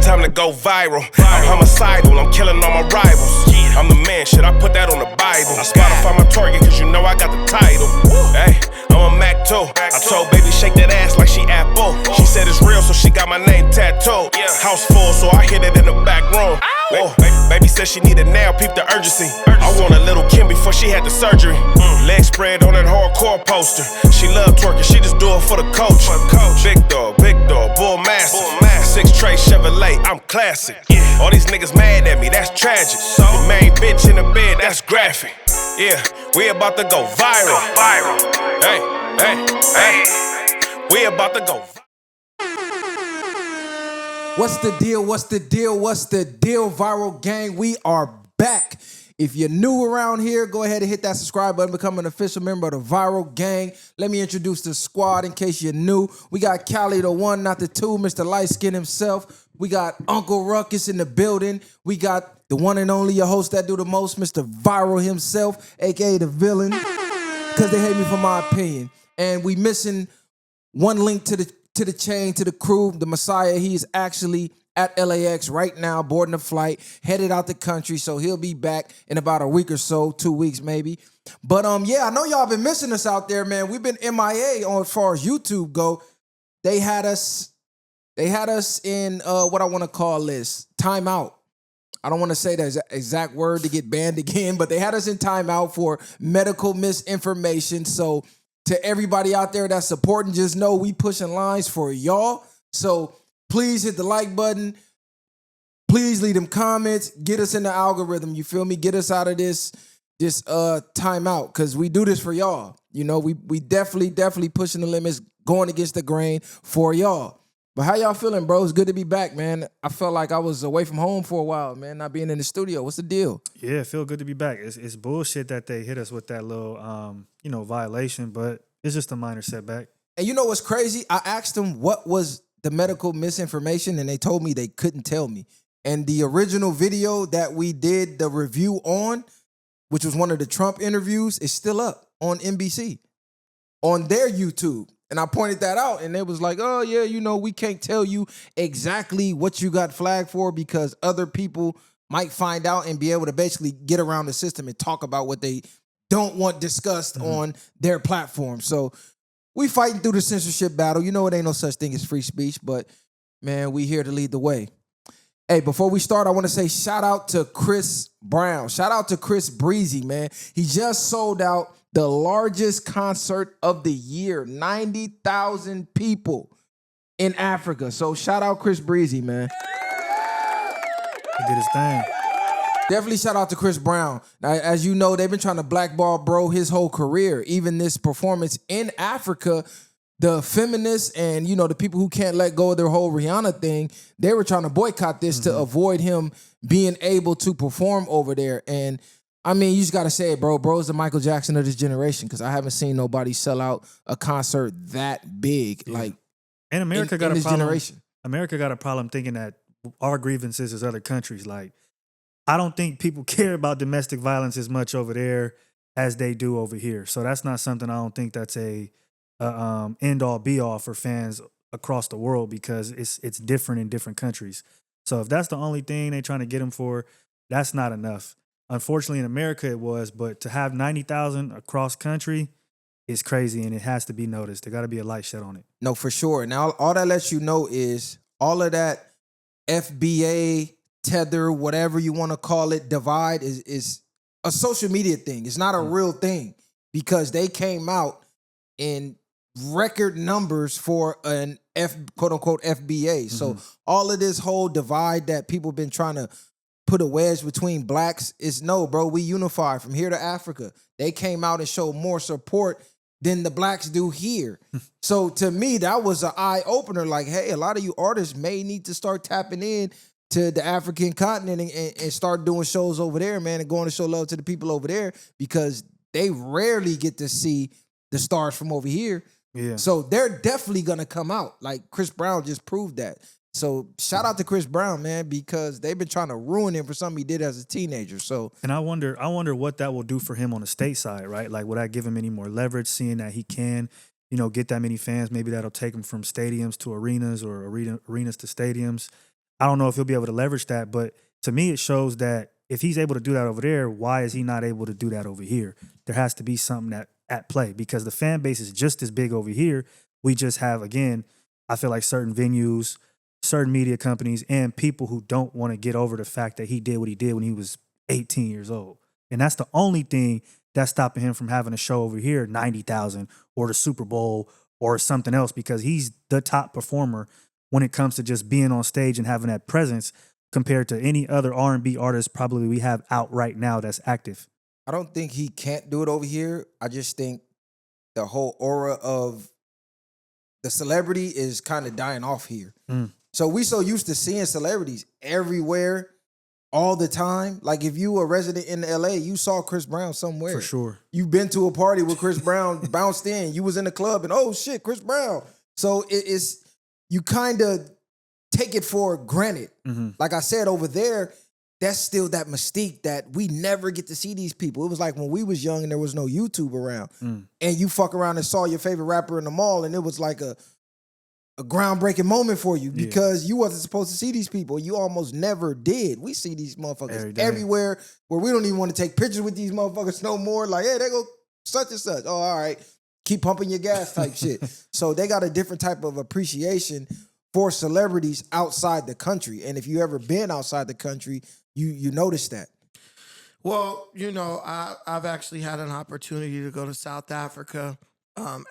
time to go viral. I'm homicidal, I'm killing all my rivals. I'm the man, shit, I put that on the Bible. Spotify my target, cause you know I got the title. Hey, I'm a Mac too. I told baby shake that ass like she Apple. She said it's real, so she got my name tattooed. House full, so I hit it in the back room. Baby said she needed now, peep the urgency. I want a little Kim before she had the surgery. Leg spread on that hardcore poster. She love twerking, she just do it for the coach. Big dog, bull massive. 6 tray Chevrolet, I'm classic. All these niggas mad at me, that's tragic. The main bitch in the bed, that's graphic. Yeah, we about to go viral. Hey, we about to go viral. What's the deal? What's the deal? What's the deal, Viral Gang? We are back. If you're new around here, go ahead and hit that subscribe button, become an official member of the Viral Gang. Let me introduce the squad in case you're new. We got Cali, the one, not the two, Mr. Lightskin himself. We got Uncle Ruckus in the building. We got the one and only, your host that do the most, Mr. Viral himself, aka the villain, because they hate me for my opinion. And we missing one link to the chain, to the crew, the Messiah. He is actually at LAX right now, boarding a flight, headed out the country, so he'll be back in about a week or so, 2 weeks maybe. But yeah, I know y'all been missing us out there, man. We've been MIA on as far as YouTube go. They had us in what I want to call this, timeout. I don't want to say that exact word to get banned again, but they had us in timeout for medical misinformation. So to everybody out there that's supporting, just know we pushing lines for y'all. So please hit the like button. Please leave them comments. Get us in the algorithm. You feel me? Get us out of this timeout, because we do this for y'all. You know, we definitely pushing the limits, going against the grain for y'all. But how y'all feeling, bro? It's good to be back, man. I felt like I was away from home for a while, man, not being in the studio. What's the deal? Yeah, it feel good to be back. It's bullshit that they hit us with that little, violation, but it's just a minor setback. And you know what's crazy? I asked them what was the medical misinformation, and they told me they couldn't tell me. And the original video that we did the review on, which was one of the Trump interviews, is still up on NBC, on their YouTube. And I pointed that out, and they was like, oh, yeah, we can't tell you exactly what you got flagged for because other people might find out and be able to basically get around the system and talk about what they don't want discussed on their platform. So we fighting through the censorship battle. You know, it ain't no such thing as free speech, but, man, we here to lead the way. Hey, before we start, I want to say shout out to Chris Brown. Shout out to Chris Breezy, man. He just sold out the largest concert of the year, 90,000 people in Africa. So shout out Chris Breezy, man. He did his thing. Definitely shout out to Chris Brown. Now, as you know, they've been trying to blackball bro his whole career. Even this performance in Africa, the feminists and, the people who can't let go of their whole Rihanna thing, they were trying to boycott this to avoid him being able to perform over there. And I mean, you just got to say it, bro. Bro's the Michael Jackson of this generation, because I haven't seen nobody sell out a concert that big. Yeah. Like, and America got in a this problem. Generation. America got a problem thinking that our grievances is other countries. Like, I don't think people care about domestic violence as much over there as they do over here. So that's not something, I don't think that's a end all be all for fans across the world, because it's different in different countries. So if that's the only thing they're trying to get them for, that's not enough. Unfortunately, in America it was, but to have 90,000 across country is crazy, and it has to be noticed. There got to be a light shed on it. No, for sure. Now, all that lets you know is all of that FBA, tether, whatever you want to call it, divide is a social media thing. It's not a real thing, because they came out in record numbers for an quote unquote FBA. So all of this whole divide that people been trying to put a wedge between blacks is no, bro. We unify from here to Africa. They came out and showed more support than the blacks do here. So to me, that was an eye opener. Like, hey, a lot of you artists may need to start tapping in to the African continent and start doing shows over there, man, and going to show love to the people over there, because they rarely get to see the stars from over here. Yeah. So they're definitely gonna come out. Like Chris Brown just proved that. So shout out to Chris Brown, man, because they've been trying to ruin him for something he did as a teenager. So, and I wonder what that will do for him on the state side, right? Like, would that give him any more leverage, seeing that he can, get that many fans? Maybe that'll take him from stadiums to arenas, or arenas to stadiums. I don't know if he'll be able to leverage that, but to me, it shows that if he's able to do that over there, why is he not able to do that over here? There has to be something that at play because the fan base is just as big over here. We just have, again, I feel like certain venues, certain media companies, and people who don't want to get over the fact that he did what he did when he was 18 years old. And that's the only thing that's stopping him from having a show over here, 90,000 or the Super Bowl or something else, because he's the top performer when it comes to just being on stage and having that presence compared to any other R&B artist probably we have out right now that's active. I don't think he can't do it over here. I just think the whole aura of the celebrity is kind of dying off here. So we so used to seeing celebrities everywhere all the time. Like if you were a resident in LA, you saw Chris Brown somewhere. For sure. You've been to a party with Chris Brown, bounced in. You was in the club and oh shit, Chris Brown. So it's you kind of take it for granted. Like I said over there, that's still that mystique that we never get to see these people. It was like when we was young and there was no YouTube around. And you fuck around and saw your favorite rapper in the mall and it was like a groundbreaking moment for you because you wasn't supposed to see these people. You almost never did. We see these motherfuckers everywhere where we don't even want to take pictures with these motherfuckers no more. Like, hey, they go such and such. Oh, all right. Keep pumping your gas type shit. So they got a different type of appreciation for celebrities outside the country. And if you ever been outside the country, you notice that. Well, you know, I've actually had an opportunity to go to South Africa.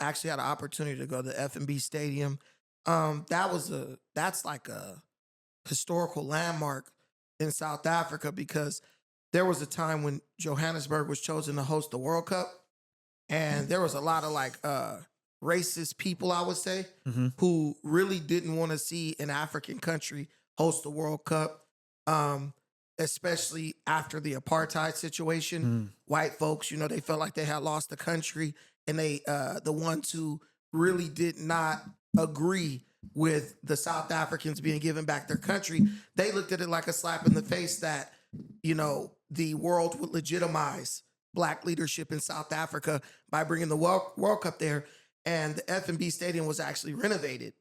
Actually had an opportunity to go to the F&B Stadium. That's like a historical landmark in South Africa because there was a time when Johannesburg was chosen to host the World Cup, and there was a lot of like racist people, I would say, who really didn't want to see an African country host the World Cup, especially after the apartheid situation. White folks, you know, they felt like they had lost the country, and they the ones who really did not agree with the South Africans being given back their country, they looked at it like a slap in the face that, you know, the world would legitimize black leadership in South Africa by bringing the World Cup there. And the F&B Stadium was actually renovated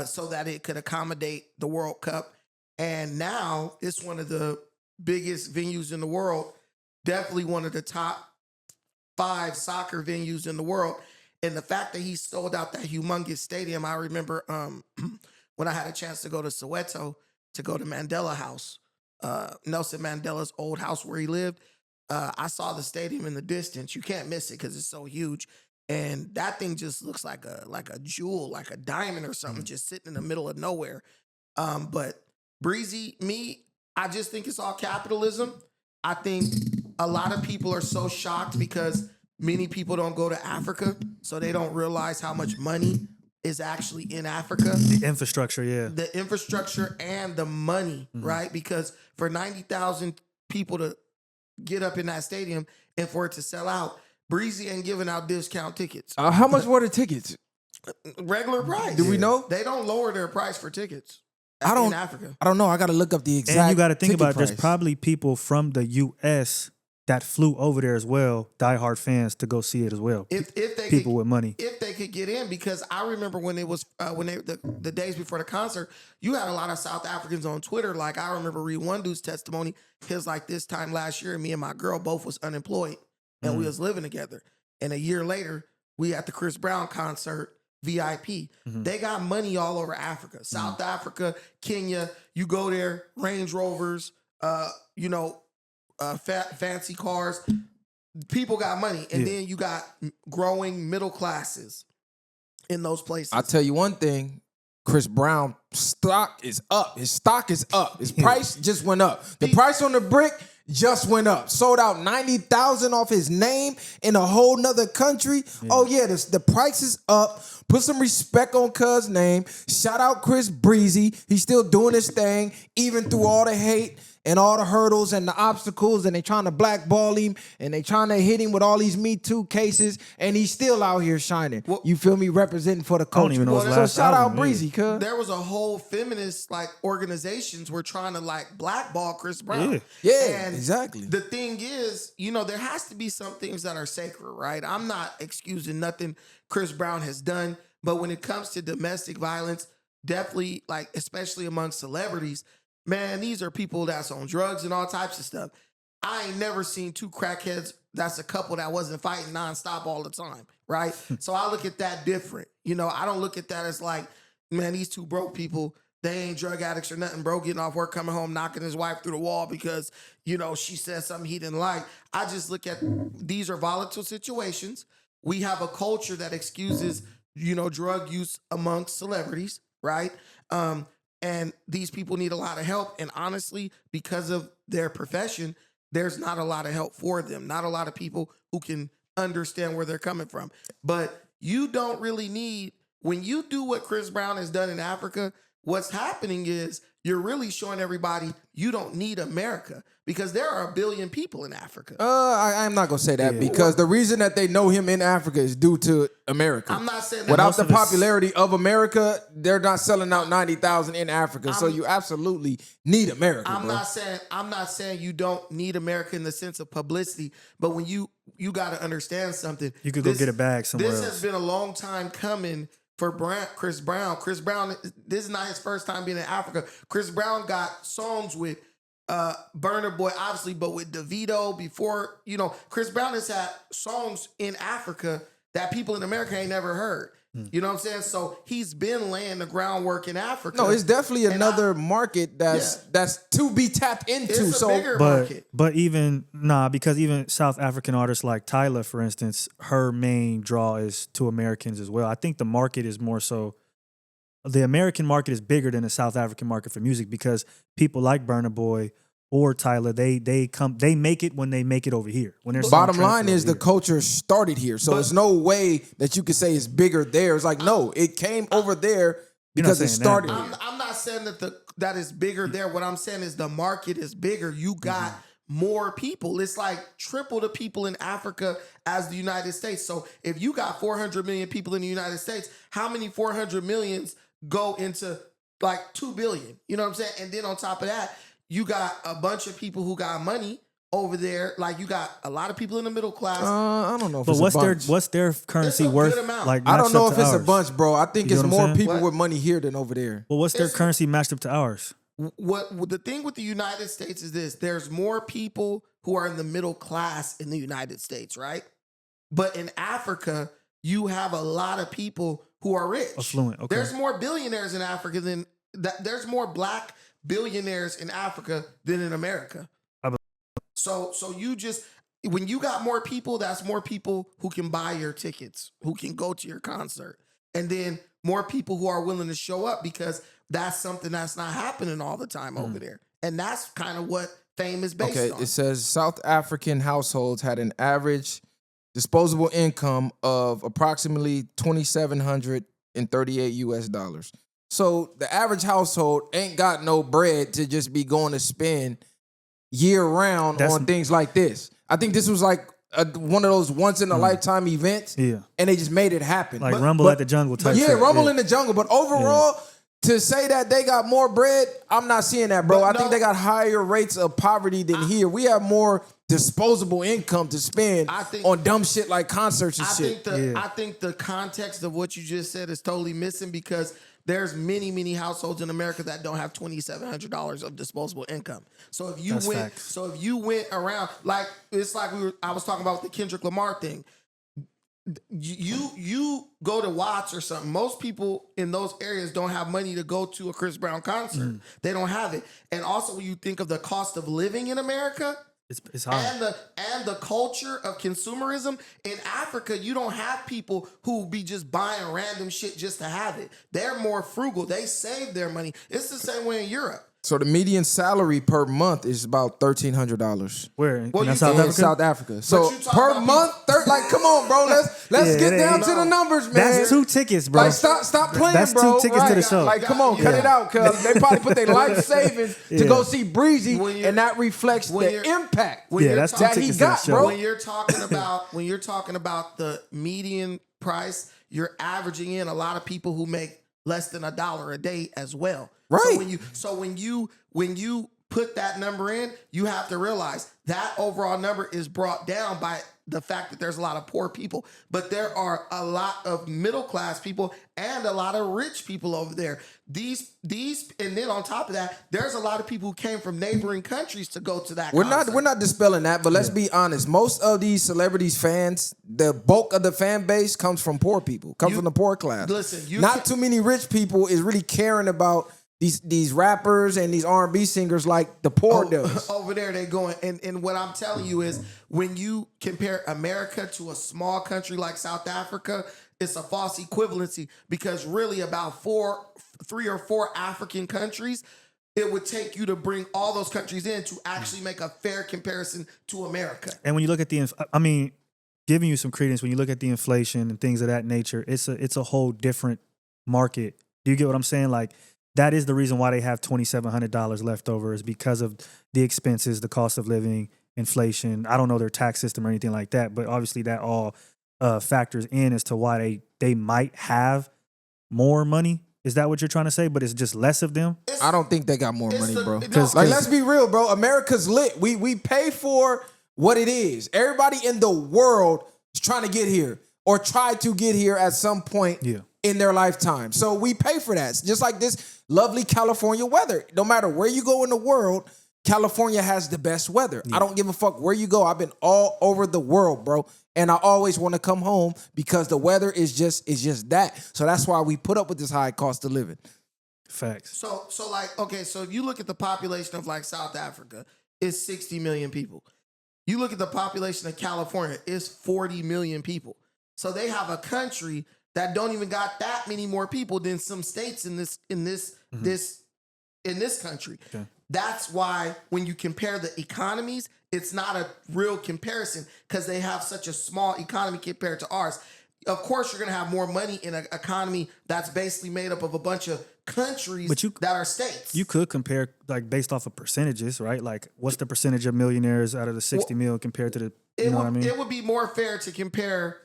so that it could accommodate the World Cup. And now it's one of the biggest venues in the world, definitely one of the top 5 soccer venues in the world. And the fact that he sold out that humongous stadium, I remember when I had a chance to go to Soweto to go to Mandela House, Nelson Mandela's old house where he lived. I saw the stadium in the distance. You can't miss it because it's so huge. And that thing just looks like a jewel, like a diamond or something, just sitting in the middle of nowhere. But Breezy, I just think it's all capitalism. I think a lot of people are so shocked because many people don't go to Africa, so they don't realize how much money is actually in Africa. The infrastructure, yeah. The infrastructure and the money, right? Because for 90,000 people to get up in that stadium and for it to sell out, Breezy ain't giving out discount tickets. How much were the tickets? Regular price. Do we know? They don't lower their price for tickets in Africa. I don't know. I got to look up the exact And you got to think about it. price. There's probably people from the U.S. that flew over there as well, diehard fans, to go see it as well. If they people with money. If they could get in, because I remember when it was the days before the concert, you had a lot of South Africans on Twitter. Like I remember reading one dude's testimony. He was like, this time last year, me and my girl both was unemployed and we was living together. And a year later, we at the Chris Brown concert, VIP. They got money all over Africa. South Africa, Kenya, you go there, Range Rovers, fancy cars. People got money. And then you got growing middle classes in those places. I'll tell you one thing. Chris Brown stock is up. His stock is up. His price just went up. The price on the brick just went up. Sold out 90,000 off his name in a whole nother country. Oh yeah, the price is up. Put some respect on Cuz' name. Shout out Chris Breezy. He's still doing his thing, even through all the hate and all the hurdles and the obstacles, and they trying to blackball him, and they trying to hit him with all these Me Too cases, and he's still out here shining. Well, you feel me? Representing for the culture. I don't even know his So last shout album, out Breezy, cuz. There was a whole feminist organizations were trying to blackball Chris Brown. Yeah, and exactly. The thing is, there has to be some things that are sacred, right? I'm not excusing nothing Chris Brown has done, but when it comes to domestic violence, definitely like, especially amongst celebrities, man, these are people that's on drugs and all types of stuff. I ain't never seen two crackheads that's a couple that wasn't fighting nonstop all the time, right? So I look at that different. You know, I don't look at that as like, man, these two broke people, they ain't drug addicts or nothing, bro, getting off work, coming home, knocking his wife through the wall because, you know, she said something he didn't like. I just look at, these are volatile situations. We have a culture that excuses, you know, drug use amongst celebrities, right? And these people need a lot of help. And honestly, because of their profession, there's not a lot of help for them. Not a lot of people who can understand where they're coming from. But you don't really need, when you do what Chris Brown has done in Africa, what's happening is you're really showing everybody you don't need America because there are 1 billion people in Africa. I'm not gonna say that because the reason that they know him in Africa is due to America. I'm not saying that. Without the popularity of America, they're not selling out 90,000 in Africa. So you absolutely need America. I'm not saying you don't need America in the sense of publicity, but when you got to understand something. You could go get a bag somewhere else. This has been a long time coming for Chris Brown. Chris Brown, this is not his first time being in Africa. Chris Brown got songs with Burna Boy, obviously, but with DeVito before, you know, Chris Brown has had songs in Africa that people in America ain't never heard. You know what I'm saying? So he's been laying the groundwork in Africa. No, it's definitely another market that's to be tapped into. It's a bigger market. But because even South African artists like Tyler, for instance, her main draw is to Americans as well. I think the market is more so, the American market is bigger than the South African market for music because people like Burna Boy or Tyler, they make it when they make it over here. When there's bottom line is the culture started here, so there's no way that you could say it's bigger there. It's like no, it came over there because it started here. I'm not saying that is bigger there. What I'm saying is the market is bigger. You got more people. It's like triple the people in Africa as the United States. So if you got 400 million people in the United States, how many 400 millions go into like 2 billion? You know what I'm saying? And then on top of that, you got a bunch of people who got money over there. Like you got a lot of people in the middle class. I don't know if but it's what's their currency worth? Like I don't know if it's ours? a bunch, bro. I think You it's know what I'm more saying? people with money here than over there. Well, what's their currency matched up to ours? What the thing with the United States is this: there's more people who are in the middle class in the United States, right? But in Africa, you have a lot of people who are rich, affluent. Okay. There's more billionaires in Africa than that. There's more black billionaires in Africa than in America. So you just, when you got more people, that's more people who can buy your tickets, who can go to your concert, and then more people who are willing to show up because that's something that's not happening all the time over there. And that's kind of what fame is based on. It says South African households had an average disposable income of approximately $2,738 US. So the average household ain't got no bread to just be going to spend year round on things like this. I think this was like one of those once in a lifetime events. Yeah. And they just made it happen. Like Rumble at the Jungle type. Yeah, Rumble in the Jungle. But overall, to say that they got more bread, I'm not seeing that, bro. I think they got higher rates of poverty than here. We have more disposable income to spend on dumb shit like concerts and shit. I think the context of what you just said is totally missing because there's many households in America that don't have $2,700 of disposable income. So if you went around, like it's like I was talking about the Kendrick Lamar thing. You go to Watts or something. Most people in those areas don't have money to go to a Chris Brown concert. They don't have it. And also when you think of the cost of living in America, it's high. And the culture of consumerism in Africa, you don't have people who be just buying random shit just to have it. They're more frugal. They save their money. It's the same way in Europe. So the median salary per month is about $1,300. Where? In South Africa. So per month, like, come on, bro. Let's get down to the numbers, man. That's 2 tickets, bro. Like, stop playing, that's bro. That's 2 tickets to the show. Like, come on, cut it out, cuz they probably put their life savings to go see Breezy, and that reflects the impact that's 2 that he got, bro. When you're talking about the median price, you're averaging in a lot of people who make less than $1 a day as well. Right. So when you put that number in, you have to realize that overall number is brought down by the fact that there's a lot of poor people, but there are a lot of middle class people and a lot of rich people over there. These, and then on top of that, there's a lot of people who came from neighboring countries to go to that. We're not dispelling that, but let's be honest. Most of these celebrities fans, the bulk of the fan base comes from poor people, comes from the poor class. Listen, not too many rich people is really caring about these rappers and these R&B singers like the poor does. Over there they going. And what I'm telling you is when you compare America to a small country like South Africa, it's a false equivalency because really about 3 or 4 African countries, it would take you to bring all those countries in to actually make a fair comparison to America. And when you look at giving you some credence, when you look at the inflation and things of that nature, it's a whole different market. Do you get what I'm saying? Like, that is the reason why they have $2,700 left over is because of the expenses, the cost of living, inflation. I don't know their tax system or anything like that, but obviously that all factors in as to why they might have more money. Is that what you're trying to say? But it's just less of them? I don't think they got more money, bro. Because let's be real, bro. America's lit. We pay for what it is. Everybody in the world is trying to get here or try to get here at some point in their lifetime. So we pay for that. It's just like this lovely California weather. No matter where you go in the world, California has the best weather. I don't give a fuck where you go. I've been all over the world, bro. And I always want to come home because the weather is just that. So that's why we put up with this high cost of living. Facts. So like, okay, so if you look at the population of like South Africa, it's 60 million people. You look at the population of California, it's 40 million people. So they have a country that don't even got that many more people than some states in this country. Okay. That's why when you compare the economies, it's not a real comparison because they have such a small economy compared to ours. Of course, you're going to have more money in an economy that's basically made up of a bunch of countries that are states. You could compare like based off of percentages, right? Like what's the percentage of millionaires out of the 60 mil compared to what I mean? It would be more fair to compare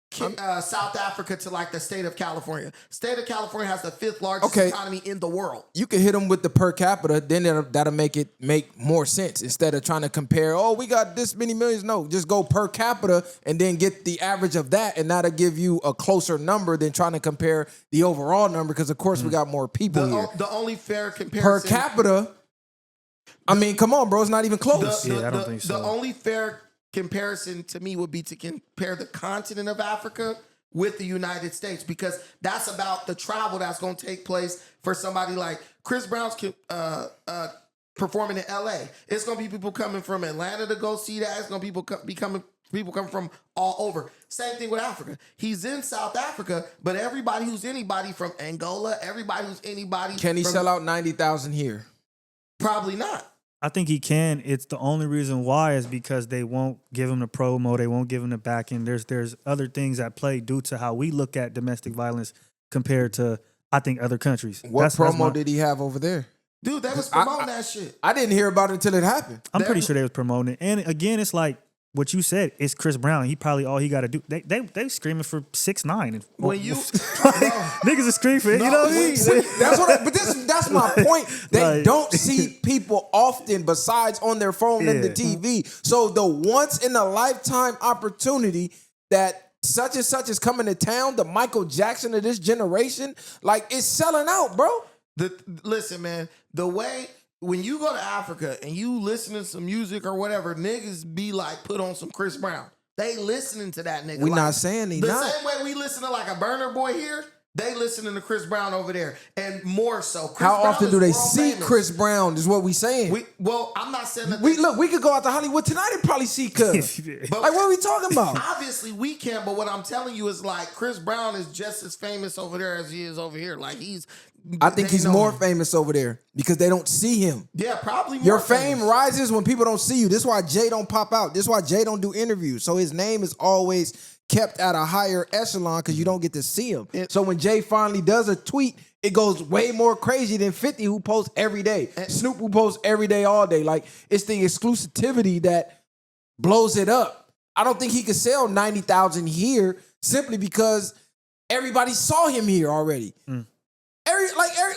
South Africa to like the state of California. State of California has the 5th largest economy in the world. You can hit them with the per capita, then that'll make more sense instead of trying to compare, we got this many millions. No, just go per capita and then get the average of that, and that'll give you a closer number than trying to compare the overall number because, of course, we got more people here. The only fair comparison... Per capita, I mean, come on, bro, it's not even close. I don't think so. The only fair comparison to me would be to compare the continent of Africa with the United States because that's about the travel that's going to take place for somebody like Chris Brown's performing in LA. It's going to be people coming from Atlanta to go see that. It's going to be people coming from all over. Same thing with Africa. He's in South Africa, but everybody who's anybody from Angola, everybody who's anybody. Can he sell out 90,000 here? Probably not. I think he can. It's the only reason why is because they won't give him the promo. They won't give him the backing. There's other things at play due to how we look at domestic violence compared to, I think, other countries. What promo did he have over there? Dude, they was promoting that shit. I didn't hear about it until it happened. I'm pretty sure they was promoting it. And again, it's like what you said. It's Chris Brown. He probably all he got to do. They screaming for 6ix9ine. When you niggas are screaming for it. You know what I mean? That's my point. They don't see people often besides on their phone and the TV. So the once in a lifetime opportunity that such and such is coming to town, the Michael Jackson of this generation, like it's selling out, bro. Listen, man, the way when you go to Africa and you listen to some music or whatever, niggas be like, put on some Chris Brown. They listening to that nigga. We not saying he not. The same way we listen to like a Burner Boy here, they listening to Chris Brown over there. And more so. Chris How Brown often do they world see famous. Chris Brown is what we saying. I'm not saying that. We could go out to Hollywood tonight and probably see Cuz. But like, what are we talking about? Obviously, we can, but what I'm telling you is like Chris Brown is just as famous over there as he is over here. Like I think he's more famous over there because they don't see him. Yeah, probably more Your fame rises when people don't see you. This is why Jay don't pop out. This is why Jay don't do interviews. So his name is always kept at a higher echelon because you don't get to see him. So when Jay finally does a tweet, it goes way more crazy than 50 who posts every day. Snoop who posts every day, all day. Like, it's the exclusivity that blows it up. I don't think he could sell 90,000 here simply because everybody saw him here already.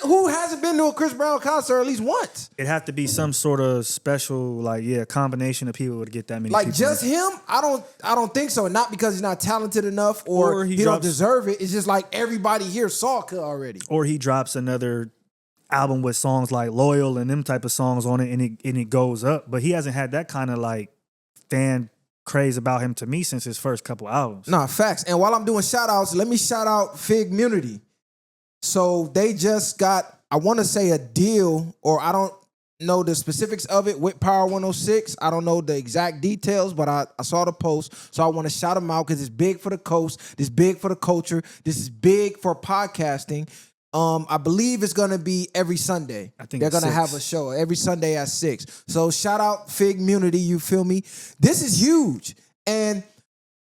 Who hasn't been to a Chris Brown concert at least once? It have to be some sort of special, combination of people to get that many. Like people just in. him? I don't think so. Not because he's not talented enough or he don't deserve it. It's just like everybody here saw it already. Or he drops another album with songs like "Loyal" and them type of songs on it, and it goes up. But he hasn't had that kind of fan craze about him to me since his first couple albums. Nah, facts. And while I'm doing shout outs, let me shout out Figmunity. So they just got, I want to say a deal, or I don't know the specifics of it with Power 106. I don't know the exact details, but I saw the post. So I want to shout them out because it's big for the coast. This is big for the culture. This is big for podcasting. I believe it's going to be every Sunday. I think they're going to have a show every Sunday at 6. So shout out Figmunity, you feel me? This is huge. And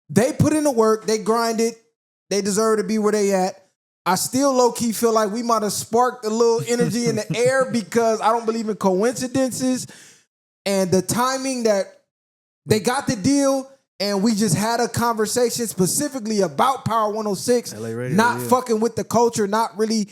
they put in the work. They grind it. They deserve to be where they at. I still low-key feel like we might have sparked a little energy in the air because I don't believe in coincidences. And the timing that they got the deal and we just had a conversation specifically about Power 106, not fucking with the culture, not really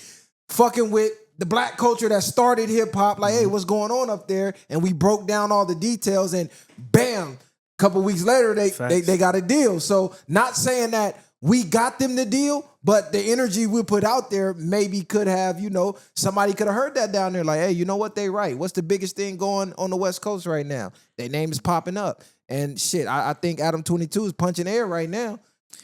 fucking with the black culture that started hip-hop. Like, hey, what's going on up there? And we broke down all the details and bam, a couple weeks later, they got a deal. So not saying that we got them the deal, but the energy we put out there maybe could have, somebody could have heard that down there. Like, hey, you know what? They right. What's the biggest thing going on the West Coast right now? Their name is popping up. And shit, I think Adam 22 is punching air right now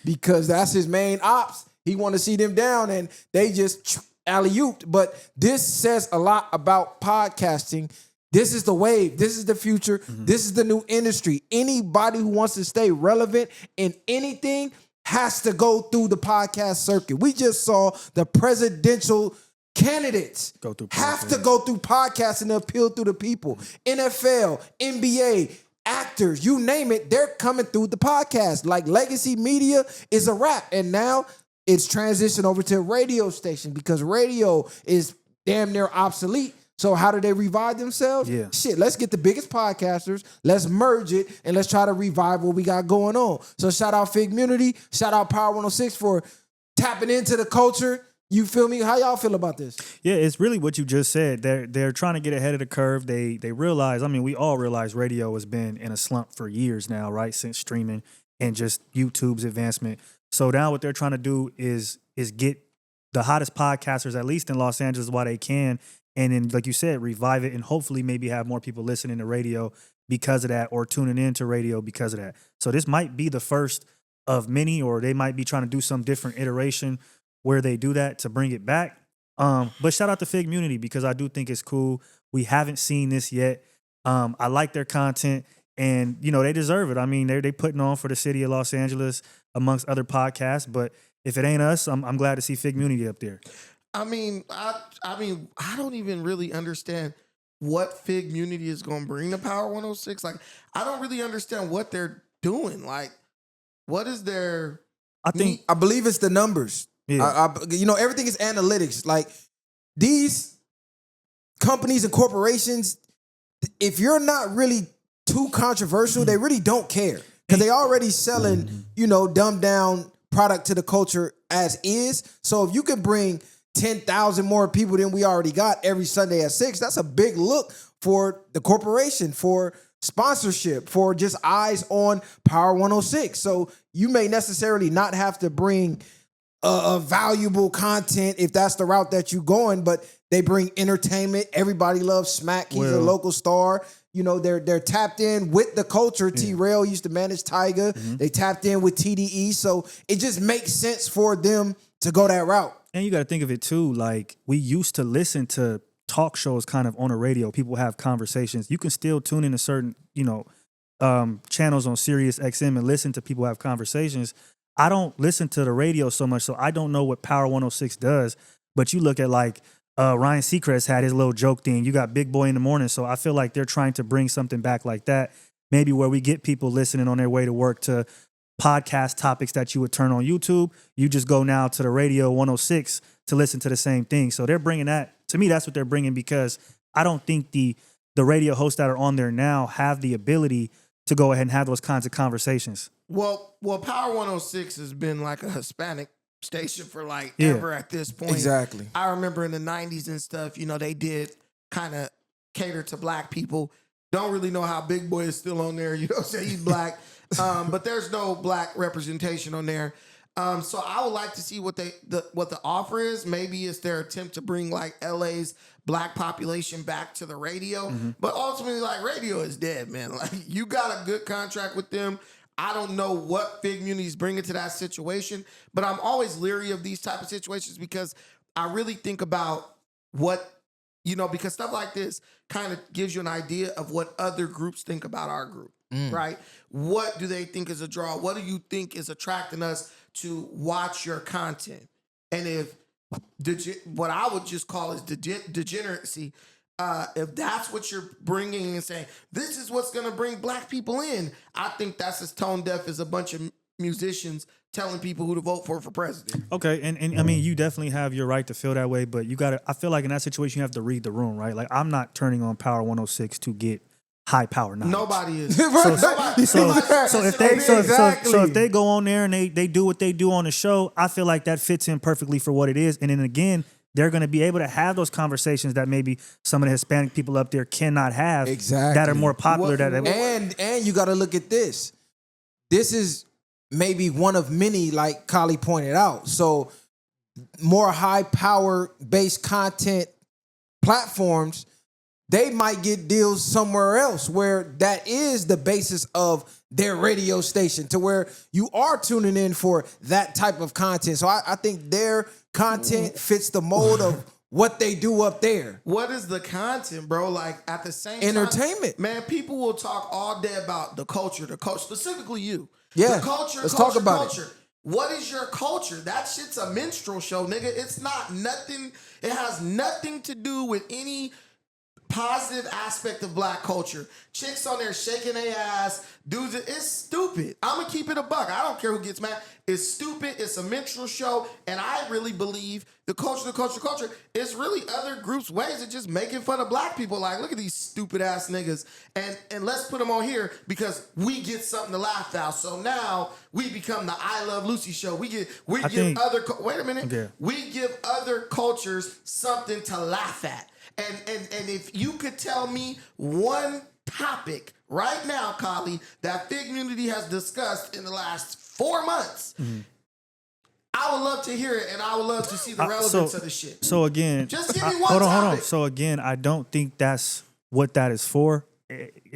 because that's his main ops. He want to see them down and they just alley-ooped. But this says a lot about podcasting. This is the wave. This is the future. Mm-hmm. This is the new industry. Anybody who wants to stay relevant in anything has to go through the podcast circuit. We just saw the presidential candidates have to go through podcasting to appeal through the people. NFL, NBA, actors, you name it, they're coming through the podcast. Like legacy media is a wrap. And now it's transitioned over to a radio station because radio is damn near obsolete. So how do they revive themselves? Yeah. Shit, let's get the biggest podcasters, let's merge it, and let's try to revive what we got going on. So shout out Figmunity, shout out Power 106 for tapping into the culture. You feel me? How y'all feel about this? Yeah, it's really what you just said. They're trying to get ahead of the curve. They realize, we all realize radio has been in a slump for years now, right? Since streaming and just YouTube's advancement. So now what they're trying to do is get the hottest podcasters, at least in Los Angeles, while they can, and then, like you said, revive it and hopefully maybe have more people listening to radio because of that or tuning into radio because of that. So this might be the first of many, or they might be trying to do some different iteration where they do that to bring it back. But shout out to Figmunity because I do think it's cool. We haven't seen this yet. I like their content and, they deserve it. They're putting on for the city of Los Angeles amongst other podcasts. But if it ain't us, I'm glad to see Figmunity up there. I don't even really understand what Figmunity is going to bring to Power 106. Like, I don't really understand what they're doing. Like, what is their... I believe it's the numbers. Yeah. Everything is analytics. Like, these companies and corporations, if you're not really too controversial, they really don't care. Because they already selling, dumbed down product to the culture as is. So if you could bring 10,000 more people than we already got every Sunday at 6, that's a big look for the corporation, for sponsorship, for just eyes on Power 106. So you may necessarily not have to bring a valuable content if that's the route that you're going, but they bring entertainment. Everybody loves Smack. He's a local star. They're tapped in with the culture. T-Rail used to manage Tyga. Mm-hmm. They tapped in with TDE. So it just makes sense for them to go that route. And you got to think of it too. Like, we used to listen to talk shows kind of on the radio. People have conversations. You can still tune in to certain, channels on Sirius XM and listen to people have conversations. I don't listen to the radio so much, so I don't know what Power 106 does. But you look at Ryan Seacrest had his little joke thing. You got Big Boy in the Morning. So I feel like they're trying to bring something back like that. Maybe where we get people listening on their way to work to podcast topics that you would turn on YouTube. You just go now to the radio 106 to listen to the same thing. So they're bringing that. To me, that's what they're bringing because I don't think the radio hosts that are on there now have the ability to go ahead and have those kinds of conversations. Well, Power 106 has been like a Hispanic station for like ever at this point. Exactly. I remember in the 90s and stuff, you know, they did kind of cater to black people. Don't really know how Big Boy is still on there. You know what I'm saying? He's black. But there's no black representation on there. So I would like to see what the offer is. Maybe it's their attempt to bring like LA's black population back to the radio. But ultimately, like, radio is dead, man. Like, you got a good contract with them. I don't know what Figmunity is bringing to that situation, but I'm always leery of these type of situations because I really think about what, you know, because stuff like this kind of gives you an idea of what other groups think about our group, right? What do they think is a draw? What do you think is attracting us to watch your content? And if what I would just call is degeneracy, if that's what you're bringing and saying, this is what's going to bring black people in, I think that's as tone deaf as a bunch of musicians telling people who to vote for president. Okay, and I mean, you definitely have your right to feel that way, but you got to, I feel like in that situation, you have to read the room, right? Like, I'm not turning on Power 106 to get high power knowledge. Nobody is. So if they go on there and they do what they do on the show, I feel like that fits in perfectly for what it is. And then again, they're going to be able to have those conversations that maybe some of the Hispanic people up there cannot have. Exactly. That are more popular. And you got to look at this. This is maybe one of many, like Kali pointed out. So more high power based content platforms, they might get deals somewhere else where that is the basis of their radio station, to where you are tuning in for that type of content. So I think their content fits the mold of what they do up there. What is the content, bro? Like, at the same time, entertainment. Man, people will talk all day about the culture, specifically you. Yeah. The culture, Let's culture, talk about culture. What is your culture? That shit's a minstrel show, nigga. It's not nothing. It has nothing to do with any positive aspect of black culture. Chicks on there shaking their ass. Dudes, it's stupid. I'm going to keep it a buck. I don't care who gets mad. It's stupid. It's a minstrel show. And I really believe the culture is really other groups' ways of just making fun of black people. Like, look at these stupid ass niggas. And let's put them on here because we get something to laugh at. So now we become the I Love Lucy show. We give other cultures something to laugh at. And if you could tell me one topic right now, Kali, that Figmunity has discussed in the last 4 months, I would love to hear it, and I would love to see the relevance of the shit. So again, just give me one hold topic. on. So again, I don't think that's what that is for.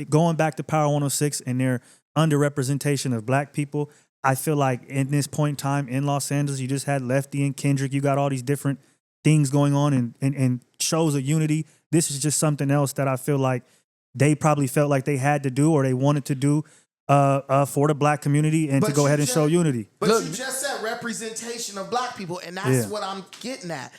Going back to Power 106 and their underrepresentation of black people, I feel like in this point in time in Los Angeles, you just had Lefty and Kendrick. You got all these different things going on and shows of unity. This is just something else that I feel like they probably felt like they had to do or they wanted to do for the black community and to go ahead and show unity. But you just said representation of black people, and that's what I'm getting at.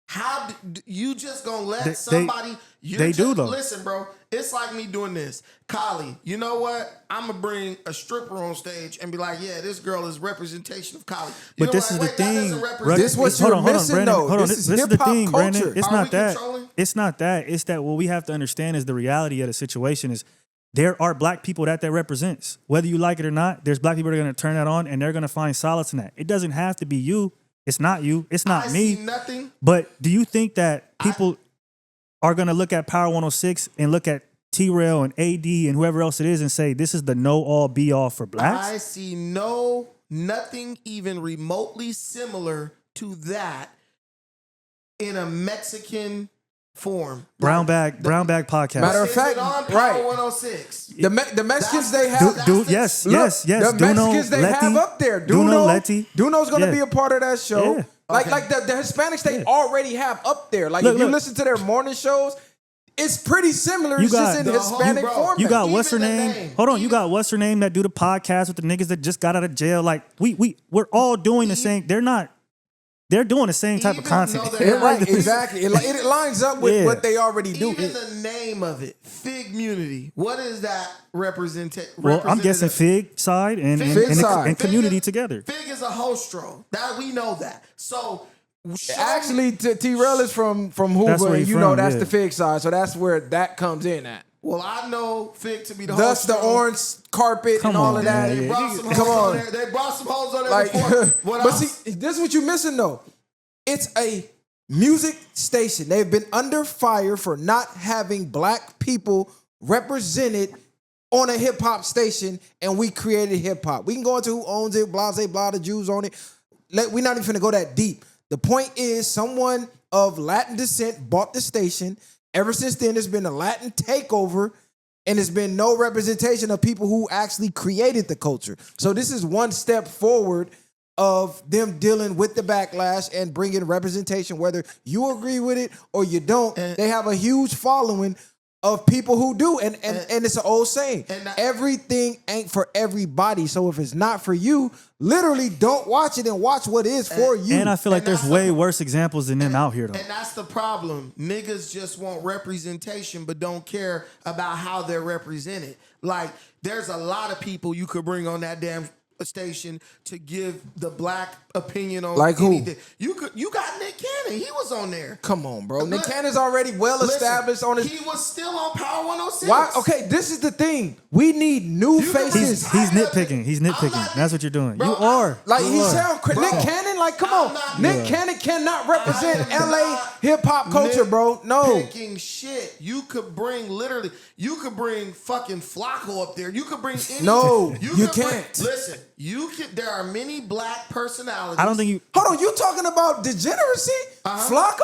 How you just gonna let somebody? They do though. Listen, bro. It's like me doing this. Kali, you know what? I'm gonna bring a stripper on stage and be like, "Yeah, this girl is representation of Kali." But this is the thing. This what you're missing, though. Hold on. This is the thing, hip-hop Brandon. culture. It's Are not we that. controlling? It's not that. It's that what we have to understand is the reality of the situation is there are black people that represents. Whether you like it or not, there's black people that are going to turn that on and they're going to find solace in that. It doesn't have to be you. It's not you. It's not me. See nothing. But do you think that people are going to look at Power 106 and look at T-Rail and AD and whoever else it is and say this is the know-all, be-all for blacks? I see nothing even remotely similar to that in a Mexican form. Brown bag podcast. Matter of Is fact, it on Power right. 106? The Mexicans they have. Yes. The Duno, Mexicans they Letty, have up there. Duno's going to be a part of that show. Yeah. Like the Hispanics they already have up there. Like if you listen to their morning shows, it's pretty similar. It's just in Hispanic format. You got what's her Even the name? name. Hold on, you got what's her name that do the podcast with the niggas that just got out of jail. Like we're all doing the same. They're doing the same type of content. Right, exactly. It lines up with what they already do. Even the name of it, Figmunity. What is that Well, I'm guessing Fig side and community together. Fig is a hostro. That we know that. So Actually, T-Rail is from Hoover, That's where and he from, that's yeah. the Fig side. So that's where that comes in at. Well, I know Fig to be the Thus host. the orange carpet Come and all on, of that. man. They brought some Come hoes on. on there. They brought some hoes on there Like, before. but see, this is what you're missing though. It's a music station. They've been under fire for not having black people represented on a hip hop station, and we created hip hop. We can go into who owns it, blah, blah, the Jews own it. We're not even finna go that deep. The point is, someone of Latin descent bought the station. Ever since then, there's been a Latin takeover, and there's been no representation of people who actually created the culture. So this is one step forward of them dealing with the backlash and bringing representation, whether you agree with it or you don't. They have a huge following of people who do, and it's an old saying. Everything ain't for everybody. So if it's not for you, literally don't watch it and watch what is for you. And I feel like there's way worse examples than them out here, though. And that's the problem. Niggas just want representation, but don't care about how they're represented. Like, there's a lot of people you could bring on that damn station to give the black opinion on like anything. who? You got Nick Cannon. He was on there. Come on, bro. Nick Look, Cannon's already well established on his. He was still on Power 106. Why? Okay, this is the thing. We need new faces. He's nitpicking. He's nitpicking. That's what you're doing. Bro, You are. Like You he are. sound Nick Cannon. Like, come I'm on, not- Nick Cannon cannot represent I am LA not hip hop culture, bro. No. Picking shit. You could bring fucking Flacco up there. You could bring any, No, you could bring- can't. Listen, there are many black personalities. I don't think you. Hold on, you talking about degeneracy, Flacco?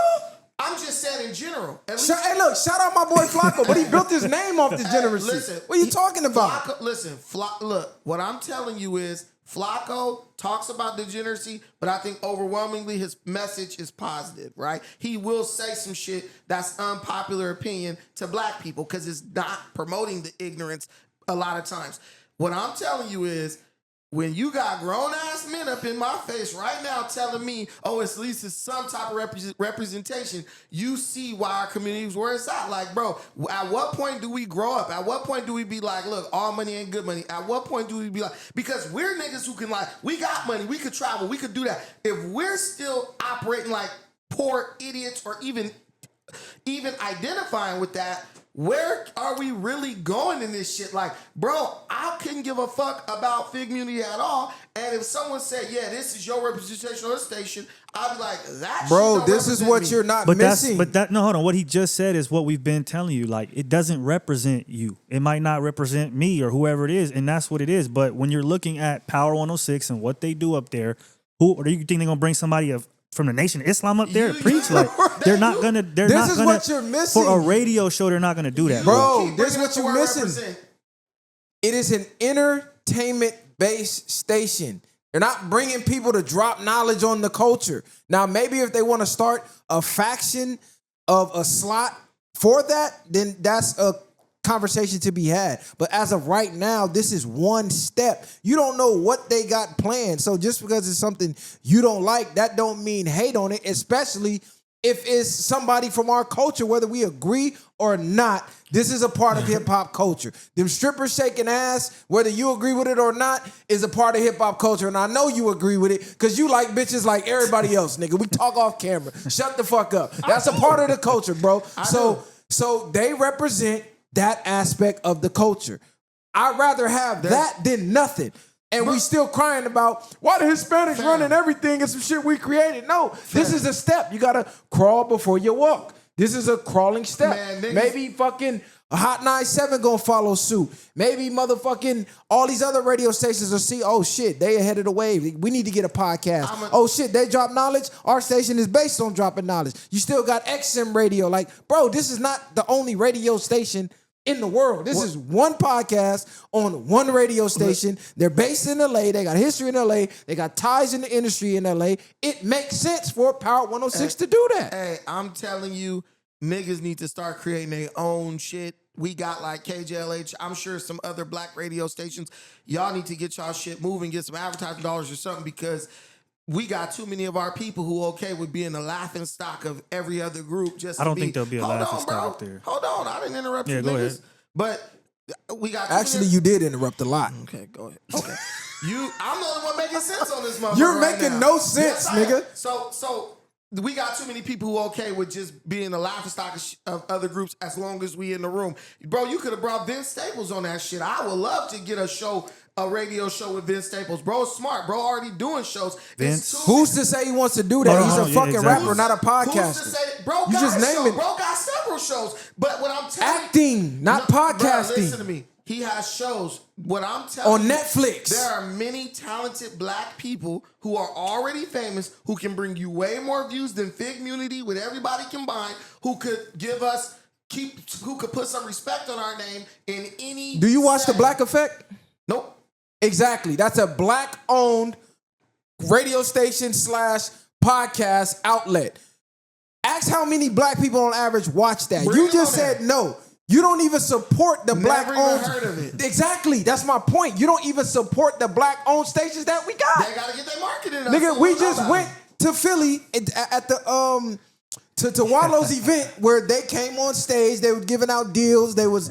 I'm just saying in general. At least, Hey, look, shout out my boy Flacco, but he built his name off degeneracy. listen, What are you talking about? Look, what I'm telling you is Flacco talks about degeneracy, but I think overwhelmingly his message is positive, right? He will say some shit that's unpopular opinion to black people because it's not promoting the ignorance a lot of times. What I'm telling you is when you got grown-ass men up in my face right now telling me, oh, at least it's some type of representation, you see why our community is where it's at. Like, bro, at what point do we grow up? At what point do we be like, look, all money ain't good money? At what point do we be like, because we're niggas who can like, we got money, we could travel, we could do that. If we're still operating like poor idiots or even identifying with that, where are we really going in this shit? Like, bro, I couldn't give a fuck about Figmunity at all. And if someone said, yeah, this is your representation on the station, I'd be like, that Bro, shit don't this is represent what me. you're not But missing. no, hold on. What he just said is what we've been telling you. Like, it doesn't represent you. It might not represent me or whoever it is, and that's what it is. But when you're looking at Power 106 and what they do up there, or do you think they're gonna bring somebody from the Nation of Islam up there to preach? Like, they're not gonna. This is what you're missing. For a radio show, they're not gonna do that, Bro, Keep this is bringing what up the you're word missing. represent. It is an entertainment-based station. They're not bringing people to drop knowledge on the culture. Now, maybe if they want to start a faction of a slot for that, then that's a conversation to be had. But as of right now, this is one step. You don't know what they got planned. So just because it's something you don't like, that don't mean hate on it, especially if it's somebody from our culture, whether we agree or not. This is a part of hip-hop culture. Them strippers shaking ass, whether you agree with it or not, is a part of hip-hop culture. And I know you agree with it because you like bitches like everybody else, nigga. We talk off camera. Shut the fuck up. That's a part of the culture, bro. So they represent that aspect of the culture. I'd rather have that than nothing. And we still crying about why the Hispanics running everything and some shit we created. No, this is a step. You gotta crawl before you walk. This is a crawling step. Man, niggas- Maybe fucking a Hot 97 gonna follow suit. Maybe motherfucking all these other radio stations will see, oh shit, they ahead of the wave. We need to get a podcast. Oh shit, they drop knowledge. Our station is based on dropping knowledge. You still got XM radio. Like, bro, this is not the only radio station in the world. This is one podcast on one radio station. They're based in LA. They got history in LA. They got ties in the industry in LA. It makes sense for Power 106 to do that. Hey, I'm telling you, niggas need to start creating their own shit. We got like KJLH. I'm sure some other black radio stations. Y'all need to get y'all shit moving, get some advertising dollars or something, because we got too many of our people who okay with being a laughing stock of every other group. Just I to don't be, think there'll be a hold laughing on, stock bro. up there. Hold on, I didn't interrupt Yeah, you, go niggas. ahead. But we got Actually, you did interrupt a lot. Okay, go ahead. Okay, I'm the only one making sense on this motherfucker. You're right making now. no sense, Yes, I am. nigga. So we got too many people who are okay with just being the laughingstock of other groups as long as we in the room. Bro, you could have brought Vince Staples on that shit. I would love to get a radio show with Vince Staples. Bro, smart. Bro, already doing shows. Vince. Who's to say he wants to do that? He's a fucking exactly. rapper, not a podcaster. Who's to say, bro, You got just a name show. it. Bro got several shows. But what I'm telling Acting, not podcasting. Bro, listen to me. He has shows. What I'm telling On you, Netflix. there are many talented black people who are already famous who can bring you way more views than Figmunity with everybody combined, who could give us who could put some respect on our name in any. Do you watch setting. The Black Effect? Nope. Exactly. That's a black-owned radio station / podcast outlet. Ask how many black people on average watch that. Bring You it just on there. said no. You don't even support the black-owned. Never even heard of it. Exactly. That's my point. You don't even support the black-owned stations that we got. They gotta get their marketing up. Nigga, so we we'll know just about went it. to Philly at the to Wallow's event where they came on stage. They were giving out deals. They was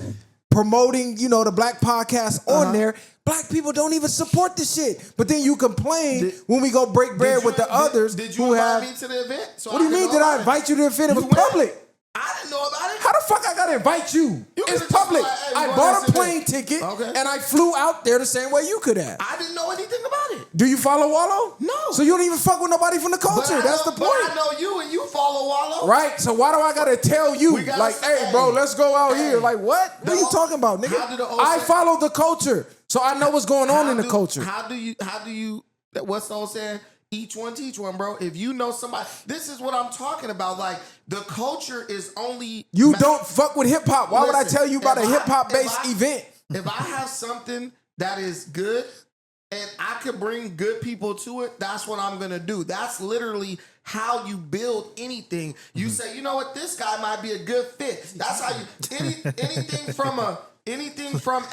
promoting, the black podcast on there. Black people don't even support the shit. But then you complain when we go break bread with the others Did you who invite have. me to the event? So What do you mean? Did I invite you to the event? It was You went. public. I didn't know about it. How the fuck I gotta invite you? You It's could've just public. been like, hey, we I going bought to a this plane event. ticket Okay. and I flew out there the same way you could have. I didn't know anything about it. Do you follow Wallow? No. So you don't even fuck with nobody from the But culture. I That's know- the point. But I know you and you follow Wallow. Right? So why do I gotta tell you? We gotta Like, say, hey, bro, let's go out hey, here. Like, what? What the are you whole- talking about, how do the nigga? whole I say- follow the culture. So I know what's going on in the culture. How do you, what's the old saying? Each one teach one, bro. If you know somebody, this is what I'm talking about. Like, the culture is only. You don't fuck with hip hop. Why would I Listen, tell you about a if I- hip hop based if I- event? If I have something that is good and I could bring good people to it, that's what I'm gonna do. That's literally how you build anything. You say, you know what, this guy might be a good fit. That's how you anything from a. What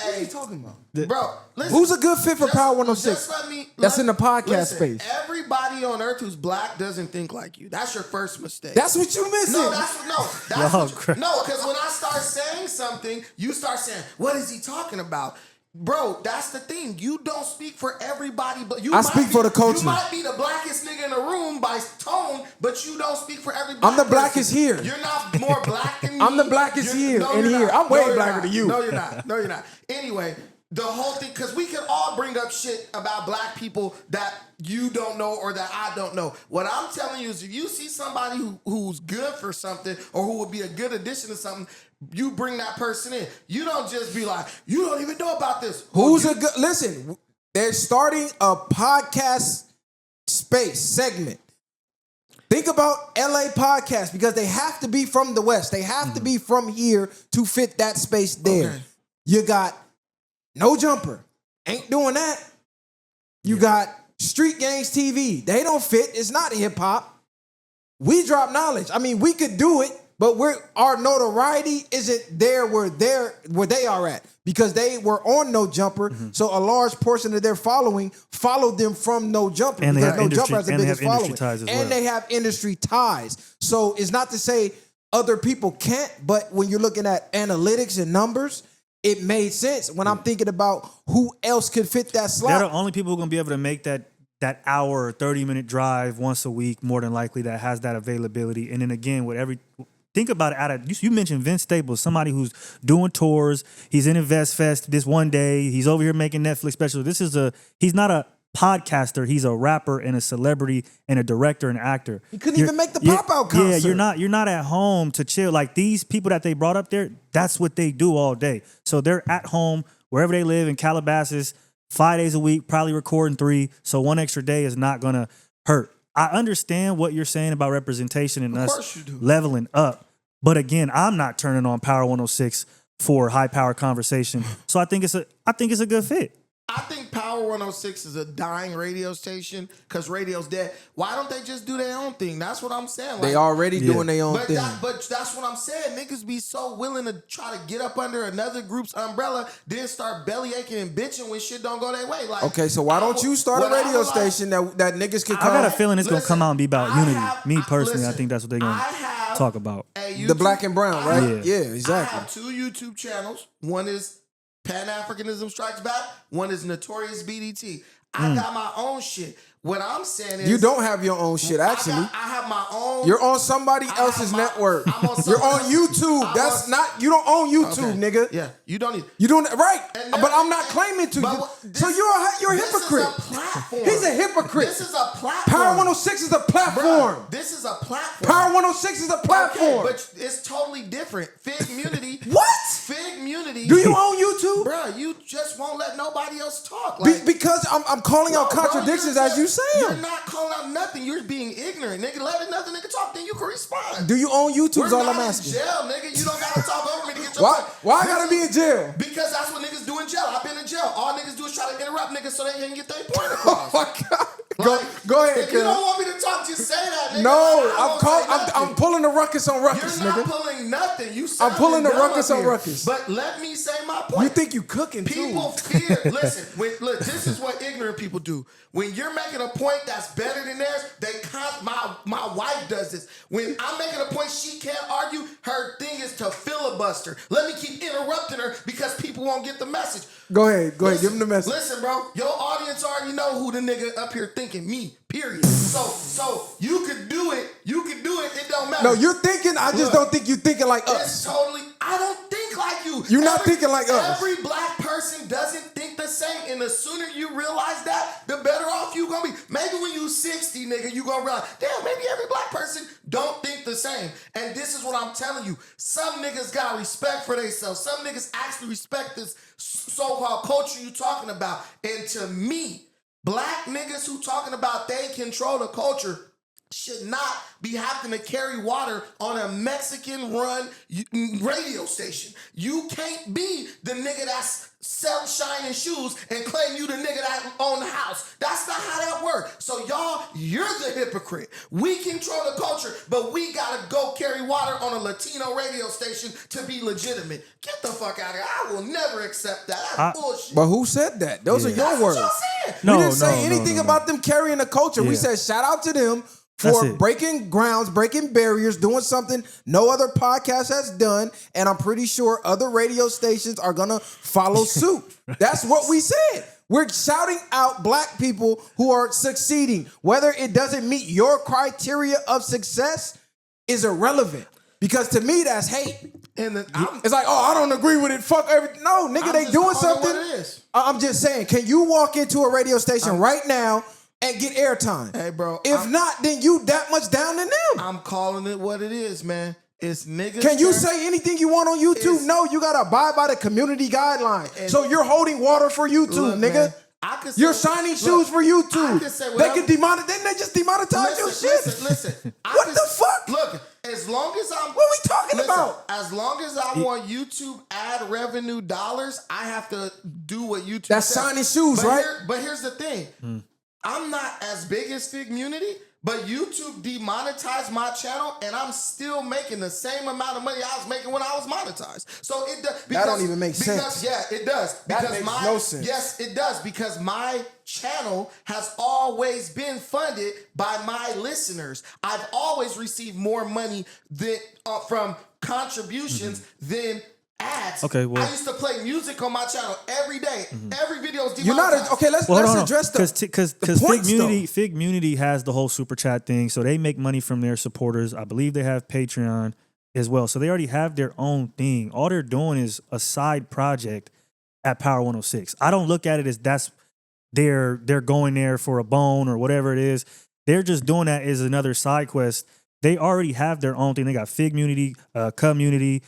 are you talking about? Bro, listen. Who's a good fit for Just- Power 106? just let me- That's in the podcast listen, space. Everybody on earth who's black doesn't think like you. That's your first mistake. That's what you missing. No, that's Y'all what crazy. no, because when I start saying something, you start saying, "What is he talking about?" Bro, that's the thing. You don't speak for everybody, but you. I might speak be- for the culture. You might be the blackest nigga in the room by tone, but you don't speak for everybody. I'm the blackest here. You're not more black than me. I'm the blackest here No, and you're here. not. I'm way No, you're blacker not. than you. No, you're not. No, you're not. Anyway, the whole thing, because we can all bring up shit about black people that you don't know or that I don't know. What I'm telling you is if you see somebody who's good for something or who would be a good addition to something, you bring that person in. You don't just be like, you don't even know about this. Who's a good? Listen, they're starting a podcast space segment. Think about LA podcast because they have to be from the West. They have to be from here to fit that space there. Okay. You got No Jumper. Ain't doing that. You got Street Gangs TV. They don't fit. It's not hip hop. We drop knowledge. I mean, we could do it, but our notoriety isn't there where they are at because they were on No Jumper. So a large portion of their following followed them from No Jumper And they because have No industry- Jumper has the and they biggest have industry following. ties as And well. they have industry ties. So it's not to say other people can't, but when you're looking at analytics and numbers, it made sense when I'm thinking about who else could fit that slot. They're the only people who are going to be able to make that hour or 30-minute drive once a week, more than likely, that has that availability. And then again, think about it. You mentioned Vince Staples, somebody who's doing tours. He's in Invest Fest this one day. He's over here making Netflix specials. He's not a podcaster. He's a rapper and a celebrity and a director and actor. He couldn't even make the pop-out concert. Yeah, you're not at home to chill. Like these people that they brought up there, that's what they do all day. So they're at home, wherever they live in Calabasas, 5 days a week, probably recording 3. So one extra day is not going to hurt. I understand what you're saying about representation and us leveling up. But again, I'm not turning on Power 106 for high power conversation. So I think it's a good fit. I think Power 106 is a dying radio station because radio's dead. Why don't they just do their own thing? That's what I'm saying. They already doing their own thing. But that's what I'm saying. Niggas be so willing to try to get up under another group's umbrella, then start belly aching and bitching when shit don't go their way. Like, Okay, so why don't you start a radio station that niggas can I come? got a feeling it's going to Listen, come out and be about I unity. have- Me personally, listen, I think that's what they're going to talk about. The black and brown, right? Yeah, I exactly. have 2 YouTube channels. One is Pan-Africanism Strikes Back. One is Notorious BDT. I got my own shit. What I'm saying is You don't have your own shit, actually. I have have my own. You're on somebody I else's have my- network. I'm on You're on someone- YouTube. I'm That's on- not. You don't own YouTube, nigga. Yeah, you don't need. You doing that right? And But then- I'm not claiming to. But You. this- So you're a hypocrite. This is a platform. He's a hypocrite. This is a platform. Power 106 is a platform. Bruh, this is a platform. Power 106 is a platform. Okay, but it's totally different. Figmunity. What? Figmunity. Do you own YouTube? Bruh, you just won't let nobody else talk. Like, Because I'm calling out bro, contradictions you're as you just- say You're them. not calling out nothing. You're being ignorant, nigga. Let another nigga talk, then you can respond. Do you own YouTube? We're Is all not I'm in asking. jail, nigga. You don't gotta talk over me to get your Why? point. Why I gotta be in jail? Because that's what niggas do in jail. I've been in jail. All niggas do is try to interrupt niggas so they can get their point across. Oh my God. Like, Go ahead, if you cuz. don't want me to talk, just say that, nigga. No, I won't say nothing. I'm pulling the ruckus on ruckus, You're not nigga. pulling nothing. You I'm pulling the sounding dumb ruckus up on here. ruckus. But let me say my point. You think you cooking People too? fear. Listen, look, this is what ignorant people do. When you're making a point that's better than theirs, my wife does this. When I'm making a point she can't argue, her thing is to filibuster. Let me keep interrupting her because people won't get the message. Go ahead. Give him the message. Listen, bro, your audience already know who the nigga up here thinking, me, period. So you could do it. It don't matter. No, you're thinking. I just Look, don't think you're thinking like It's us. totally. I don't think like you. You're not thinking like us. Every black person doesn't think the same, and the sooner you realize that, the better off you gonna be. Maybe when you 60, nigga, you gonna realize, damn, maybe every black person don't think the same. And this is what I'm telling you. Some niggas got respect for themselves. Some niggas actually respect this so-called culture you talking about. And to me, black niggas who talking about they control the culture should not be having to carry water on a Mexican-run radio station. You can't be the nigga that's sell shining shoes and claim you the nigga that own the house. That's not how that works. So y'all, you're the hypocrite. We control the culture, but we gotta go carry water on a Latino radio station to be legitimate. Get the fuck out of here. I will never accept that. That's bullshit. But who said that? Those are your That's words. what y'all saying. We didn't say anything about them carrying the culture. We Yeah. said shout out to them That's for it. breaking grounds, breaking barriers, doing something no other podcast has done. And I'm pretty sure other radio stations are going to follow suit. That's what we said. We're shouting out black people who are succeeding. Whether it doesn't meet your criteria of success is irrelevant. Because to me, that's hate. And It's like, oh, I don't agree with it. Fuck everything. No, nigga, they just doing calling it something. what it is. I'm just saying, can you walk into a radio station right now and get airtime? Hey, bro, If not, then you that much down than them. I'm calling it what it is, man. It's niggas. Can you turn- say anything you want on YouTube? It's- No, you gotta abide by the community guideline. And- So you're holding water for YouTube, Look, nigga. man, I could say- You're signing look, shoes for I YouTube. could say They whatever- can demonetize. Didn't they just demonetize your shit? Listen. What the fuck? Look, as long as I'm. What we talking about? As long as I want YouTube ad revenue dollars, I have to do what YouTube That's says. signing shoes, But right? But here's the thing. I'm not as big as Figmunity, but YouTube demonetized my channel, and I'm still making the same amount of money I was making when I was monetized. So it does. That don't even make sense. Yeah, it does. That Because makes no sense. Yes, it does, because my channel has always been funded by my listeners. I've always received more money than from contributions than ads. Okay, well- I used to play music on my channel every day. Every video was You're not demonetized. okay. Let's Well, hold on, address the because points, Figmunity has the whole super chat thing, so they make money from their supporters. I believe they have Patreon as well, so they already have their own thing. All they're doing is a side project at Power 106. I don't look at it as they're going there for a bone or whatever it is. They're just doing that as another side quest. They already have their own thing. They got Figmunity, community.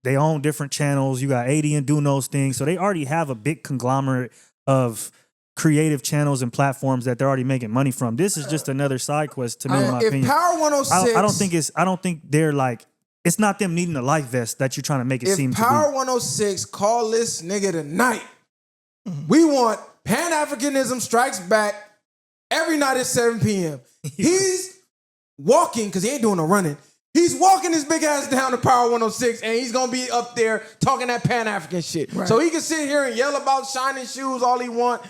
They own different channels. You got 80 and doing those things. So they already have a big conglomerate of creative channels and platforms that they're already making money from. This is just another side quest to me, in my if opinion. Power 106, I don't think they're like, it's not them needing a life vest that you're trying to make it seem if to be. Power 106 call this nigga tonight, we want Pan-Africanism Strikes Back every night at 7 p.m. He's walking, because he ain't doing no running. He's walking his big ass down to Power 106, and he's gonna be up there talking that Pan-African shit. Right. So he can sit here and yell about shining shoes all he want.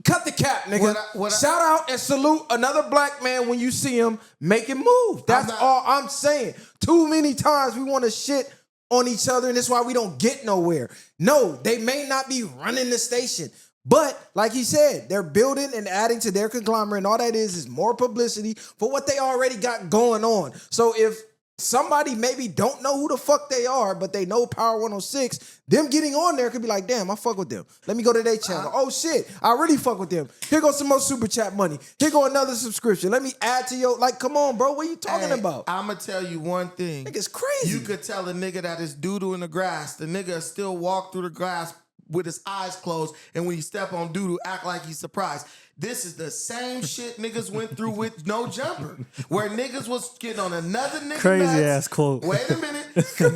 Cut the cap, nigga. Shout out and salute another black man when you see him making move. That's all I'm saying. Too many times we want to shit on each other, and that's why we don't get nowhere. No, they may not be running the station, But like he said, they're building and adding to their conglomerate, and all that is more publicity for what they already got going on. So if somebody maybe don't know who the fuck they are, but they know Power 106, them getting on there could be like, damn, I fuck with them. Let me go to their channel. Oh shit, I really fuck with them. Here goes some more super chat money. Here go another subscription. Let me add to your, like, come on, bro, what are you talking about? I'm going to tell you one thing. Nigga's crazy. You could tell a nigga that is doo-doo in the grass. The nigga still walk through the grass with his eyes closed, and when he step on doo-doo, act like he's surprised. This is the same shit niggas went through with no jumper, where niggas was getting on another nigga Crazy nuts. ass quote. Wait a minute. This shit,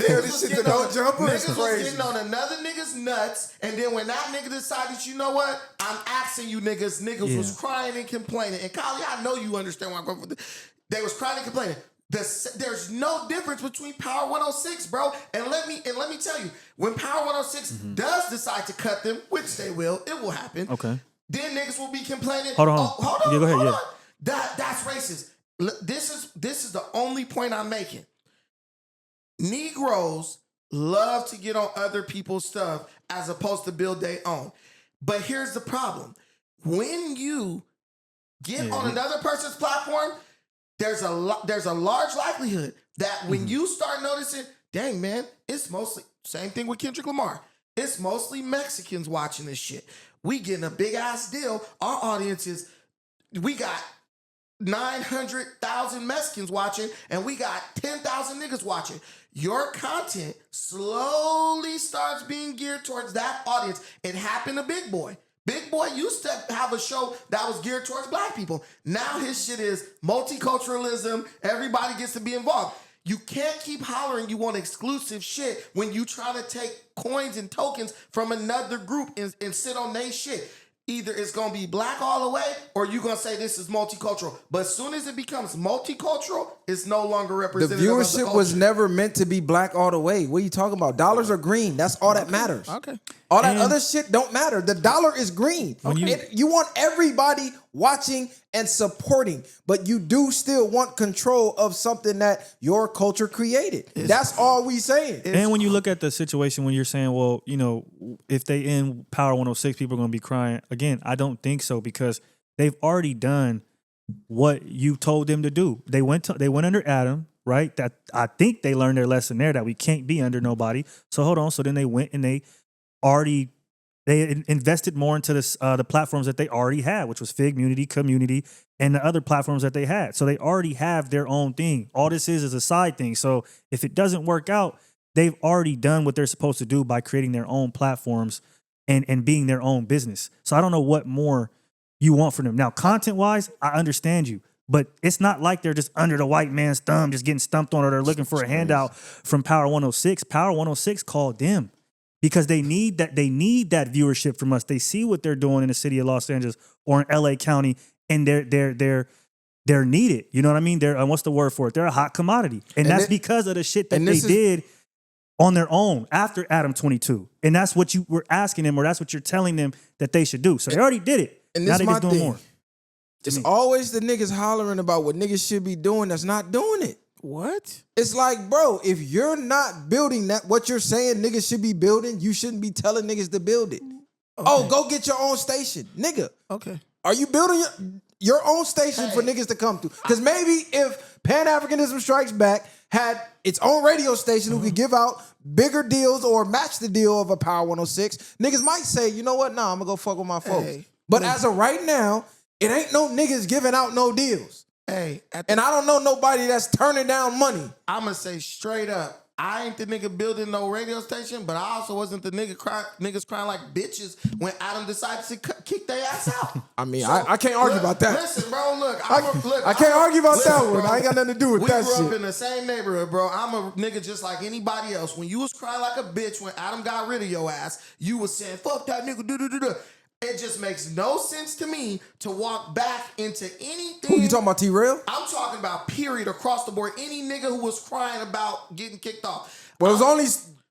the no jumper is Niggas was crazy. getting on another nigga's nuts, and then when that nigga decided, you know what? I'm asking you niggas. Niggas was crying and complaining. And Kylie, I know you understand where I'm going with this. They was crying and complaining. There's no difference between Power 106, bro. And let me tell you, when Power 106 does decide to cut them, which they will, it will happen. Okay. Then niggas will be complaining. Hold on. Hold on. Yeah, go ahead, hold yeah. on. That's racist. This is the only point I'm making. Negroes love to get on other people's stuff as opposed to build their own. But here's the problem. When you get on another person's platform, there's a large likelihood that when you start noticing, dang man, it's mostly, same thing with Kendrick Lamar. It's mostly Mexicans watching this shit. We getting a big ass deal. Our audience is, we got 900,000 Mexicans watching, and we got 10,000 niggas watching. Your content slowly starts being geared towards that audience. It happened to Big Boy. Big Boy used to have a show that was geared towards black people. Now his shit is multiculturalism. Everybody gets to be involved. You can't keep hollering you want exclusive shit when you try to take coins and tokens from another group and sit on their shit. Either it's going to be black all the way, or you're going to say this is multicultural. But as soon as it becomes multicultural, it's no longer The representative viewership of the was culture. never meant to be black all the way. What are you talking about? Dollars are green. That's all that matters. Okay. All that other shit don't matter. The dollar is green. You want everybody watching and supporting, but you do still want control of something that your culture created. That's all we saying. And when you look at the situation, when you're saying, well, you know, if they end Power 106, people are going to be crying. Again, I don't think so, because they've already done what you told them to do. They went under Adam, right? That I think they learned their lesson there, that we can't be under nobody. So hold on. So then they went and they invested more into this, the platforms that they already had, which was Figmunity, Community, and the other platforms that they had. So they already have their own thing. All this is a side thing. So if it doesn't work out, they've already done what they're supposed to do by creating their own platforms and being their own business. So I don't know what more you want from them. Now, content-wise, I understand you, but it's not like they're just under the white man's thumb, just getting stumped on, or they're looking for a handout from Power 106. Power 106 called them, because they need that viewership from us. They see what they're doing in the city of Los Angeles or in LA County, and they're needed. You know what I mean? They're what's the word for it? They're a hot commodity. And that's because of the shit that they did on their own after Adam 22. And that's what you were asking them, or that's what you're telling them that they should do. So they already did it. And now this they my just doing thing. more. It's always the niggas hollering about what niggas should be doing that's not doing it. What? It's like, bro, if you're not building that, what you're saying niggas should be building, you shouldn't be telling niggas to build it. Okay. Oh, go get your own station. Nigga. Okay. Are you building your own station for niggas to come to? Because maybe if Pan-Africanism Strikes Back had its own radio station who could give out bigger deals or match the deal of a Power 106, niggas might say, you know what? Nah, I'm going to go fuck with my folks. But as of right now, it ain't no niggas giving out no deals. And I don't know nobody that's turning down money. I'm going to say straight up, I ain't the nigga building no radio station, but I also wasn't the niggas crying like bitches when Adam decided to kick their ass out. I mean, so, I can't argue about that. Listen, bro, look. I can't argue about that one. I ain't got nothing to do with that shit. We grew up in the same neighborhood, bro. I'm a nigga just like anybody else. When you was crying like a bitch when Adam got rid of your ass, you was saying, fuck that nigga, do. It just makes no sense to me to walk back into anything. Who you talking about, T-Rail? I'm talking about period across the board. Any nigga who was crying about getting kicked off. Well, it was only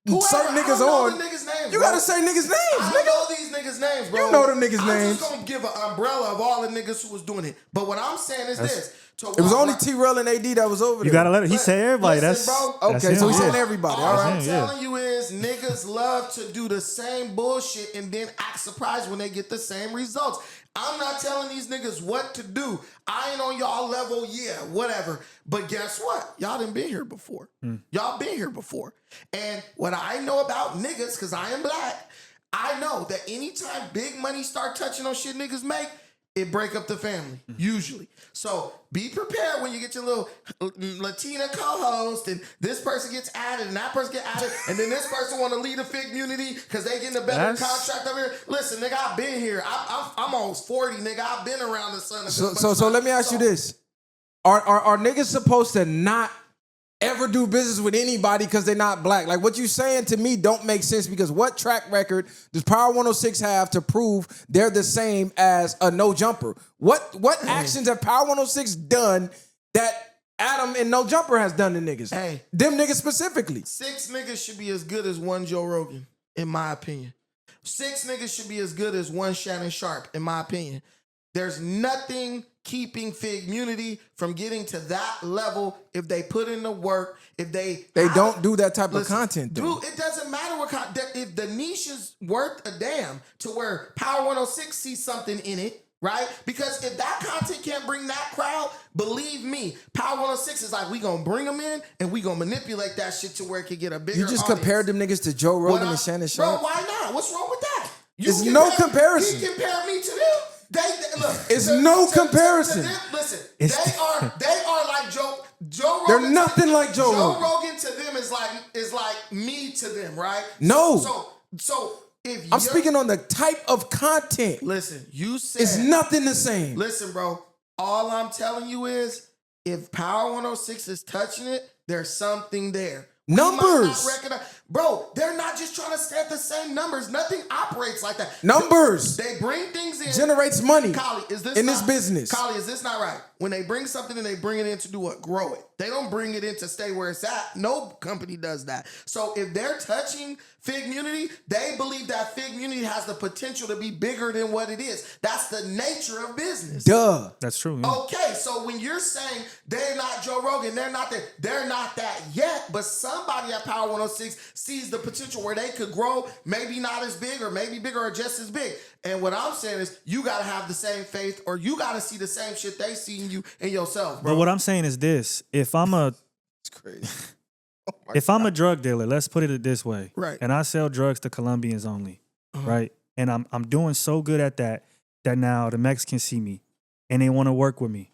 certain I niggas don't know on. the niggas' names, You bro. gotta say niggas' names, I don't nigga. know these niggas' names, bro. You know them niggas' names. I'm just gonna give an umbrella of all the niggas who was doing it. But what I'm saying is this. It was only T-Rail and AD that was over there. You gotta let it. He said everybody. Listen, That's bro. that's Okay, so him, he said yeah. everybody. All All I'm right. telling you is niggas love to do the same bullshit and then act surprised when they get the same results. I'm not telling these niggas what to do. I ain't on y'all level, yeah, whatever. But guess what? Y'all done been here before. Y'all been here before. And what I know about niggas, because I am black, I know that anytime big money start touching on shit niggas make, it break up the family, usually. So be prepared when you get your little Latina co-host and this person gets added and that person get added and then this person want to lead a Figmunity because they getting a better contract over here. Listen, nigga, I've been here. I'm almost 40, nigga. I've been around the sun. So let me ask you this. Are niggas supposed to not ever do business with anybody because they're not black? Like, what you saying to me don't make sense, because what track record does Power 106 have to prove they're the same as a No Jumper? What actions have Power 106 done that Adam and No Jumper has done to niggas? Hey. Them niggas specifically. 6 niggas should be as good as one Joe Rogan, in my opinion. 6 niggas should be as good as one Shannon Sharp, in my opinion. There's nothing keeping Figmunity from getting to that level if they put in the work, if they don't do that type of content, though. Dude, it doesn't matter what content. If the niche is worth a damn to where Power 106 sees something in it, right? Because if that content can't bring that crowd, believe me, Power 106 is like, we gonna bring them in and we gonna manipulate that shit to where it can get a bigger You just audience. compared them niggas to Joe Rogan and Shannon Sharp. Bro, why not? What's wrong with that? There's no comparison. He compared me to them. They look. It's no comparison. To them, listen, they are like Joe Rogan. They're nothing like Joe Rogan. Joe Rogan to them is like me to them, right? No. So if I'm speaking on the type of content. Listen, you said It's nothing the same. Listen, bro. All I'm telling you is, if Power 106 is touching it, there's something there. Numbers. Bro, they're not just trying to stay at the same numbers. Nothing operates like that. Numbers. They bring things in. Generates money Kali, is this in this business. Kali, is this not right? When they bring something and they bring it in to do what? Grow it. They don't bring it in to stay where it's at. No company does that. So if they're touching Figmunity, they believe that Figmunity has the potential to be bigger than what it is. That's the nature of business. Duh. That's true. Yeah. Okay, so when you're saying they're not Joe Rogan, they're not that yet, but somebody at Power 106 sees the potential where they could grow, maybe not as big or maybe bigger or just as big. And what I'm saying is, you got to have the same faith, or you got to see the same shit they see in you and yourself, bro. But what I'm saying is this: if I'm a It's crazy. I'm a drug dealer, let's put it this way, Right. and I sell drugs to Colombians only, right? And I'm doing so good at that now the Mexicans see me and they want to work with me.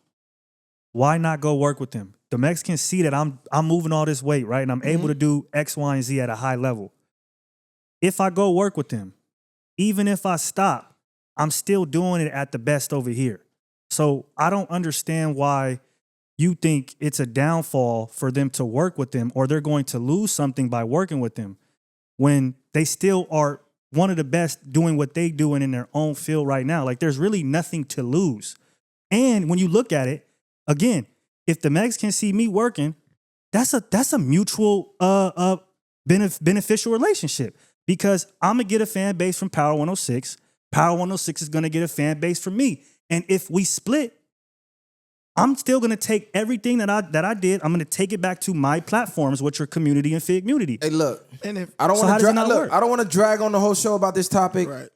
Why not go work with them? The Mexicans see that I'm moving all this weight, right? And I'm able to do X, Y, and Z at a high level. If I go work with them, even if I stop, I'm still doing it at the best over here. So I don't understand why you think it's a downfall for them to work with them, or they're going to lose something by working with them, when they still are one of the best doing what they doing in their own field right now. Like, there's really nothing to lose. And when you look at it, again, if the Mexicans see me working, that's a mutual beneficial relationship, because I'm going to get a fan base from Power 106. Power 106 is going to get a fan base from me. And if we split, I'm still going to take everything that I did. I'm going to take it back to my platforms, which are Community and Figmunity. Hey, look. And if I don't So want how to does it drag. not work? I don't want to drag on the whole show about this topic. right.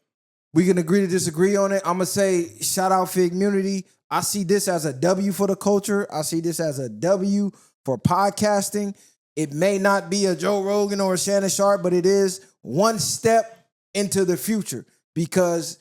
We can agree to disagree on it. I'm gonna say shout out Figmunity. I see this as a W for the culture. I see this as a W for podcasting. It may not be a Joe Rogan or a Shannon Sharp, but it is one step into the future, because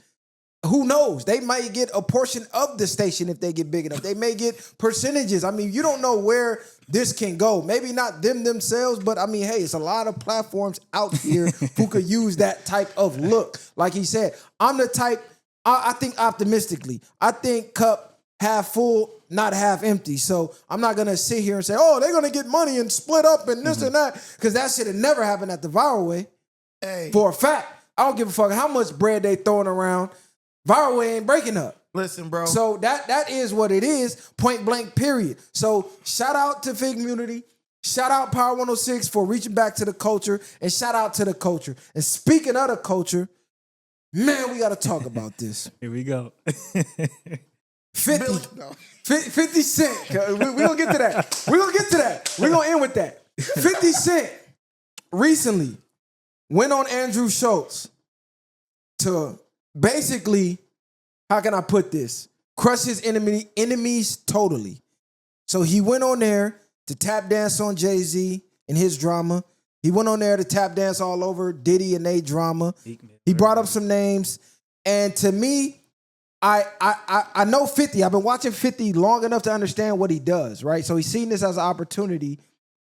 who knows? They might get a portion of the station if they get big enough. They may get percentages. I mean, you don't know where this can go. Maybe not them themselves, but I mean, hey, it's a lot of platforms out here who could use that type of look. Like he said, I'm the type, I think optimistically. I think cup half full, not half empty. So I'm not going to sit here and say, oh, they're going to get money and split up and this and that, because that shit had never happened at the Viral Way. Hey, For a fact. I don't give a fuck how much bread they throwing around. Viral Way ain't breaking up. listen, bro. So that is what it is, point blank, period. So shout out to Figmunity. Shout out Power 106 for reaching back to the culture, and shout out to the culture. And speaking of the culture, man, we got to talk about this. Here we go. 50 Cent. We're going to get to that. We're going to get to that. We're going to end with that. 50 Cent recently went on Andrew Schulz to basically, how can I put this? Crush his enemies totally. So he went on there to tap dance on Jay-Z and his drama. He went on there to tap dance all over Diddy and they drama. He brought up some names. And to me, I know 50. I've been watching 50 long enough to understand what he does, right? So he's seen this as an opportunity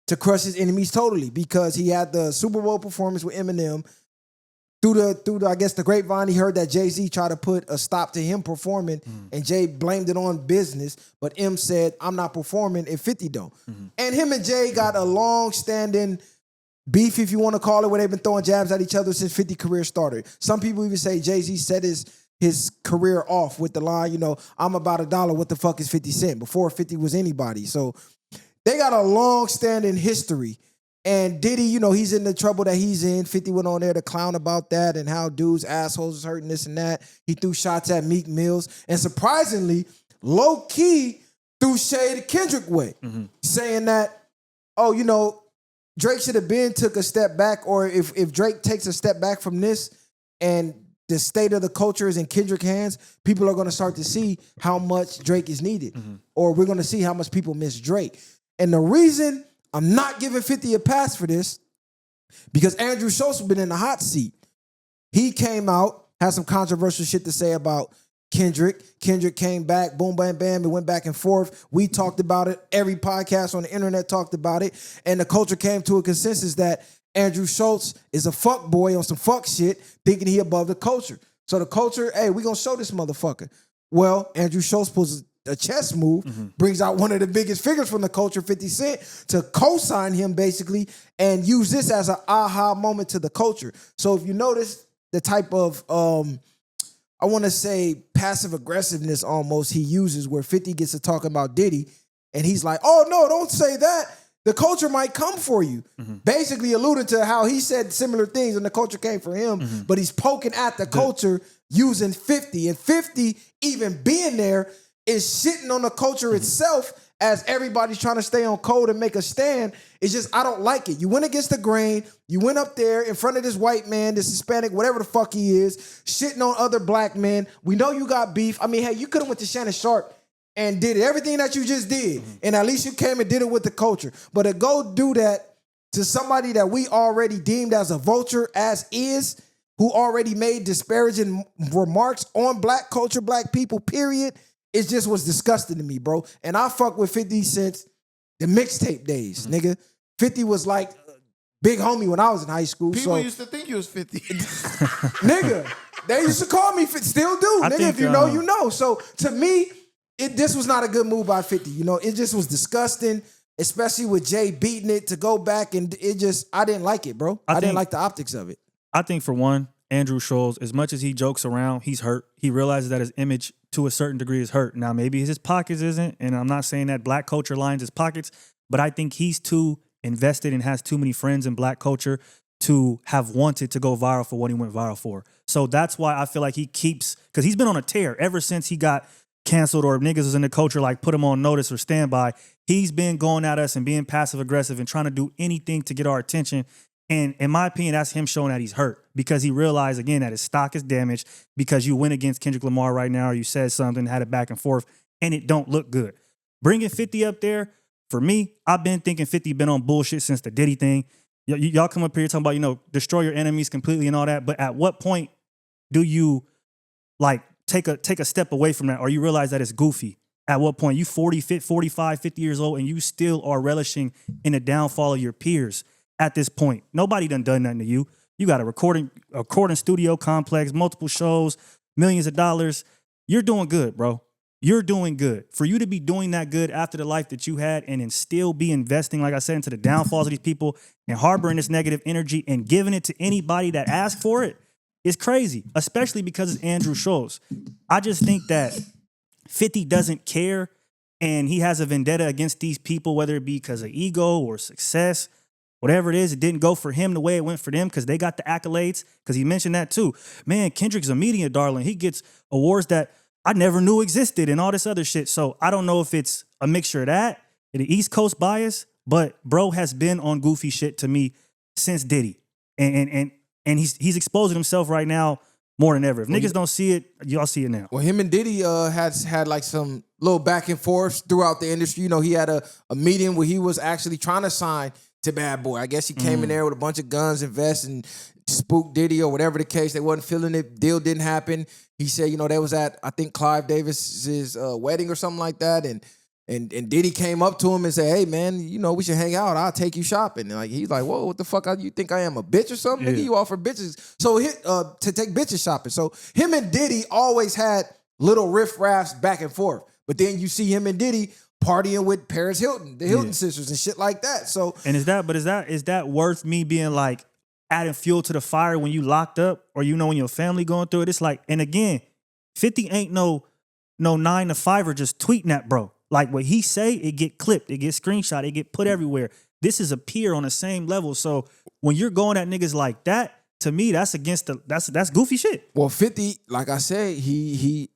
to crush his enemies totally because he had the Super Bowl performance with Eminem. Through the I guess the grapevine, he heard that Jay-Z tried to put a stop to him performing, and Jay blamed it on business. But M said, "I'm not performing if 50 don't." And him and Jay got a long-standing beef, if you want to call it, where they've been throwing jabs at each other since 50 career started. Some people even say Jay-Z set his career off with the line, "I'm about $1. What the fuck is 50 Cent?" Before 50 was anybody. So they got a long-standing history. And Diddy, he's in the trouble that he's in. 50 went on there to clown about that and how dudes, assholes is hurting this and that. He threw shots at Meek Mills. And surprisingly, low-key threw shade at Kendrick way, saying that, Drake should have took a step back, or if Drake takes a step back from this and the state of the culture is in Kendrick's hands, people are going to start to see how much Drake is needed. Or we're going to see how much people miss Drake. And the reason I'm not giving 50 a pass for this because Andrew Schulz has been in the hot seat. He came out, had some controversial shit to say about Kendrick. Kendrick came back, boom, bam, bam, it went back and forth. We talked about it. Every podcast on the internet talked about it. And the culture came to a consensus that Andrew Schulz is a fuck boy on some fuck shit, thinking he above the culture. So the culture, hey, we gonna show this motherfucker. Well, Andrew Schulz pulls a chess move, brings out one of the biggest figures from the culture, 50 Cent, to co-sign him basically and use this as an aha moment to the culture. So if you notice the type of, I want to say passive aggressiveness almost he uses where 50 gets to talking about Diddy and he's like, "Oh no, don't say that. The culture might come for you." Basically alluding to how he said similar things and the culture came for him, but he's poking at the culture using 50. And 50 even being there is shitting on the culture itself as everybody's trying to stay on code and make a stand. It's just, I don't like it. You went against the grain. You went up there in front of this white man, this Hispanic, whatever the fuck he is, shitting on other black men. We know you got beef. I mean, hey, you could have went to Shannon Sharp and did everything that you just did. And at least you came and did it with the culture. But to go do that to somebody that we already deemed as a vulture as is, who already made disparaging remarks on black culture, black people, period, it just was disgusting to me, bro. And I fuck with 50 since the mixtape days, nigga. 50 was like big homie when I was in high school. People used to think you was 50. Nigga, they used to call me 50, still do. Nigga, if you know, you know. So to me, this was not a good move by 50. It just was disgusting, especially with Jay beating it to go back. And I didn't like it, bro. I didn't like the optics of it. I think for one, Andrew Schulz, as much as he jokes around, he's hurt. He realizes that his image to a certain degree is hurt. Now, maybe his pockets isn't, and I'm not saying that black culture lines his pockets, but I think he's too invested and has too many friends in black culture to have wanted to go viral for what he went viral for. So that's why I feel like he keeps, because he's been on a tear ever since he got canceled or niggas was in the culture like put him on notice or standby. He's been going at us and being passive aggressive and trying to do anything to get our attention. And in my opinion, that's him showing that he's hurt because he realized, again, that his stock is damaged because you went against Kendrick Lamar right now or you said something, had it back and forth, and it don't look good. Bringing 50 up there, for me, I've been thinking 50 been on bullshit since the Diddy thing. Y'all come up here talking about, destroy your enemies completely and all that, but at what point do you, take a step away from that or you realize that it's goofy? At what point? You 45, 50 years old and you still are relishing in the downfall of your peers. At this point, nobody done nothing to you. You got a recording studio complex, multiple shows, millions of dollars. You're doing good, bro. You're doing good. For you to be doing that good after the life that you had and then still be investing, like I said, into the downfalls of these people and harboring this negative energy and giving it to anybody that asks for it is crazy, especially because it's Andrew Schulz. I just think that 50 doesn't care and he has a vendetta against these people, whether it be because of ego or success, whatever it is, it didn't go for him the way it went for them because they got the accolades. Because he mentioned that too. Man, Kendrick's a media darling. He gets awards that I never knew existed and all this other shit. So I don't know if it's a mixture of that, the East Coast bias, but bro has been on goofy shit to me since Diddy. And he's exposing himself right now more than ever. If niggas don't see it, y'all see it now. Well, him and Diddy has had like some little back and forth throughout the industry. You know, he had a meeting where he was actually trying to sign to Bad Boy. I guess he came in there with a bunch of guns and vests and spooked Diddy or whatever the case. They wasn't feeling it. Deal didn't happen. He said, you know, they was at, I think, Clive Davis's wedding or something like that. And Diddy came up to him and said, hey, man, you know, we should hang out. I'll take you shopping. And like he's like, whoa, what the fuck? You think I am a bitch or something? Yeah. Nigga, you offer bitches. So to take bitches shopping. So him and Diddy always had little riff-raffs back and forth. But then you see him and Diddy partying with Paris Hilton, the Hilton sisters and shit like that. So And is that worth me being like adding fuel to the fire when you locked up or you know when your family going through it? It's like, and again, 50 ain't no 9 to 5er just tweeting that, bro. Like what he say, it get clipped, it get screenshot, it get put everywhere. This is a peer on the same level. So when you're going at niggas like that, to me, that's against that's goofy shit. Well, 50, like I said, he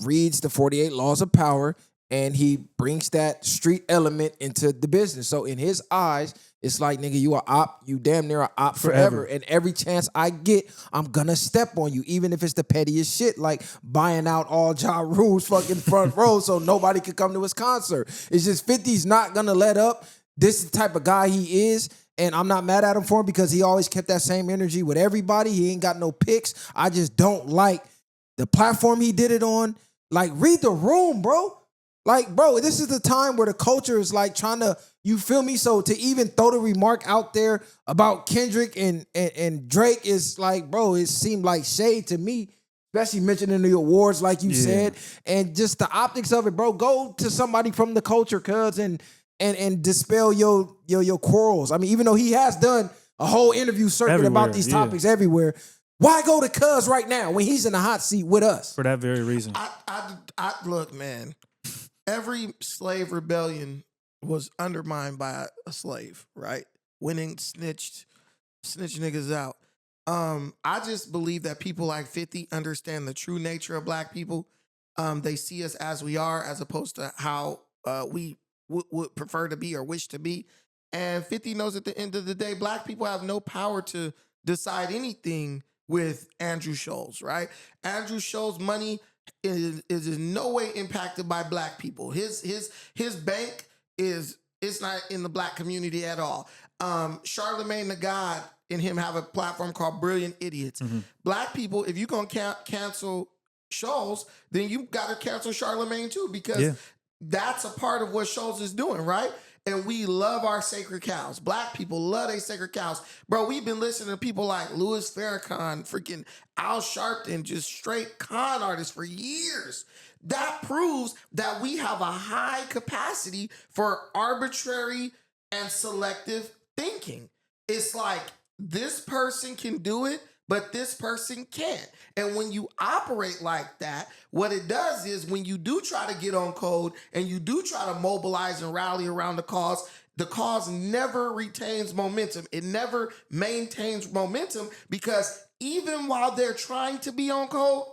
reads the 48 laws of power and he brings that street element into the business. So in his eyes, it's like, nigga, you a op, you damn near a op forever. And every chance I get, I'm gonna step on you, even if it's the pettiest shit, like buying out all Ja Rule's fucking front row so nobody could come to his concert. It's just 50's not gonna let up. This is the type of guy he is. And I'm not mad at him for him because he always kept that same energy with everybody. He ain't got no picks. I just don't like the platform he did it on. Like, read the room, bro. Like, bro, this is the time where the culture is like trying to, you feel me? So to even throw the remark out there about Kendrick and Drake is like, bro, it seemed like shade to me, especially mentioning the awards like you said. And just the optics of it, bro, go to somebody from the culture, cuz, and dispel your quarrels. I mean, even though he has done a whole interview circuit about these topics everywhere, why go to cuz right now when he's in the hot seat with us? For that very reason. I look, man. Every slave rebellion was undermined by a slave, right? Winning snitch niggas out. I just believe that people like 50 understand the true nature of black people. They see us as we are, as opposed to how we would prefer to be or wish to be. And 50 knows at the end of the day, black people have no power to decide anything with Andrew Schulz, right? Andrew Schulz money is in no way impacted by black people. His bank it's not in the black community at all. Charlemagne the God and him have a platform called Brilliant Idiots. Mm-hmm. Black people, if you're gonna cancel Schulz, then you gotta cancel Charlemagne too, because that's a part of what Schulz is doing, right? And we love our sacred cows. Black people love their sacred cows. Bro, we've been listening to people like Louis Farrakhan, freaking Al Sharpton, just straight con artists for years. That proves that we have a high capacity for arbitrary and selective thinking. It's like this person can do it, but this person can't. And when you operate like that, what it does is when you do try to get on code and you do try to mobilize and rally around the cause never retains momentum. It never maintains momentum because even while they're trying to be on code,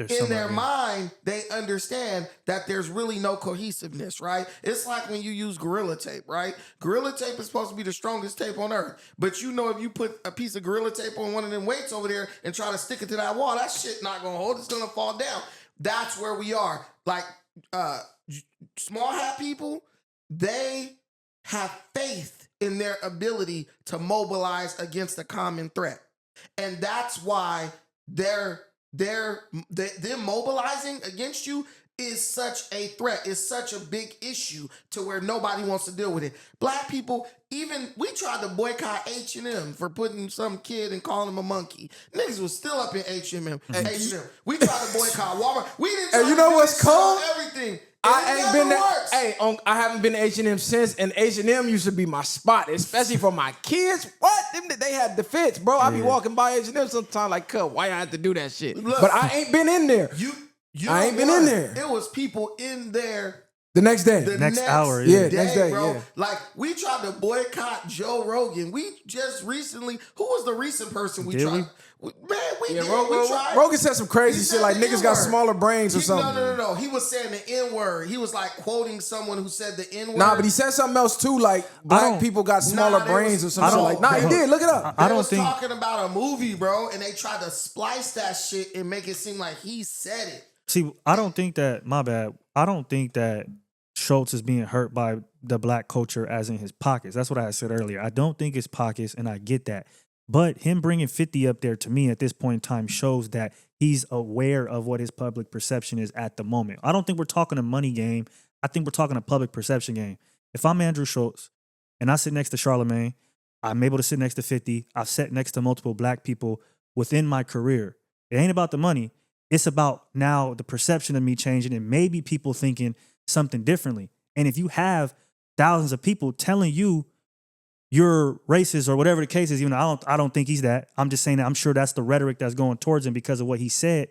in their mind, they understand that there's really no cohesiveness, right? It's like when you use Gorilla Tape, right? Gorilla Tape is supposed to be the strongest tape on earth. But you know if you put a piece of Gorilla Tape on one of them weights over there and try to stick it to that wall, that shit not going to hold. It's going to fall down. That's where we are. Like small hat people, they have faith in their ability to mobilize against a common threat. And that's why them mobilizing against you is such a threat. It's such a big issue to where nobody wants to deal with it. Black people, even we tried to boycott H&M for putting some kid and calling him a monkey. Niggas was still up in H&M. We tried to boycott Walmart. We didn't. And you know what's cold? Everything. I ain't been to, I haven't been to H&M since, and H&M used to be my spot, especially for my kids. What? They had the fits, bro. I be walking by H&M sometimes like, cut, why I have to do that shit? Look, but I ain't been in there. I ain't been in there. It was people in there The next day. The Next hour, yeah. day, Next day, bro. yeah. Like, we tried to boycott Joe Rogan. We just recently, who was the recent person we Did tried? we? We Yeah, did. We tried. Rogan said some crazy He shit said like the niggas got N-word. smaller brains or something. No. He was saying the N-word. He was like quoting someone who said the N-word. Nah, but he said something else too, like black people got smaller brains or something like. Nah, he did. Look it up. I They don't was think talking about a movie, bro, and they tried to splice that shit and make it seem like he said it. See, I don't think that, my bad, I don't think that Schulz is being hurt by the black culture as in his pockets. That's what I said earlier. I don't think it's pockets, and I get that. But him bringing 50 up there to me at this point in time shows that he's aware of what his public perception is at the moment. I don't think we're talking a money game. I think we're talking a public perception game. If I'm Andrew Schulz and I sit next to Charlemagne, I'm able to sit next to 50. I've sat next to multiple black people within my career. It ain't about the money. It's about now the perception of me changing and maybe people thinking something differently. And if you have thousands of people telling you you're racist or whatever the case is, even I don't think he's that. I'm just saying that I'm sure that's the rhetoric that's going towards him because of what he said.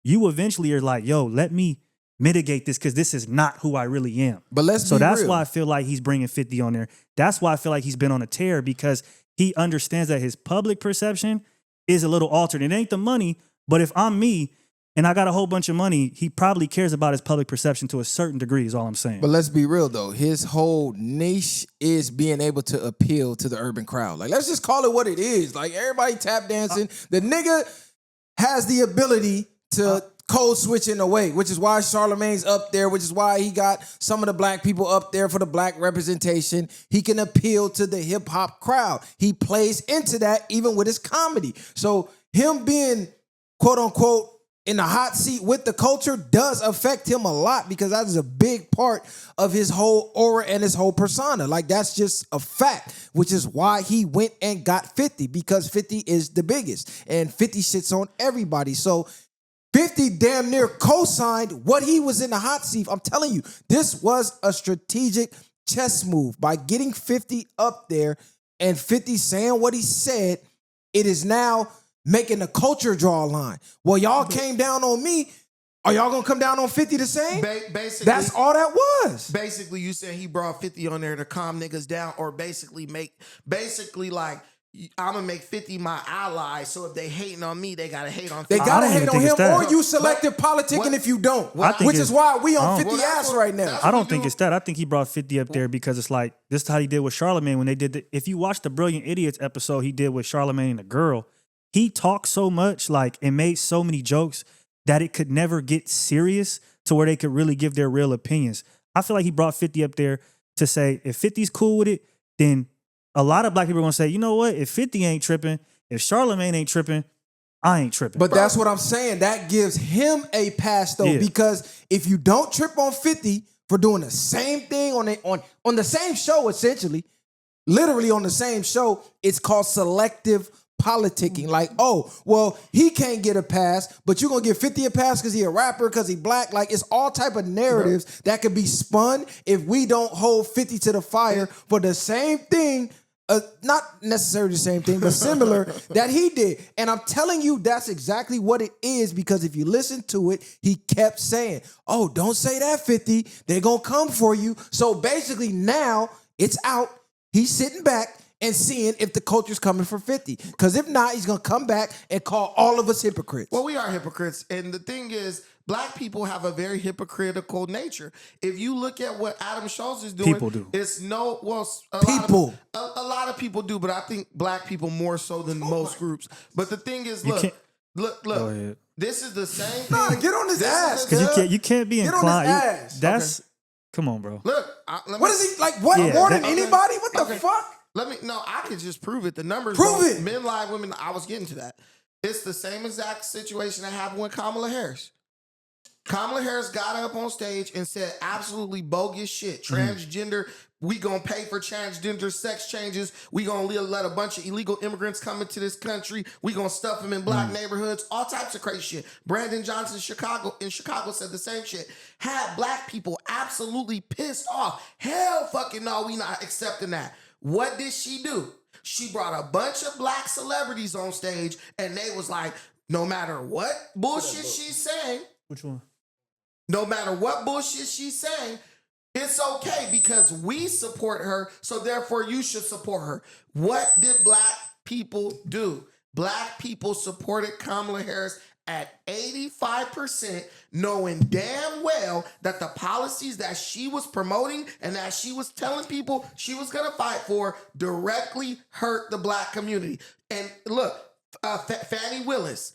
You eventually are like, yo, let me mitigate this because this is not who I really am. But So that's why I feel like he's bringing 50 on there. That's why I feel like he's been on a tear because he understands that his public perception is a little altered. It ain't the money, but if I'm me and I got a whole bunch of money, he probably cares about his public perception to a certain degree is all I'm saying. But let's be real though. His whole niche is being able to appeal to the urban crowd. Like, let's just call it what it is. Like, everybody tap dancing. The nigga has the ability to code switch in a way, which is why Charlemagne's up there, which is why he got some of the black people up there for the black representation. He can appeal to the hip hop crowd. He plays into that even with his comedy. So him being quote unquote in the hot seat with the culture does affect him a lot because that is a big part of his whole aura and his whole persona. Like, that's just a fact, which is why he went and got 50 because 50 is the biggest and 50 shits on everybody. So 50 damn near co-signed what he was in the hot seat. I'm telling you, this was a strategic chess move by getting 50 up there and 50 saying what he said. It is now making the culture draw a line. Well, y'all came down on me. Are y'all gonna come down on 50 the same? Basically, that's all that was. Basically, you said he brought 50 on there to calm niggas down, or basically like, I'm gonna make 50 my ally. So if they hating on me, they gotta hate on 50. They gotta hate on him, or you selective politicking what, if you don't. Which is why we on 50 ass right now. I don't think it's that. I think he brought 50 up there because it's like, this is how he did with Charlemagne when they did if you watch the Brilliant Idiots episode he did with Charlemagne and the girl, he talked so much like and made so many jokes that it could never get serious to where they could really give their real opinions. I feel like he brought 50 up there to say, if 50's cool with it, then a lot of black people are going to say, you know what? If 50 ain't tripping, if Charlemagne ain't tripping, I ain't tripping. But that's what I'm saying. That gives him a pass though, because if you don't trip on 50 for doing the same thing on the same show, essentially, literally on the same show, it's called selective politicking. Like, oh, well, he can't get a pass, but you're gonna give 50 a pass because he a rapper, because he black. Like, it's all type of narratives that could be spun if we don't hold 50 to the fire for the same thing, not necessarily the same thing, but similar that he did. And I'm telling you, that's exactly what it is, because if you listen to it, he kept saying, oh, don't say that, 50. They're gonna come for you. So basically now it's out. He's sitting back and seeing if the culture's coming for 50. Because if not, he's going to come back and call all of us hypocrites. Well, we are hypocrites. And the thing is, black people have a very hypocritical nature. If you look at what Adam Schulz is doing, people do. It's no, well, a lot of people do, but I think black people more so than most groups. But the thing is, look. This is the same thing. Nah, get on his ass. Because you can't be inclined. Ass. That's, come on, bro. Look. What is he, like, what, more than anybody? What the fuck? I could just prove it. The numbers. Prove it. Men lie, women. I was getting to that. It's the same exact situation that happened with Kamala Harris. Kamala Harris got up on stage and said absolutely bogus shit. Transgender, we gonna pay for transgender sex changes. We gonna let a bunch of illegal immigrants come into this country. We gonna stuff them in black neighborhoods. All types of crazy shit. Brandon Johnson in Chicago said the same shit. Had black people absolutely pissed off. Hell fucking no, we not accepting that. What did she do? She brought a bunch of black celebrities on stage, and they was like, no matter what bullshit she's saying. Which one? No matter what bullshit she's saying, It's okay because we support her, so therefore you should support her. What did black people do? Black people supported Kamala Harris at 85%, knowing damn well that the policies that she was promoting and that she was telling people she was going to fight for directly hurt the black community. And look, Fannie Willis,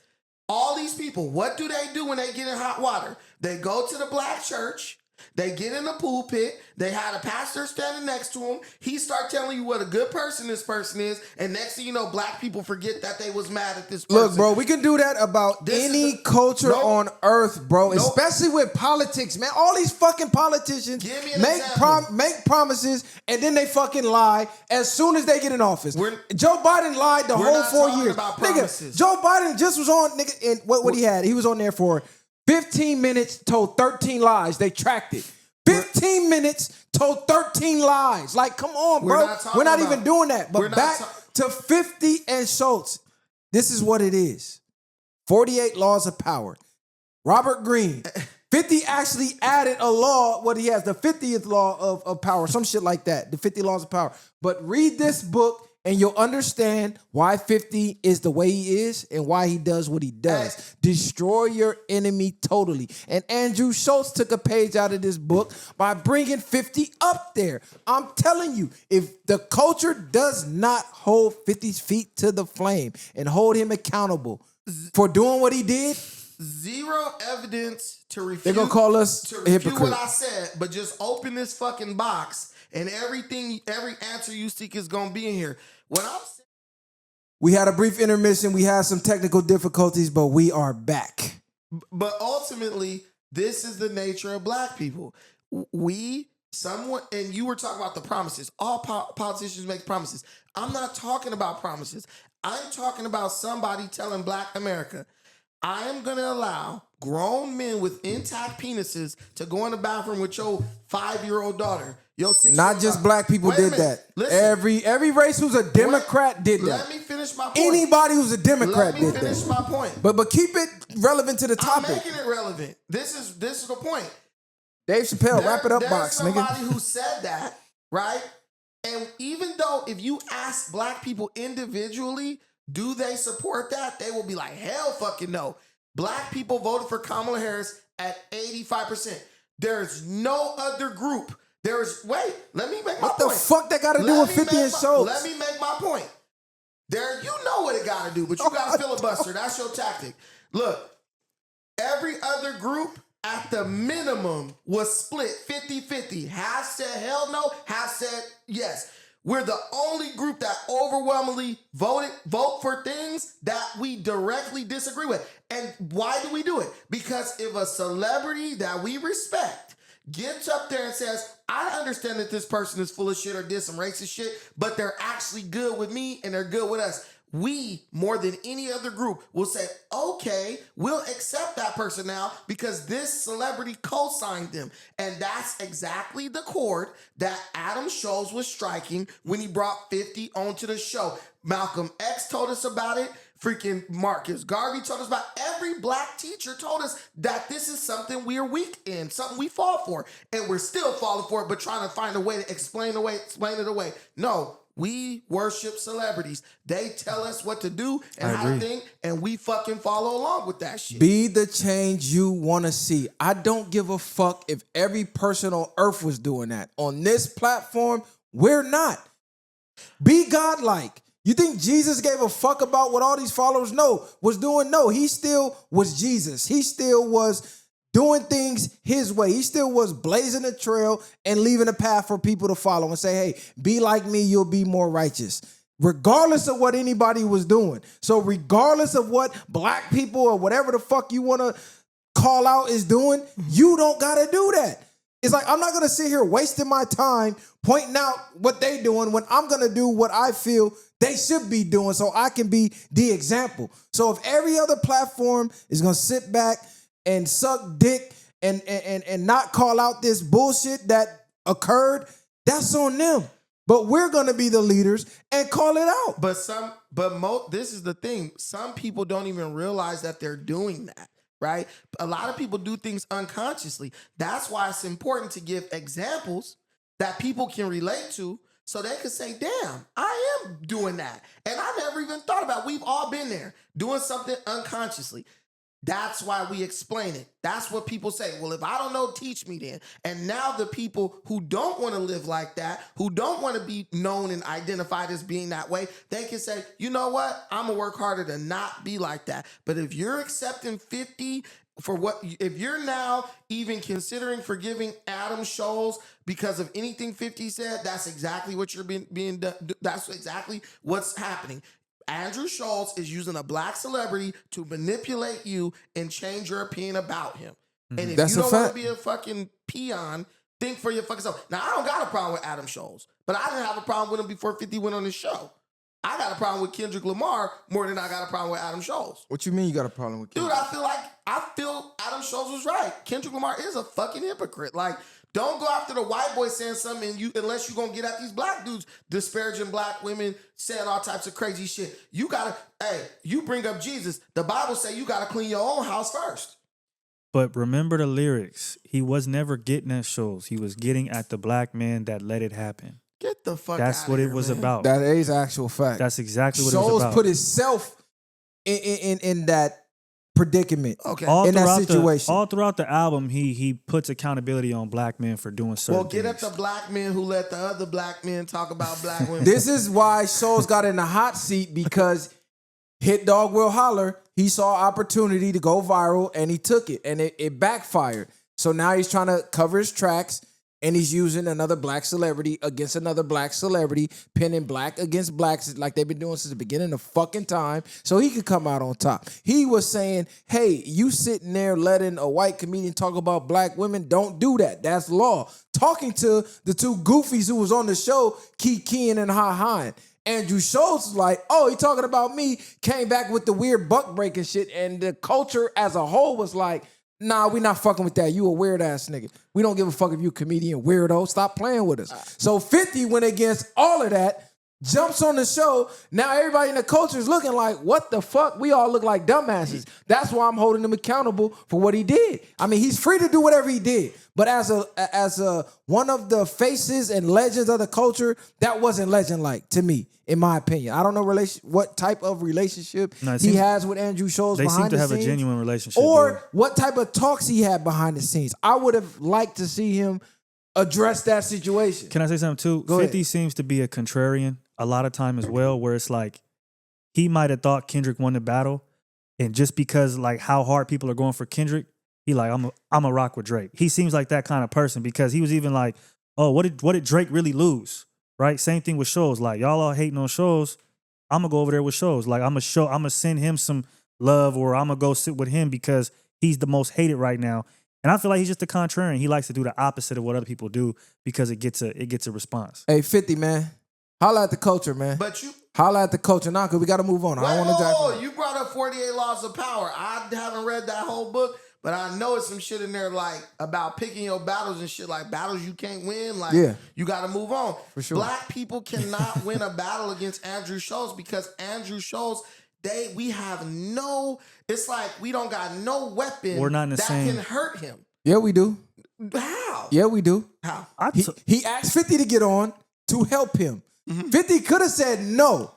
all these people, what do they do when they get in hot water? They go to the black church. They get in the pulpit. They had a pastor standing next to him. He start telling you what a good person this person is. And next thing you know, black people forget that they was mad at this person. Look, bro, we can do that about any culture on earth, bro. Especially with politics, man. All these fucking politicians make promises and then they fucking lie as soon as they get in office. Joe Biden lied the whole 4 years. Nigga, Joe Biden just was on, nigga, and what he had? He was on there for 15 minutes, told 13 lies. They tracked it. 15 minutes, told 13 lies. Like, come on, bro. We're not even doing that. But back to 50 and Schulz. This is what it is. 48 laws of power. Robert Greene. 50 actually added a law, what he has, the 50th law of power, some shit like that, the 50 laws of power. But read this book, and you'll understand why 50 is the way he is and why he does what he does. Destroy your enemy totally. And Andrew Schulz took a page out of this book by bringing 50 up there. I'm telling you, if the culture does not hold 50's feet to the flame and hold him accountable for doing what he did, zero evidence to refute. They're gonna call us to refute what I said, but just open this fucking box and every answer you seek is gonna be in here. What I'm saying. We had a brief intermission. We had some technical difficulties, but we are back. But ultimately, this is the nature of black people. And you were talking about the promises. All politicians make promises. I'm not talking about promises. I'm talking about somebody telling black America, I am going to allow grown men with intact penises to go in the bathroom with your 5-year-old daughter. Not just black people did that. Listen, every race who's a Democrat did that. Let me finish my point. Anybody who's a Democrat did that. Let me finish my point. But keep it relevant to the topic. I'm making it relevant. This is the point. Dave Chappelle, wrap it up box, nigga. There's somebody who said that, right? And even though if you ask black people individually, do they support that? They will be like, hell fucking no. Black people voted for Kamala Harris at 85%. There's no other group. Let me make my point. What the fuck that got to do with 50 and Schulz? Let me make my point. You know what it got to do, but you got to filibuster. That's your tactic. Look, every other group at the minimum was split 50-50. Half said hell no, half said yes. We're the only group that overwhelmingly vote for things that we directly disagree with. And why do we do it? Because if a celebrity that we respect gets up there and says, I understand that this person is full of shit or did some racist shit, but they're actually good with me and they're good with us. We, more than any other group, will say, okay, we'll accept that person now because this celebrity co-signed them. And that's exactly the chord that Adam Schulz was striking when he brought 50 onto the show. Malcolm X told us about it. Freaking Marcus Garvey told us about it. Every black teacher told us that this is something we are weak in, something we fall for. And we're still falling for it, but trying to find a way to explain it away. No. We worship celebrities. They tell us what to do and how to think, and we fucking follow along with that shit. Be the change you want to see. I don't give a fuck if every person on earth was doing that. On this platform, we're not. Be godlike. You think Jesus gave a fuck about what all these followers was doing? No, he still was Jesus. He still was doing things his way. He still was blazing a trail and leaving a path for people to follow and say, hey, be like me, you'll be more righteous. Regardless of what anybody was doing. So regardless of what black people or whatever the fuck you want to call out is doing, you don't got to do that. It's like, I'm not going to sit here wasting my time pointing out what they doing when I'm going to do what I feel they should be doing so I can be the example. So if every other platform is going to sit back and suck dick and not call out this bullshit that occurred, that's on them. But we're gonna be the leaders and call it out. This is the thing. Some people don't even realize that they're doing that. right? A lot of people do things unconsciously. That's why it's important to give examples that people can relate to so they can say, damn, I am doing that. And I never even thought about it. We've all been there doing something unconsciously. That's why we explain it. That's what people say. Well, if I don't know, teach me then. And now the people who don't want to live like that, who don't want to be known and identified as being that way, they can say, you know what? I'm going to work harder to not be like that. But if you're accepting 50 for what, if you're now even considering forgiving Adam Schulz because of anything 50 said, that's exactly what you're being done. That's exactly what's happening. Andrew Schulz is using a black celebrity to manipulate you and change your opinion about him. And if That's you a don't want fact. to be a fucking peon, think for your fucking self. Now, I don't got a problem with Adam Schulz, but I didn't have a problem with him before 50 went on his show. I got a problem with Kendrick Lamar more than I got a problem with Adam Schulz. What you mean you got a problem with Dude, Kendrick? I feel Adam Schulz was right. Kendrick Lamar is a fucking hypocrite. Like, don't go after the white boy saying something unless you're gonna get at these black dudes disparaging black women, saying all types of crazy shit. You bring up Jesus. The Bible say you gotta clean your own house first. But remember the lyrics. He was never getting at Schulz. He was getting at the black man that let it happen. Get the fuck That's out what of it here, was man. about. That is actual fact. That's exactly what it was Schulz about. put himself in that predicament. Okay. in that situation. All throughout the album, he puts accountability on black men for doing certain Well, get at things. the black men who let the other black men talk about black women. This is why Schulz got in the hot seat, because Hit Dog Will Holler, he saw opportunity to go viral and he took it, and it backfired. So now he's trying to cover his tracks, and he's using another black celebrity against another black celebrity, pinning black against blacks like they've been doing since the beginning of fucking time, so he could come out on top. He was saying, hey, you sitting there letting a white comedian talk about black women, don't do that. That's law. Talking to the two goofies who was on the show, Kikiing and Ha-Haing. Andrew Schulz was like, oh, he talking about me, came back with the weird buck breaking shit, and the culture as a whole was like, nah, we not fucking with that. You a weird ass nigga. We don't give a fuck if you a comedian, weirdo. Stop playing with us. So 50 went against all of that, jumps on the show. Now everybody in the culture is looking like, what the fuck? We all look like dumbasses. That's why I'm holding him accountable for what he did. I mean, he's free to do whatever he did. But as a one of the faces and legends of the culture, that wasn't legend-like to me, in my opinion. I don't know what type of relationship he has with Andrew Schulz behind the scenes. They seem to have a genuine relationship. Or what type of talks he had behind the scenes. I would have liked to see him address that situation. Can I say something too? Go 50 ahead. seems to be a contrarian a lot of time as well, where it's like he might have thought Kendrick won the battle, and just because like how hard people are going for Kendrick, he like, I'm a rock with Drake. He seems like that kind of person, because he was even like, oh, what did Drake really lose? Right? Same thing with Schulz. Like, y'all all hating on Schulz. I'm gonna go over there with Schulz. Like, I'm gonna send him some love, or I'm gonna go sit with him because he's the most hated right now. And I feel like he's just a contrarian. He likes to do the opposite of what other people do because it gets a response. Hey, 50, man. Holla at the culture, man. But you... Holla at the culture now, because we got to move on. I don't want to Whoa, you brought up 48 Laws of Power. I haven't read that whole book, but I know it's some shit in there like about picking your battles and shit, like battles you can't win. Like, you got to move on. For sure. Black people cannot win a battle against Andrew Schulz, because Andrew Schulz, we have no, it's like we don't got no weapon We're not in the that same. can hurt him. Yeah, we do. How? Yeah, we do. How? He asked 50 to get on to help him. Mm-hmm. 50 could have said no.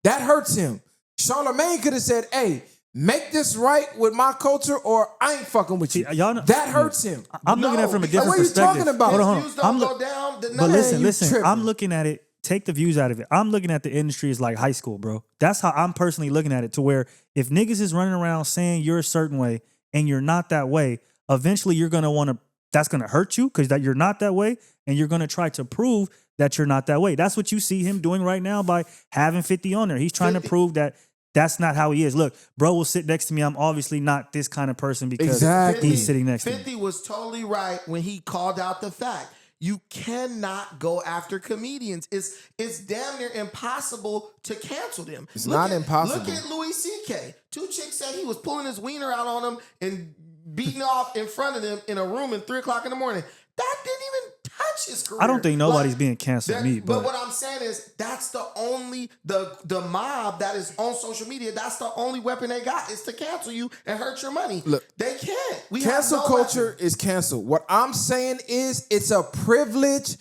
That hurts him. Charlamagne could have said, hey, make this right with my culture, or I ain't fucking with you. See, y'all know- that hurts him. I'm looking at it from a different What are you perspective. talking about? Hold on, Views hold on. don't go down. But listen, you listen. tripping. I'm looking at it. Take the views out of it. I'm looking at the industry as like high school, bro. That's how I'm personally looking at it, to where if niggas is running around saying you're a certain way and you're not that way, eventually you're going to want to, that's going to hurt you because that you're not that way, and you're going to try to prove that you're not that way. That's what you see him doing right now by having 50 on there. He's trying to prove that that's not how he is. Look, bro will sit next to me. I'm obviously not this kind of person because Exactly. he's sitting next to me. 50 was totally right when he called out the fact. You cannot go after comedians. It's damn near impossible to cancel them. It's not impossible. Look at Louis C.K. Two chicks said he was pulling his wiener out on him and beating off in front of them in a room at 3 o'clock in the morning. That didn't even touch his career. I don't think nobody's being canceled. But what I'm saying is that's the only the mob that is on social media. That's the only weapon they got is to cancel you and hurt your money. Look, they can't. Cancel culture is canceled. What I'm saying is it's a privilege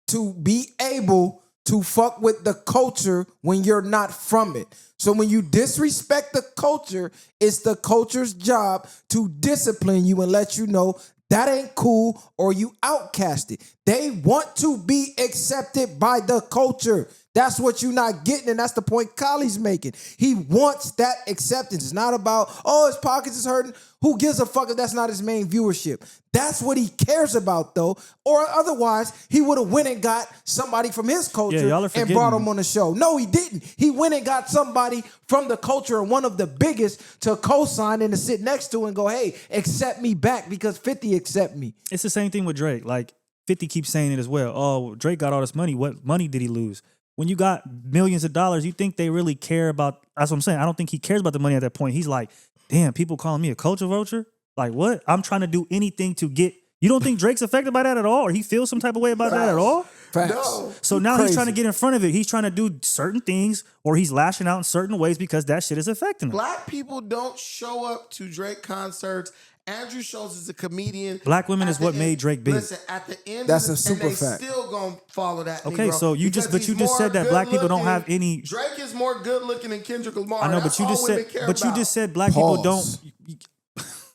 to be able to fuck with the culture when you're not from it. So when you disrespect the culture, it's the culture's job to discipline you and let you know that ain't cool or you outcasted. They want to be accepted by the culture. That's what you're not getting, and that's the point Kylie's making. He wants that acceptance. It's not about, oh, his pockets is hurting. Who gives a fuck if that's not his main viewership? That's what he cares about, though. Or otherwise, he would have went and got somebody from his culture and brought him on the show. No, he didn't. He went and got somebody from the culture and one of the biggest to co-sign and to sit next to and go, hey, accept me back because 50 accept me. It's the same thing with Drake. Like, 50 keeps saying it as well. Oh, Drake got all this money. What money did he lose? When you got millions of dollars, you think they really care about... That's what I'm saying. I don't think he cares about the money at that point. He's like, damn, people calling me a culture vulture? Like, what? I'm trying to do anything to get... You don't think Drake's affected by that at all? Or he feels some type of way about that at all? Facts. No. So now he's trying to get in front of it. He's trying to do certain things or he's lashing out in certain ways because that shit is affecting him. Black people don't show up to Drake concerts. Andrew Schulz is a comedian. Black women is what made Drake big. Listen, at the end That's of a super and they fact. Still gonna follow that. Okay, Negro, so you just said that black people don't have any. Drake is more good looking than Kendrick Lamar. I know, That's but you all just women said, care but you about. just said black people don't.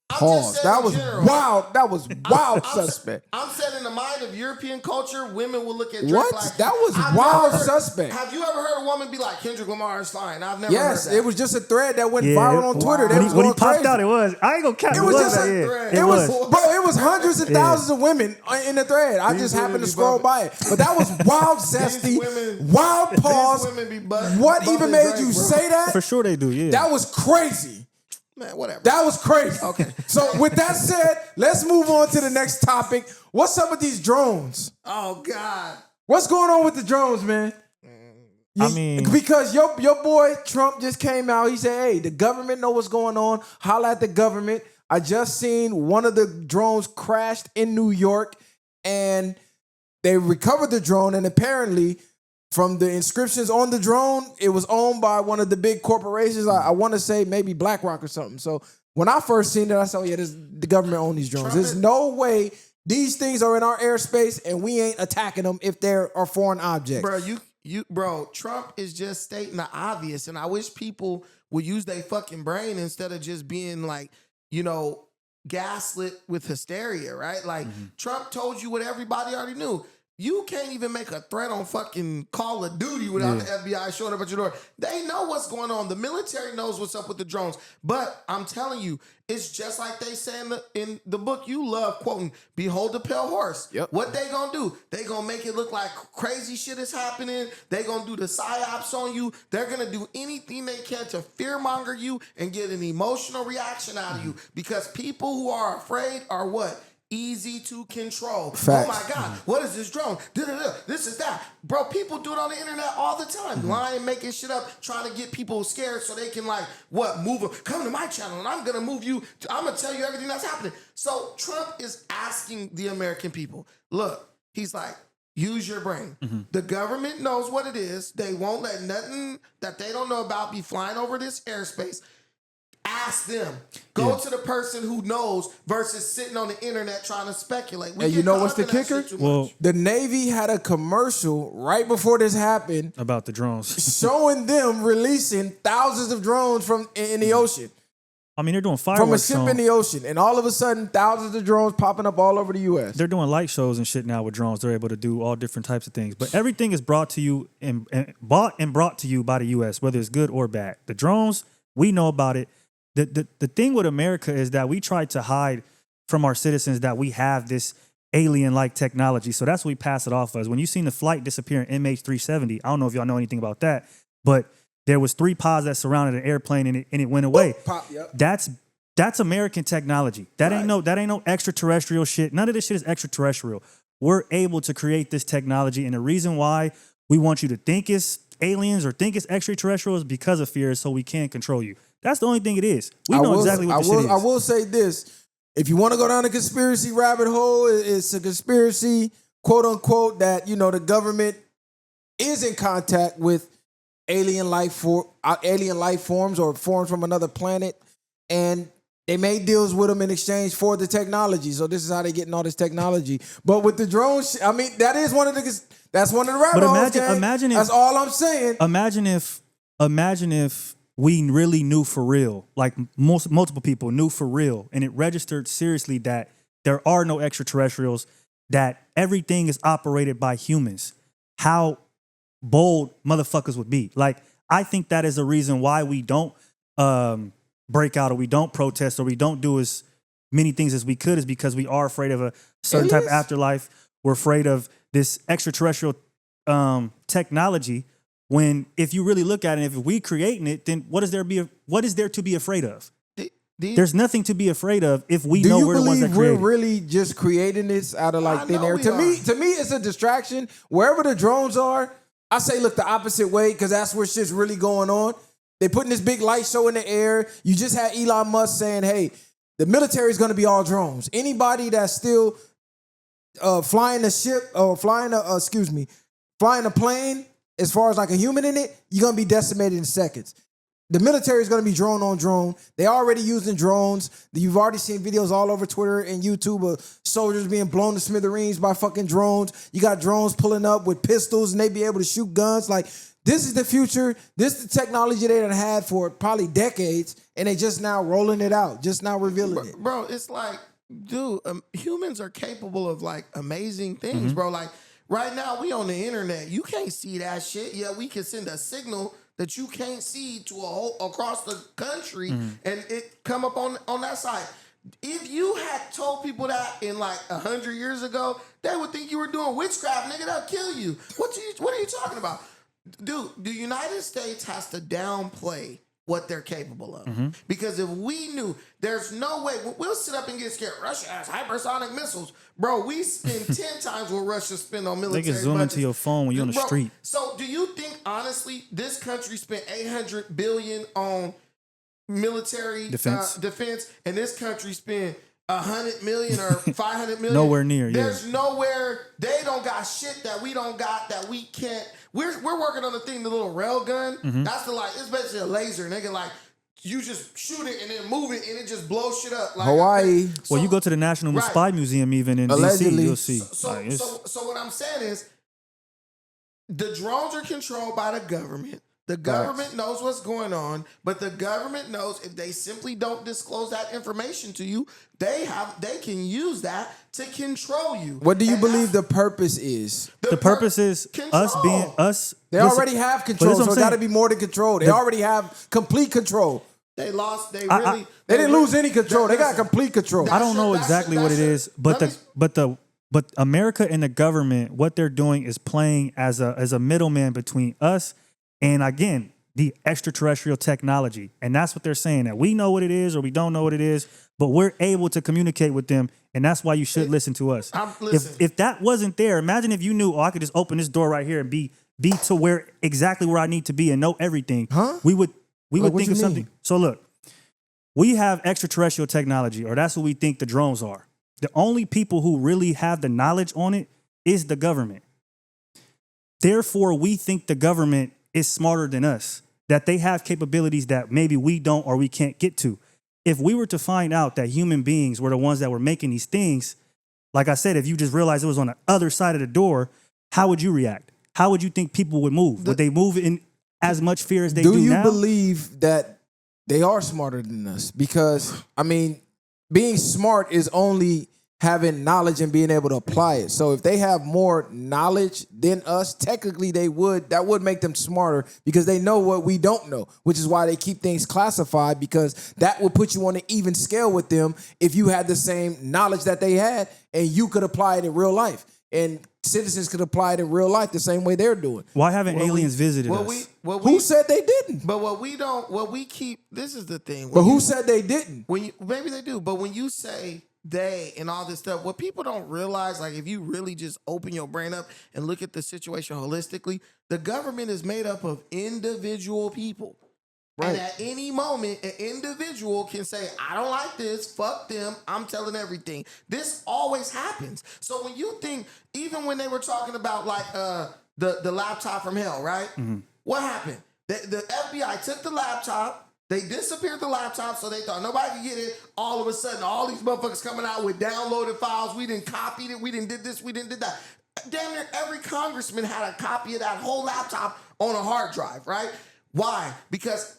Pause. That was wild. That was wild suspect. I'm saying in the mind of European culture, women will look at Drake What? like That was I've wild never heard- suspect. Have you ever heard a woman be like, Kendrick Lamar is fine? I've never Yes, heard that. it was just a thread that went viral on Twitter. They was When he going popped crazy. out, it was. I ain't gonna count. It was just a thread. It was, bro. It was hundreds of thousands of women in the thread. I These just women happened to be scroll bumping. by it, but that was wild, zesty, wild pause. women be What even bumping made Drake, you bro. say that? For sure they do. Yeah. That was crazy. Man, whatever. That was crazy. Okay. So with that said, let's move on to the next topic. What's up with these drones? Oh God. What's going on with the drones, man? I mean, because your boy Trump just came out. He said, hey, the government know what's going on. Holla at the government. I just seen one of the drones crashed in New York and they recovered the drone, and apparently from the inscriptions on the drone, it was owned by one of the big corporations. I want to say maybe BlackRock or something. So when I first seen it, I said, oh, yeah, the government owns these drones. There's no way these things are in our airspace and we ain't attacking them if they're foreign objects. Bro, Trump is just stating the obvious, and I wish people would use their fucking brain instead of just being like, gaslit with hysteria, right? Like, Trump told you what everybody already knew. You can't even make a threat on fucking Call of Duty without the FBI showing up at your door. They know what's going on. The military knows what's up with the drones. But I'm telling you, it's just like they say in the book you love quoting, behold the pale horse. Yep. What they gonna do? They gonna make it look like crazy shit is happening. They gonna do the psyops on you. They're gonna do anything they can to fearmonger you and get an emotional reaction out of you. Because people who are afraid are what? Easy to control. Facts. Oh my God, what is this drone? This is that. Bro, people do it on the internet all the time. Lying, making shit up, trying to get people scared so they can move them. Come to my channel and I'm going to move you. I'm going to tell you everything that's happening. So Trump is asking the American people, look, he's like, use your brain. The government knows what it is. They won't let nothing that they don't know about be flying over this airspace. Ask them. Go to the person who knows versus sitting on the internet trying to speculate. And you know what's the kicker? Well, the Navy had a commercial right before this happened about the drones. showing them releasing thousands of drones from in the ocean. I mean, they're doing fireworks. From a ship in the ocean. And all of a sudden, thousands of drones popping up all over the U.S. They're doing light shows and shit now with drones. They're able to do all different types of things. But everything is brought to you and bought and brought to you by the U.S., whether it's good or bad. The drones, we know about it. The thing with America is that we try to hide from our citizens that we have this alien-like technology. So that's what we pass it off as. When you seen the flight disappear in MH370, I don't know if y'all know anything about that, but there was 3 pods that surrounded an airplane and it went away. Pop, yep. That's American technology. That ain't no extraterrestrial shit. None of this shit is extraterrestrial. We're able to create this technology, and the reason why we want you to think it's aliens or think it's extraterrestrial is because of fear, so we can't control you. That's the only thing it is. We know exactly what this shit is. I will say this. If you want to go down the conspiracy rabbit hole, it's a conspiracy. quote unquote, that, you know, the government is in contact with alien life forms or forms from another planet, and they made deals with them in exchange for the technology. So this is how they getting all this technology. But with the drones, I mean, that's one of the rabbit holes. Imagine if, that's all I'm saying. Imagine if we really knew for real, like multiple people knew for real, and it registered seriously that there are no extraterrestrials, that everything is operated by humans. How bold motherfuckers would be. Like, I think that is a reason why we don't break out, or we don't protest, or we don't do as many things as we could, is because we are afraid of a certain type of afterlife. We're afraid of this extraterrestrial technology. When, if you really look at it, if we creating it, then what is there to be afraid of? There's nothing to be afraid of if we know we're the ones that created it. We're really just creating this out of like thin air? To me, it's a distraction. Wherever the drones are, I say look the opposite way, because that's where shit's really going on. They putting this big light show in the air. You just had Elon Musk saying, hey, the military is going to be all drones. Anybody that's still flying a ship or flying a plane, as far as like a human in it, you're going to be decimated in seconds. The military is going to be drone on drone. They already using drones. You've already seen videos all over Twitter and YouTube of soldiers being blown to smithereens by fucking drones. You got drones pulling up with pistols and they be able to shoot guns. Like, this is the future. This is the technology they done had for probably decades, and they just now rolling it out, just now revealing it. Bro, it's like, dude, humans are capable of like amazing things, bro. Like, right now we on the internet. You can't see that shit. Yeah, we can send a signal that you can't see to across the country, and it come up on that side. If you had told people that in like 100 years ago, they would think you were doing witchcraft, nigga. They'll kill you. What are you talking about? Dude, the United States has to downplay what they're capable of. Because if we knew, there's no way, we'll sit up and get scared. Russia has hypersonic missiles. Bro, we spend 10 times what Russia spend on military. They can zoom into your phone when you're on the street. So do you think, honestly, this country spent $800 billion on military defense, and this country spent $100 million or $500 million? Nowhere near. There's nowhere. They don't got shit that we don't got, that we can't. We're working on the thing, the little rail gun. That's the, like, it's basically a laser, and they can like, you just shoot it and then move it and it just blows shit up. Like, Hawaii. Well, you go to the National Spy Museum even in Allegedly. DC, you'll see. So what I'm saying is, the drones are controlled by the government. The government knows what's going on, but the government knows if they simply don't disclose that information to you, they can use that to control you. What do you believe the purpose is? The purpose is us being us. They already have control, so it got to be more than control. They already have complete control. They lost. They didn't lose any control. They got complete control. I don't know exactly what it is, but America and the government, what they're doing is playing as a middleman between us and, again, the extraterrestrial technology. And that's what they're saying, that we know what it is or we don't know what it is, but we're able to communicate with them, and that's why you should listen to us. If that wasn't there, imagine if you knew, I could just open this door right here and be to exactly where I need to be and know everything. We would think of something. So look, we have extraterrestrial technology, or that's what we think the drones are. The only people who really have the knowledge on it is the government. Therefore, we think the government is smarter than us, that they have capabilities that maybe we don't or we can't get to. If we were to find out that human beings were the ones that were making these things, like I said, if you just realized it was on the other side of the door, how would you react? How would you think people would move? Would they move in as much fear as they do now? Do you believe that they are smarter than us? Because, I mean, being smart is only having knowledge and being able to apply it. So if they have more knowledge than us, technically that would make them smarter, because they know what we don't know, which is why they keep things classified, because that would put you on an even scale with them if you had the same knowledge that they had and you could apply it in real life. And citizens could apply it in real life the same way they're doing. Why haven't aliens visited us? Who said they didn't? But this is the thing. But who said they didn't? Maybe they do, but when you say they and all this stuff, what people don't realize, like, if you really just open your brain up and look at the situation holistically, the government is made up of individual people. Right. And at any moment, an individual can say, I don't like this, fuck them, I'm telling everything. This always happens. So when you think, even when they were talking about like the laptop from hell, right? Mm-hmm. What happened? The FBI took the laptop, they disappeared the laptop, so they thought nobody could get it. All of a sudden, all these motherfuckers coming out with downloaded files. We didn't copy it, we didn't did this, we didn't did that. Damn near every congressman had a copy of that whole laptop on a hard drive, right? Why? Because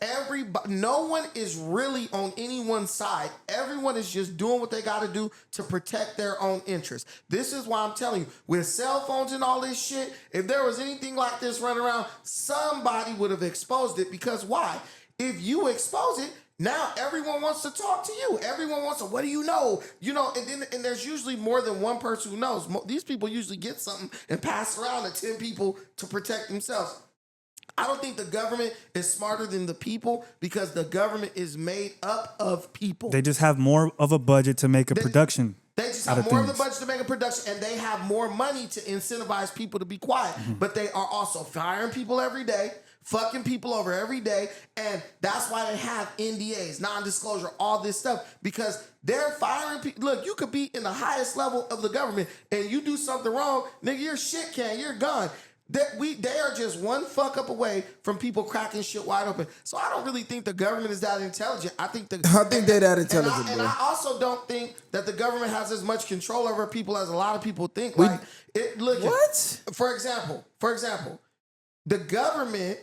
no one is really on anyone's side. Everyone is just doing what they got to do to protect their own interests. This is why I'm telling you, with cell phones and all this shit, if there was anything like this running around, somebody would have exposed it. Because why? If you expose it, now everyone wants to talk to you. Everyone wants to, what do you know? You know, and there's usually more than one person who knows. These people usually get something and pass around to 10 people to protect themselves. I don't think the government is smarter than the people because the government is made up of people. They just have more of a budget to make a production. They just have more of the budget to make a production, and they have more money to incentivize people to be quiet. Mm-hmm. But they are also firing people every day, fucking people over every day, and that's why they have NDAs, non-disclosure, all this stuff, because they're firing people. Look, you could be in the highest level of the government, and you do something wrong, nigga, you're shit can, you're gone. They are just one fuck up away from people cracking shit wide open. So I don't really think the government is that intelligent. I think they're that intelligent. And I also don't think that the government has as much control over people as a lot of people think. For example, the government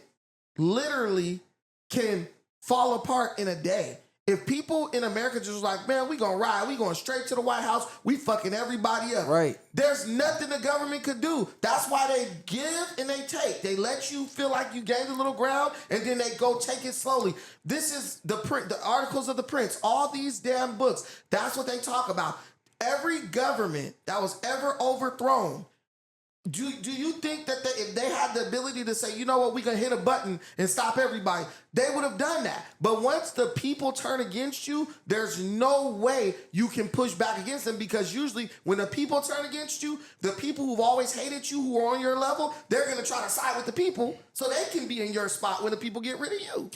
literally can fall apart in a day. If people in America just like, man, we gonna ride, we going straight to the White House, we fucking everybody up. Right. There's nothing the government could do. That's why they give and they take. They let you feel like you gained a little ground, and then they go take it slowly. This is the Articles of the Prince, all these damn books. That's what they talk about. Every government that was ever overthrown, do you think that if they had the ability to say, you know what, we can hit a button and stop everybody, they would have done that. But once the people turn against you, there's no way you can push back against them, because usually when the people turn against you, the people who've always hated you, who are on your level, they're going to try to side with the people so they can be in your spot when the people get rid of you.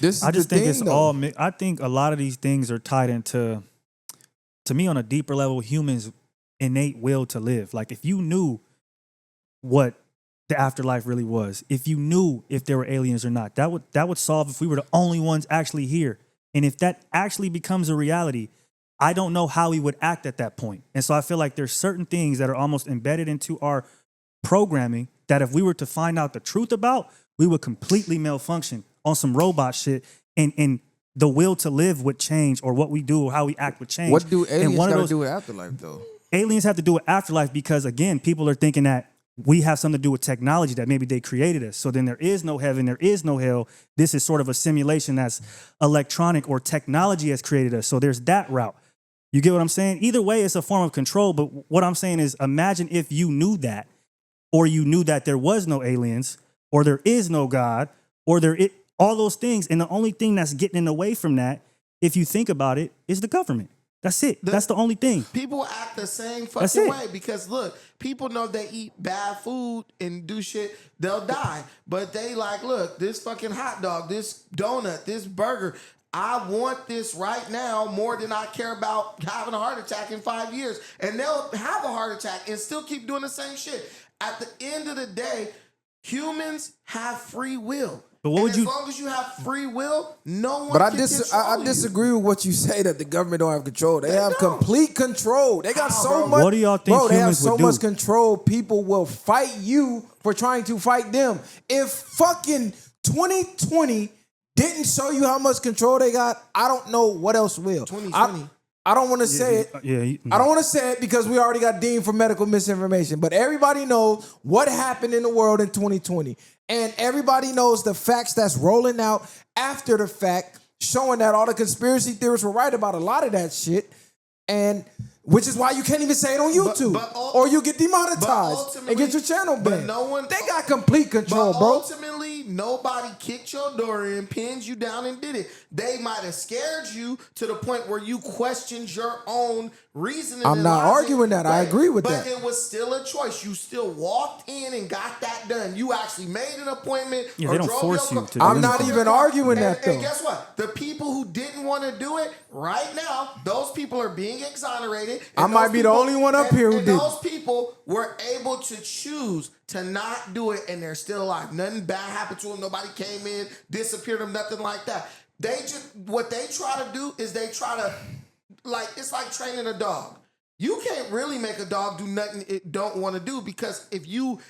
I think a lot of these things are tied into, to me, on a deeper level, humans' innate will to live. Like, if you knew what the afterlife really was, if you knew if there were aliens or not, that would solve if we were the only ones actually here. And if that actually becomes a reality, I don't know how we would act at that point. And so I feel like there's certain things that are almost embedded into our programming that if we were to find out the truth about, we would completely malfunction on some robot shit, and the will to live would change, or what we do or how we act would change. What do aliens got to do with afterlife, though? Aliens have to do with afterlife because, again, people are thinking that we have something to do with technology, that maybe they created us. So then there is no heaven, there is no hell. This is sort of a simulation that's electronic, or technology has created us. So there's that route. You get what I'm saying? Either way, it's a form of control. But what I'm saying is, imagine if you knew that, or you knew that there was no aliens, or there is no God, or all those things. And the only thing that's getting in the way from that, if you think about it, is the government. That's it. That's the only thing. People act the same fucking way because, look, people know they eat bad food and do shit, they'll die. But they like, look, this fucking hot dog, this donut, this burger, I want this right now more than I care about having a heart attack in 5 years. And they'll have a heart attack and still keep doing the same shit. At the end of the day, humans have free will. But as long as you have free will, no one can control I disagree with what you say that the government don't have control. They have complete control. They got so much. What do y'all think humans they have so would do? much control. People will fight you for trying to fight them. If fucking 2020 didn't show you how much control they got, I don't know what else will. 2020. I don't want to say it. I don't want to say it because we already got deemed for medical misinformation. But everybody knows what happened in the world in 2020. And everybody knows the facts that's rolling out after the fact, showing that all the conspiracy theorists were right about a lot of that shit. And which is why you can't even say it on YouTube. Or you get demonetized and get your channel banned. They got complete control, bro. Ultimately, nobody kicked your door in, pinned you down, and did it. They might have scared you to the point where you questioned your own reasoning. I'm not logic, arguing that. I agree with that. But it was still a choice. You still walked in and got that done. You actually made an appointment. Yeah, or they don't drove force your you car. to do I'm not even arguing that, though. And guess what? The people who didn't want to do it right now, those people are being exonerated. I might be the only one up here who did. Those people were able to choose to not do it, and they're still alive. Nothing bad happened to them. Nobody came in, disappeared them, nothing like that. What they try to do is they try to, it's like training a dog. You can't really make a dog do nothing it don't want to do, because if you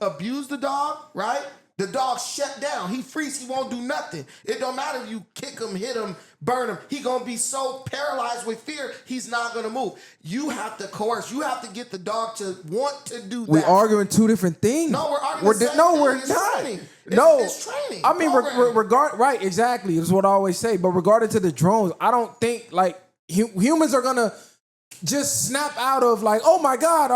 abuse the dog, right? The dog shut down. He freeze. He won't do nothing. It don't matter if you kick him, hit him, burn him. He gonna be so paralyzed with fear, he's not gonna move. You have to coerce. You have to get the dog to want to do that. We're arguing two different things. No, we're arguing the same no, thing. we're It's not. training. No, it's training. I mean, Programming. right? Exactly. That's what I always say. But regarding to the drones, I don't think humans are gonna just snap out of oh my God,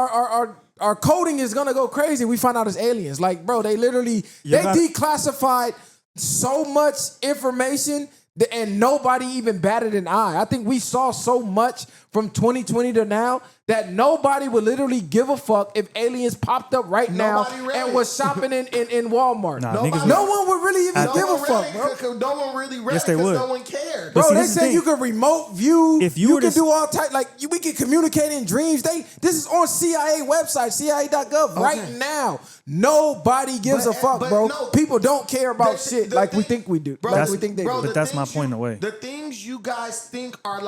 our coding is gonna go crazy. We find out it's aliens. Bro, they literally declassified so much information and nobody even batted an eye. I think we saw so much from 2020 to now that nobody would literally give a fuck if aliens popped up right now and was shopping in Walmart. Nah, no one would really even give a fuck, bro. No one really read Yes, they because would. no one cared. Bro, see, they this is the say thing. you can remote view. If you you were can to- do all type. We can communicate in dreams. This is on CIA website, CIA.gov right now. Nobody gives a fuck, bro. No, people don't care about shit like we think we do. Bro, we think they do. But that's my point in a way. The things you guys think are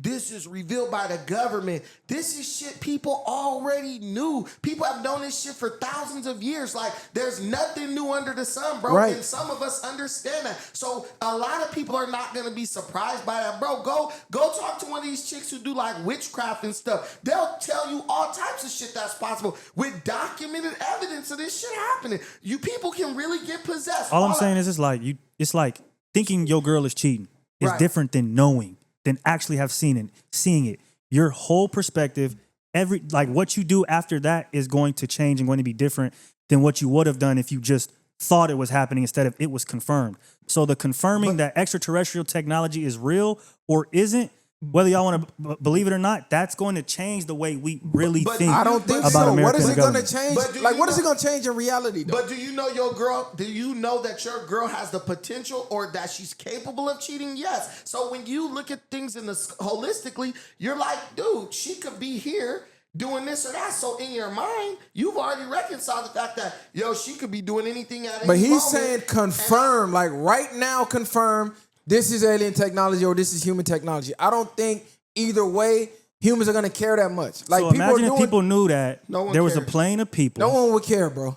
this is revealed by the government. This is shit people already knew. People have known this shit for thousands of years. There's nothing new under the sun, bro. Right. And some of us understand that. So a lot of people are not gonna be surprised by that, bro. Go talk to one of these chicks who do witchcraft and stuff. They'll tell you all types of shit that's possible with documented evidence of this shit happening. You people can really get possessed. All I'm saying is it's like thinking your girl is cheating is Right. different than knowing, than actually seeing it. Your whole perspective, what you do after that is going to change and going to be different than what you would have done if you just thought it was happening instead of it was confirmed. So the confirming that extraterrestrial technology is real or isn't, whether y'all want to believe it or not, that's going to change the way we really think I don't think about so. America. What is and it the going to government. change? But What is it going to change in reality, though? But do you know your girl? Do you know that your girl has the potential or that she's capable of cheating? Yes. So when you look at things holistically, you're like, dude, she could be here doing this or that. So in your mind, you've already reconciled the fact that, she could be doing anything at any But he's moment. saying confirm, right now, confirm this is alien technology or this is human technology. I don't think either way humans are going to care that much. So imagine if people knew that there was a plane of people. No one would care, bro.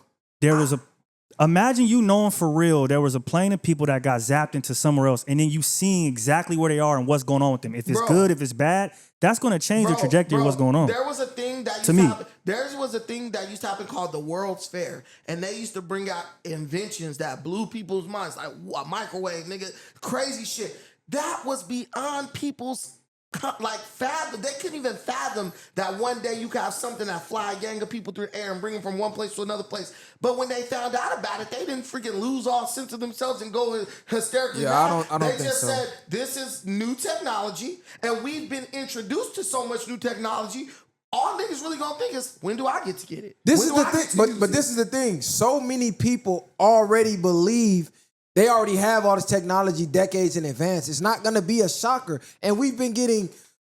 Imagine you knowing for real there was a plane of people that got zapped into somewhere else, and then you seeing exactly where they are and what's going on with them. If it's good, if it's bad, that's going to change the trajectory of what's going on. There was a thing that used to happen called the World's Fair, and they used to bring out inventions that blew people's minds, like a microwave, nigga, crazy shit. That was beyond people's fathom. They couldn't even fathom that one day you could have something that fly a gang of people through the air and bring them from one place to another place. But when they found out about it, they didn't freaking lose all sense of themselves and go hysterically mad. I don't they think just so. said, this is new technology, and we've been introduced to so much new technology. All niggas really gonna think is, when do I get to get it? This is the thing, but this is the thing. So many people already believe they already have all this technology decades in advance. It's not going to be a shocker. And we've been getting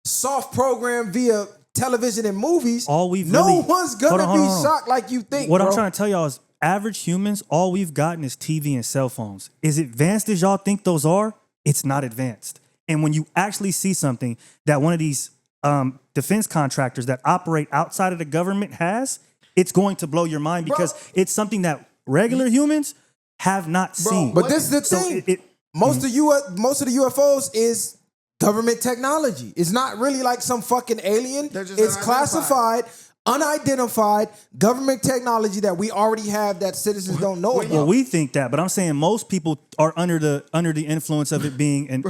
soft programmed via television and movies. No one's going to be shocked like you think, What bro. I'm trying to tell y'all is average humans, all we've gotten is TV and cell phones. As advanced as y'all think those are, it's not advanced. And when you actually see something that one of these defense contractors that operate outside of the government has, it's going to blow your mind because it's something that regular humans have not seen. But this is the thing. Most of the UFOs is government technology. It's not really like some fucking alien. They're just It's unidentified. classified, unidentified government technology that we already have that citizens don't know about. Well, we think that, but I'm saying most people are under the influence of it being an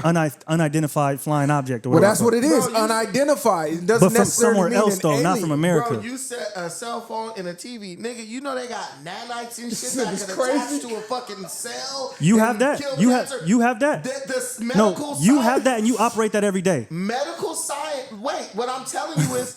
unidentified flying object. Or Well, whatever. that's what it is. Bro, unidentified. It doesn't But from necessarily somewhere mean else, an though, not alien. from America. Bro, you said a cell phone and a TV. Nigga, you know they got nanites and shit that It's can crazy. attach to a fucking cell. You and have that. kill You have cancer. you have that. The No, medical you science, have that, and you operate that every day. medical science. Wait, what I'm telling you is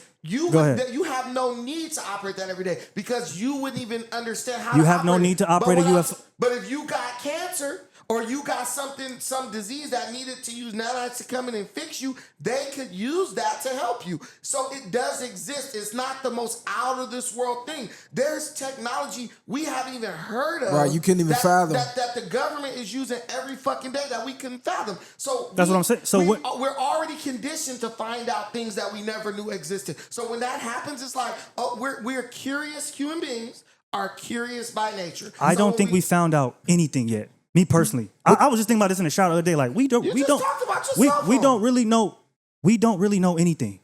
Go ahead. that you have no need to operate that every day because you wouldn't even understand how You to have no operate need it. to operate But a what UFO. But if you got cancer or you got some disease that needed to use nanites to come in and fix you, they could use that to help you. So it does exist. It's not the most out of this world thing. There's technology we haven't even heard of. Right, you couldn't even that, fathom. That the government is using every fucking day that we couldn't fathom. So That's what I'm saying. So what- we're already conditioned to find out things that we never knew existed. So when that happens, it's like, oh, we're curious human beings, are curious by nature. I So don't when think we found out anything yet. Me personally, I was just thinking about this in the shower the other day. Like we You just talked about your cell we phone. don't really know. We don't really know anything.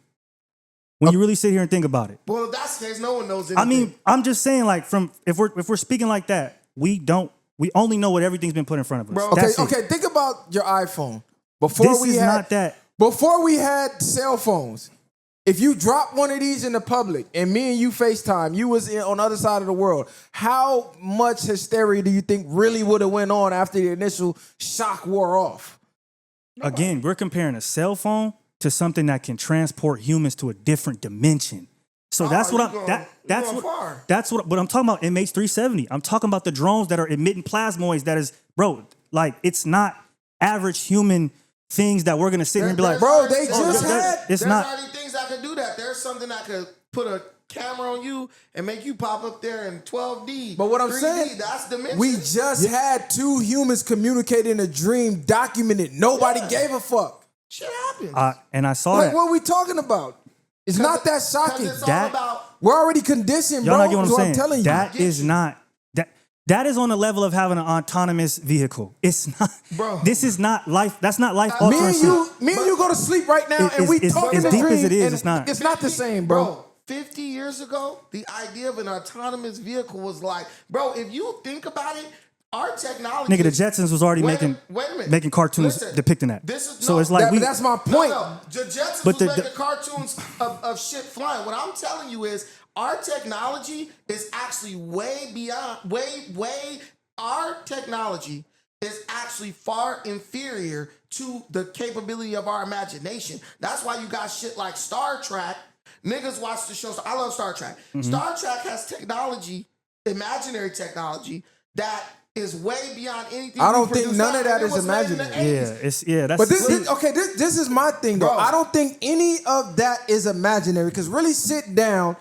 When you really sit here and think about it. Well, if that's the case, no one knows anything. I mean, I'm just saying, like, from if we're speaking like that, we only know what everything's been put in front of us. Bro, That's it. Okay, think about your iPhone. Before This we is had not that. Before we had cell phones, if you drop one of these in the public and me and you FaceTime, you was on the other side of the world, how much hysteria do you think really would have went on after the initial shock wore off? Again, we're comparing a cell phone to something that can transport humans to a different dimension. So that's what that's what I'm talking about. MH370. I'm talking about the drones that are emitting plasmoids. That is, bro, like it's not average human things that we're gonna sit here and be like, Bro, they oh, just that- had. it's There's not. already things that could do that. There's something that could put a camera on you and make you pop up there in 12D. But what I'm 3D, saying, that's dimension. we just had two humans communicate in a dream, documented. Nobody gave a fuck. Shit happens. And I saw Like, that. what are we talking about? It's not that shocking. It's all That- about We're already conditioned, Y'all bro. not get what I'm That's saying. telling you. That is not that is on the level of having an autonomous vehicle. It's not, Bro. This is not life. That's not life Me altering and shit. you go to sleep right now, and we It's talk in as the deep dream, as it is, and it's not. It's not the same, bro. 50 years ago, the idea of an autonomous vehicle was like, bro, if you think about it, our technology. Nigga, the Jetsons was already Wait a making minute. cartoons Listen, depicting that. This is, So no, it's like we. That's my point. No, the Jetsons But was the- making cartoons of shit flying. What I'm telling you is our technology is actually way beyond, our technology is actually far inferior to the capability of our imagination. That's why you got shit like Star Trek. Niggas watch the show. I love Star Trek. Mm-hmm. Star Trek has technology, imaginary technology, that is way beyond anything. I don't we think produce none now, of that and it is was made in the imaginary. 80s. That's. But this is my thing though. Bro. I don't think any of that is imaginary. Because really sit down.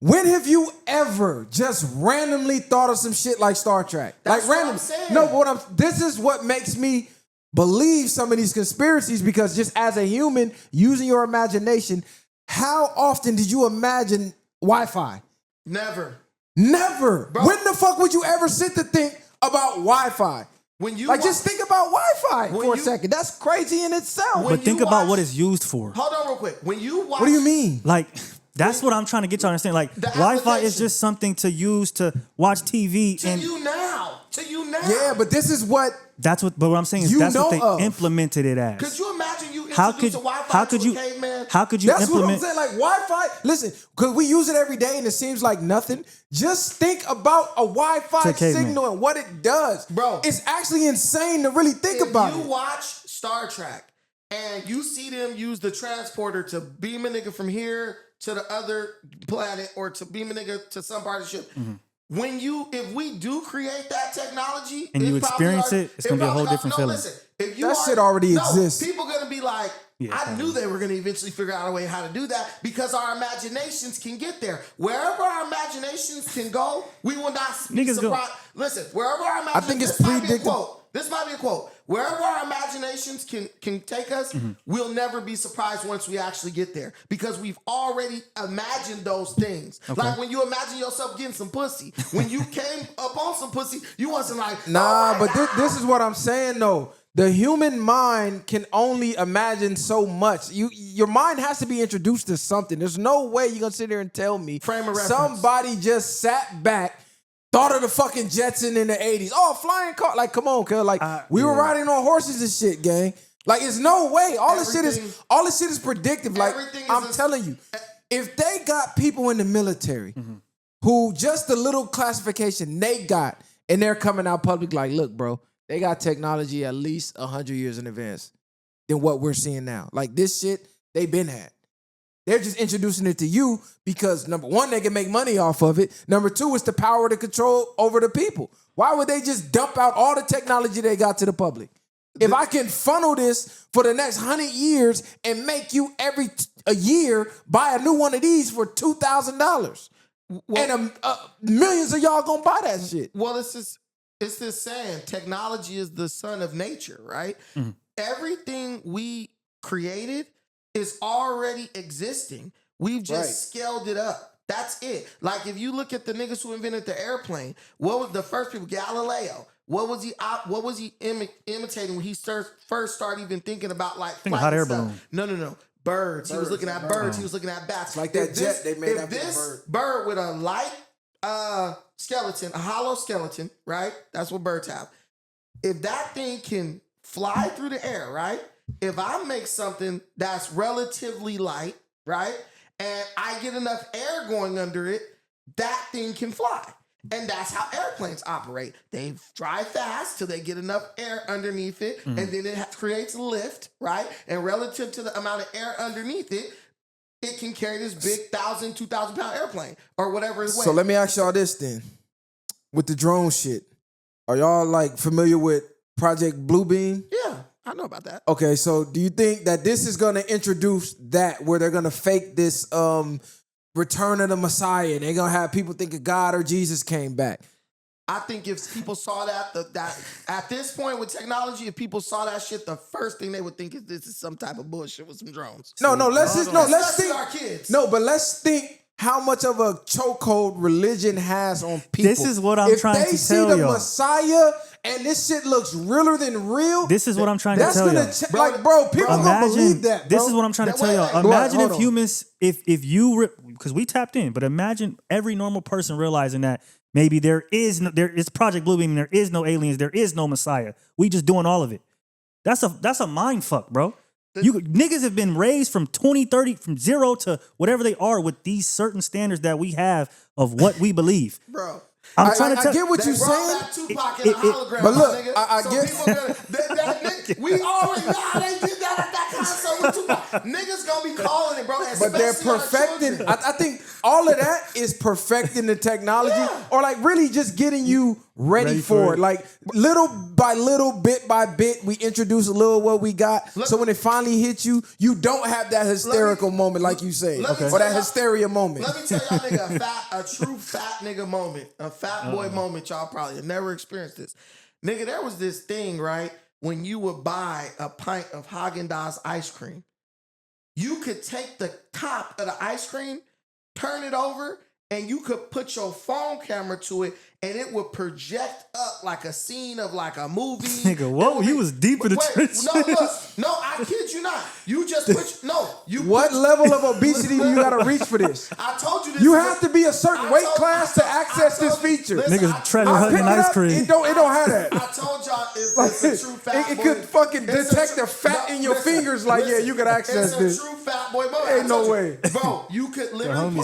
When have you ever just randomly thought of some shit like Star Trek? That's like what random. I'm saying. No, this is what makes me believe some of these conspiracies, because just as a human using your imagination, how often did you imagine Wi-Fi? Never. Never. Bro. When the fuck would you ever sit to think about Wi-Fi? When you Like, wa- just think about Wi-Fi When for a you- second. That's crazy in itself. When But think you about watch- what it's used for. Hold on real quick. When you watch, What do you mean? Like, that's what I'm trying to get y'all to understand. Like, The Wi-Fi is application. just something to use to watch TV, To and you now. Yeah, but this is what that's what. But what I'm saying is You that's what know they of. implemented it as. Could you imagine you How introduce could a Wi-Fi how could to you a caveman? how could you that's what I'm implement? saying. Like Wi-Fi, listen, because we use it every day and it seems like nothing. Just think about a Wi-Fi To a caveman. signal and what it does. Bro. It's actually insane to really think If about you it. watch Star Trek and you see them use the transporter to beam a nigga from here to the other planet or to beam a nigga to some part of the ship. Mm-hmm. If we do create that technology And you it probably experience it, it's gonna be a whole probably- different no, feeling. Listen, if you That shit already exists. People gonna be like, Yeah, I probably. knew they were gonna eventually figure out a way how to do that because our imaginations can get there. Wherever our imaginations can go, we will not be Niggas go- surprised. Listen, wherever our imaginations, I think it's this might be a predictable. quote. This might be a quote. Wherever our imaginations can take us, Mm-hmm. we'll never be surprised once we actually get there because we've already imagined those things. Like when you imagine yourself getting some pussy, when you came up on some pussy, you wasn't like, Nah, oh my but God. this is what I'm saying though. the human mind can only imagine so much. Your mind has to be introduced to something. There's no way you're gonna sit there and tell me Frame of reference. somebody just sat back, thought of the fucking Jetson in the 80s. Oh, flying car. Like, come on, cuz. Like, we were riding on horses and shit, gang. Like, it's no way. All this shit is predictive. Like, I'm telling you, if they got people in the military who just the little classification they got, and they're coming out public like, look, bro, they got technology at least 100 years in advance than what we're seeing now. Like, this shit, they been had. They're just introducing it to you because, number one, they can make money off of it. Number two, it's the power to control over the people. Why would they just dump out all the technology they got to the public? If I can funnel this for the next 100 years and make you a year buy a new one of these for $2,000, and millions of y'all gonna buy that shit. Well, it's this saying, technology is the son of nature, right? Mm-hmm. Everything we created is already existing. We've just scaled it up. That's it. Like, if you look at the niggas who invented the airplane, what was the first people? Galileo. What was he imitating when he first started even thinking about like hot air balloon? No. Birds. He was looking at birds. He was looking at bats. Like that jet they made after the bird with a light skeleton, a hollow skeleton, right? That's what birds have. If that thing can fly through the air, right? If I make something that's relatively light, right? And I get enough air going under it, that thing can fly. And that's how airplanes operate. They drive fast till they get enough air underneath it, and then it creates lift, right? And relative to the amount of air underneath it, it can carry this big 1,000, 2,000 pound airplane or whatever it weighs. So let me ask y'all this then. With the drone shit, are y'all like familiar with Project Bluebeam? Yeah, I know about that. Okay, so do you think that this is going to introduce that where they're going to fake this Return of the Messiah, and they're gonna have people thinking God or Jesus came back? I think if people saw that at this point with technology, if people saw that shit, the first thing they would think is this is some type of bullshit with some drones. Let's think our kids. No, but let's think how much of a chokehold religion has on people. This is what I'm trying to tell y'all. If they see the Messiah and this shit looks realer than real, this is what I'm trying to tell y'all. Like, bro, people gonna believe that, bro. This is what I'm trying to tell y'all. Imagine if humans, if you, because we tapped in, but imagine every normal person realizing that maybe there is Project Bluebeam, there is no aliens, there is no Messiah. We just doing all of it. That's a mind fuck, bro. Niggas have been raised from 20, 30, from 0 to whatever they are with these certain standards that we have of what we believe. Bro. I get what you're saying. Tupac in a hologram, but look, nigga. I get. We already know how they did that at that concert with Tupac. Niggas gonna be calling it, bro. But they're perfecting. I think all of that is perfecting the technology, or like really just getting you ready for it. Like little by little, bit by bit, we introduce a little what we got. So when it finally hits you, you don't have that hysterical moment, like you say, or that hysteria moment. Let me tell y'all, nigga, a true fat nigga moment, a fat boy moment. Y'all probably have never experienced this, nigga. There was this thing, right? When you would buy a pint of Haagen-Dazs ice cream, you could take the top of the ice cream, turn it over, and you could put your phone camera to it, and it would project up like a scene of like a movie. Nigga, whoa, you was deep in the trenches. No, I kid you not. You just put what level of obesity do you gotta reach for this? I told you this. You have to be a certain weight class to access this feature. Niggas treasure hugging ice cream. It don't have that. I told y'all it's a true fat boy. It could fucking detect the fat in your fingers. Like, yeah, you could access this. It's a true fat boy moment. Ain't no way, bro. You could literally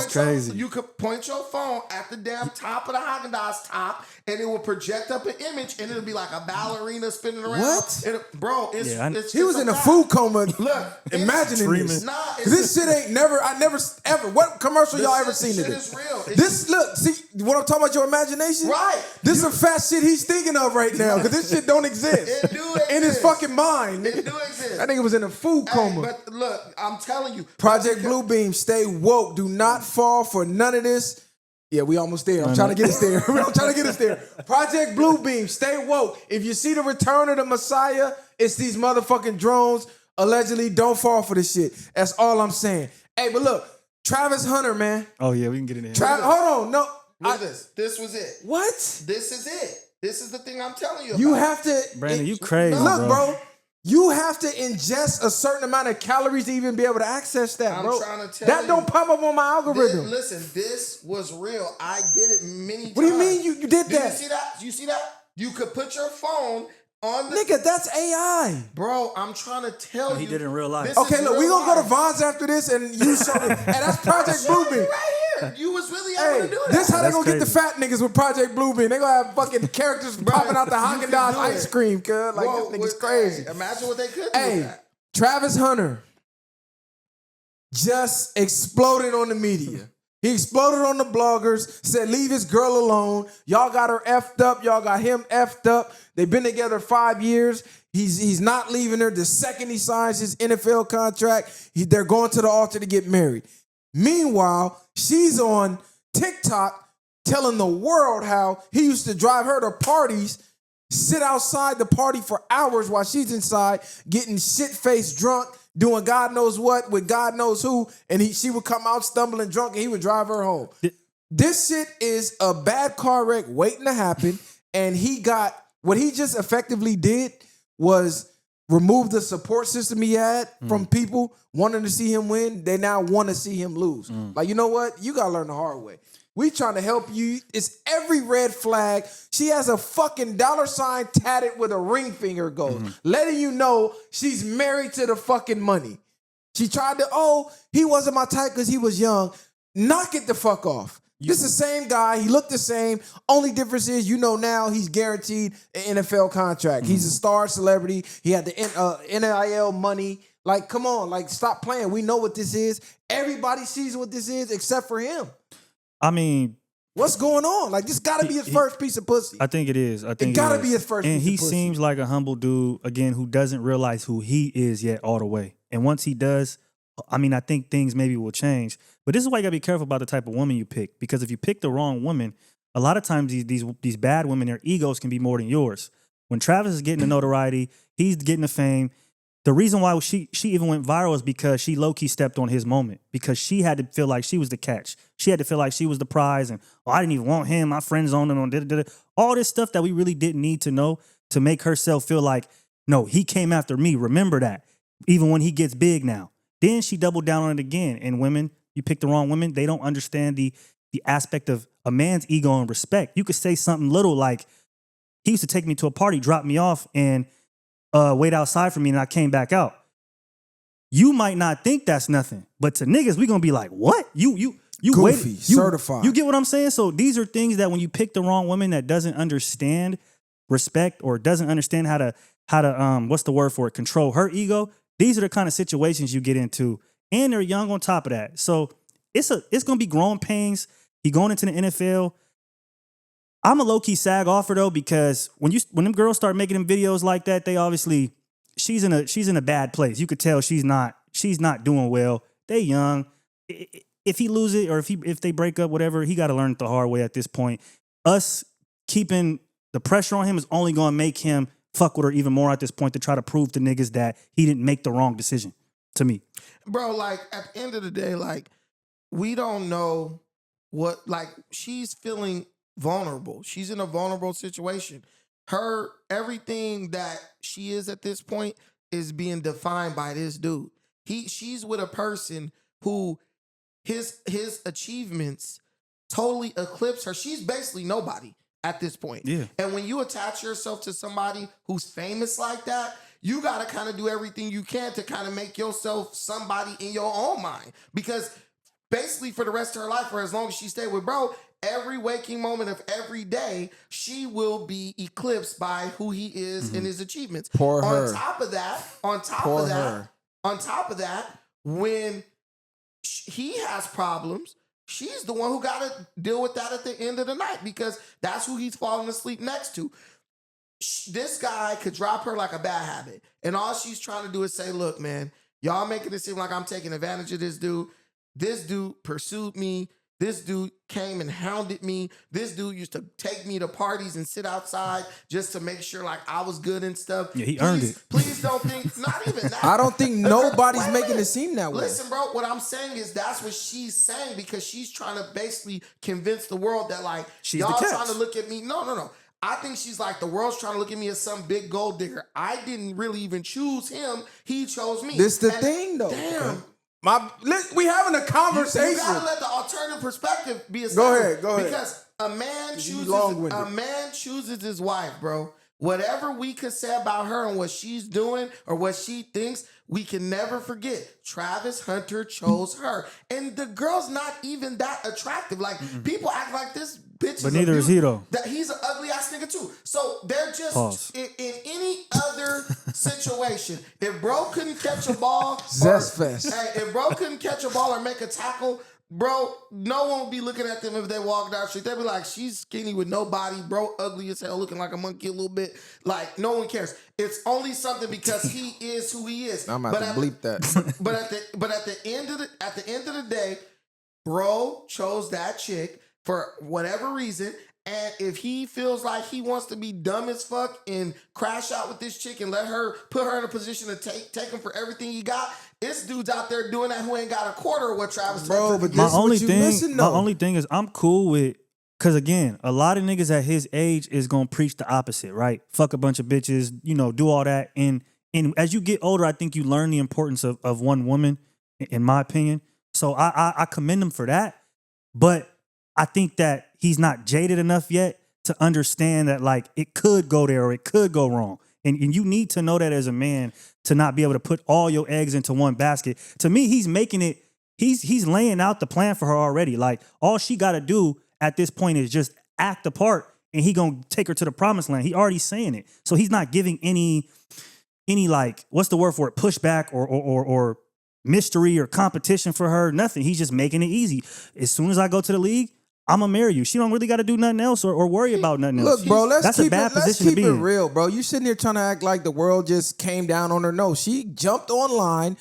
you could point your phone at the damn top of the Haagen-Dazs top, and it will project up an image, and it'll be like a ballerina spinning around. What? Bro, he was in a food coma. Look, imagining this. This shit ain't never. I never ever. What commercial y'all ever seen of this? This look. See what I'm talking about? Your imagination. Right. This is a fat shit he's thinking of right now because this shit don't exist. It do exist in his fucking mind. It do exist. I think it was in a food coma. But look, I'm telling you, Project Bluebeam, stay woke. Do not fall for none of this. Yeah, we almost there. I'm trying to get us there. I'm trying to get us there. Project Bluebeam, stay woke. If you see the return of the Messiah, it's these motherfucking drones. Allegedly, don't fall for this shit. That's all I'm saying. Hey, but look, Travis Hunter, man. Oh, yeah, we can get in there. Hold on. No. Look at this. This was it. What? This is it. This is the thing I'm telling you. You about. have to, Brandon, you crazy, look, bro. You have to ingest a certain amount of calories to even be able to access that, bro. I'm trying to tell that you, don't pop up on my algorithm. Listen, this was real. I did it many times. What do you mean you did that? Did you see that? You see that? You could put your phone on the... Nigga, that's AI. Bro, I'm trying to tell you. He did it in real life. Okay, look, we gonna go to Vons after this and you show me. And that's Project Bluebeam. Right here. You was really able to do that. This how they That's gonna get the crazy. fat niggas with Project Bluebeam. They gonna have fucking characters popping out the you Haagen-Dazs can do ice it. cream, cuz. Like, Bro, this nigga's crazy. Hey, imagine what they could do with Hey, that. Travis Hunter just exploded on the media. He exploded on the bloggers, said leave his girl alone. Y'all got her effed up. Y'all got him effed up. They've been together 5 years. He's not leaving her the second he signs his NFL contract. They're going to the altar to get married. Meanwhile, she's on TikTok telling the world how he used to drive her to parties, sit outside the party for hours while she's inside getting shit-faced drunk, doing God knows what with God knows who, and she would come out stumbling drunk and he would drive her home. This shit is a bad car wreck waiting to happen, and what he just effectively did was remove the support system he had from people wanting to see him win. They now want to see him lose. Like, you know what? You got to learn the hard way. We trying to help you. It's every red flag. She has a fucking $ tatted with a ring finger goes, letting you know she's married to the fucking money. She tried to, he wasn't my type because he was young. Knock it the fuck off. This is the same guy. He looked the same. Only difference is, now he's guaranteed an NFL contract. He's a star celebrity. He had the NIL money. Like, come on. Like, stop playing. We know what this is. Everybody sees what this is except for him. I mean, what's going on? Like, this got to be his first piece of pussy. I think it is. I think it got to be his first and piece of he pussy. seems like a humble dude, again, who doesn't realize who he is yet all the way. And once he does, I mean, I think things maybe will change. But this is why you got to be careful about the type of woman you pick. Because if you pick the wrong woman, a lot of times these bad women, their egos can be more than yours. When Travis is getting the notoriety, he's getting the fame. The reason why she even went viral is because she low-key stepped on his moment. Because she had to feel like she was the catch. She had to feel like she was the prize. And, I didn't even want him. My friends owned him. All this stuff that we really didn't need to know to make herself feel like, no, he came after me. Remember that. Even when he gets big now. Then she doubled down on it again. And women, you pick the wrong women, they don't understand the aspect of a man's ego and respect. You could say something little like, he used to take me to a party, drop me off, and wait outside for me, and I came back out. You might not think that's nothing, but to niggas, we gonna be like, what? You Goofy, waited, certified. You get what I'm saying? So these are things that when you pick the wrong woman that doesn't understand respect or doesn't understand how to what's the word for it? Control her ego. These are the kind of situations you get into, and they're young on top of that. So it's gonna be growing pains. He going into the NFL. I'm a low-key SAG offer though, because when them girls start making them videos like that, they obviously she's in a bad place. You could tell she's not doing well. They young. If he lose it or if they break up, whatever, he got to learn it the hard way at this point. Us keeping the pressure on him is only going to make him fuck with her even more at this point to try to prove to niggas that he didn't make the wrong decision, to me. Bro, like, at the end of the day, like, we don't know what, like, she's feeling vulnerable. She's in a vulnerable situation. Everything that she is at this point is being defined by this dude. She's with a person who his achievements totally eclipse her. She's basically nobody at this point. Yeah. And when you attach yourself to somebody who's famous like that, you got to kind of do everything you can to kind of make yourself somebody in your own mind. Because basically for the rest of her life, or as long as she stay with bro, every waking moment of every day, she will be eclipsed by who he is and his achievements. Poor her. On top of that, when he has problems, she's the one who got to deal with that at the end of the night, because that's who he's falling asleep next to. This guy could drop her like a bad habit, and all she's trying to do is say, look, man, y'all making it seem like I'm taking advantage of this dude. This dude pursued me. This dude came and hounded me. This dude used to take me to parties and sit outside just to make sure like I was good and stuff. Yeah, he earned it. Please don't think, not even that. I don't think nobody's Wait a making minute. it seem that way. Listen, bro, what I'm saying is that's what she's saying, because she's trying to basically convince the world that like, She's y'all the catch. trying to look at me. No. I think she's like, the world's trying to look at me as some big gold digger. I didn't really even choose him. He chose me. This the thing, though. Damn. We having a conversation. You gotta let the alternative perspective be established. Go ahead. Because a man chooses his wife, bro. Whatever we could say about her and what she's doing or what she thinks, we can never forget. Travis Hunter chose her. And the girl's not even that attractive. Like, people act like this bitch But neither is he, though. That he's an ugly ass nigga, too. So they're just, in any other situation, if bro couldn't catch a ball, if bro couldn't catch a ball or make a tackle, bro, no one would be looking at them if they walked down the street. They'd be like, she's skinny with no body, bro, ugly as hell, looking like a monkey a little bit. Like, no one cares. It's only something because he is who he is. I'm about to bleep that. But at the end of the day, bro chose that chick for whatever reason. And if he feels like he wants to be dumb as fuck and crash out with this chick and put her in a position to take him for everything he got, this dude's out there doing that who ain't got a quarter of what Travis. Bro, but my only thing is I'm cool with, because again, a lot of niggas at his age is gonna preach the opposite, right? Fuck a bunch of bitches, do all that. And as you get older, I think you learn the importance of one woman, in my opinion. So I commend him for that. But I think that he's not jaded enough yet to understand that, like, it could go there or it could go wrong. And you need to know that as a man to not be able to put all your eggs into one basket. To me, he's making it, he's laying out the plan for her already. Like, all she got to do at this point is just act the part and he going to take her to the promised land. He already saying it. So he's not giving any like, what's the word for it? Pushback or mystery or competition for her. Nothing. He's just making it easy. As soon as I go to the league, I'm gonna marry you. She don't really got to do nothing else or worry about nothing else. Look, bro, let's keep it in. real, bro. You sitting here trying to act like the world just came down on her. No, she jumped online,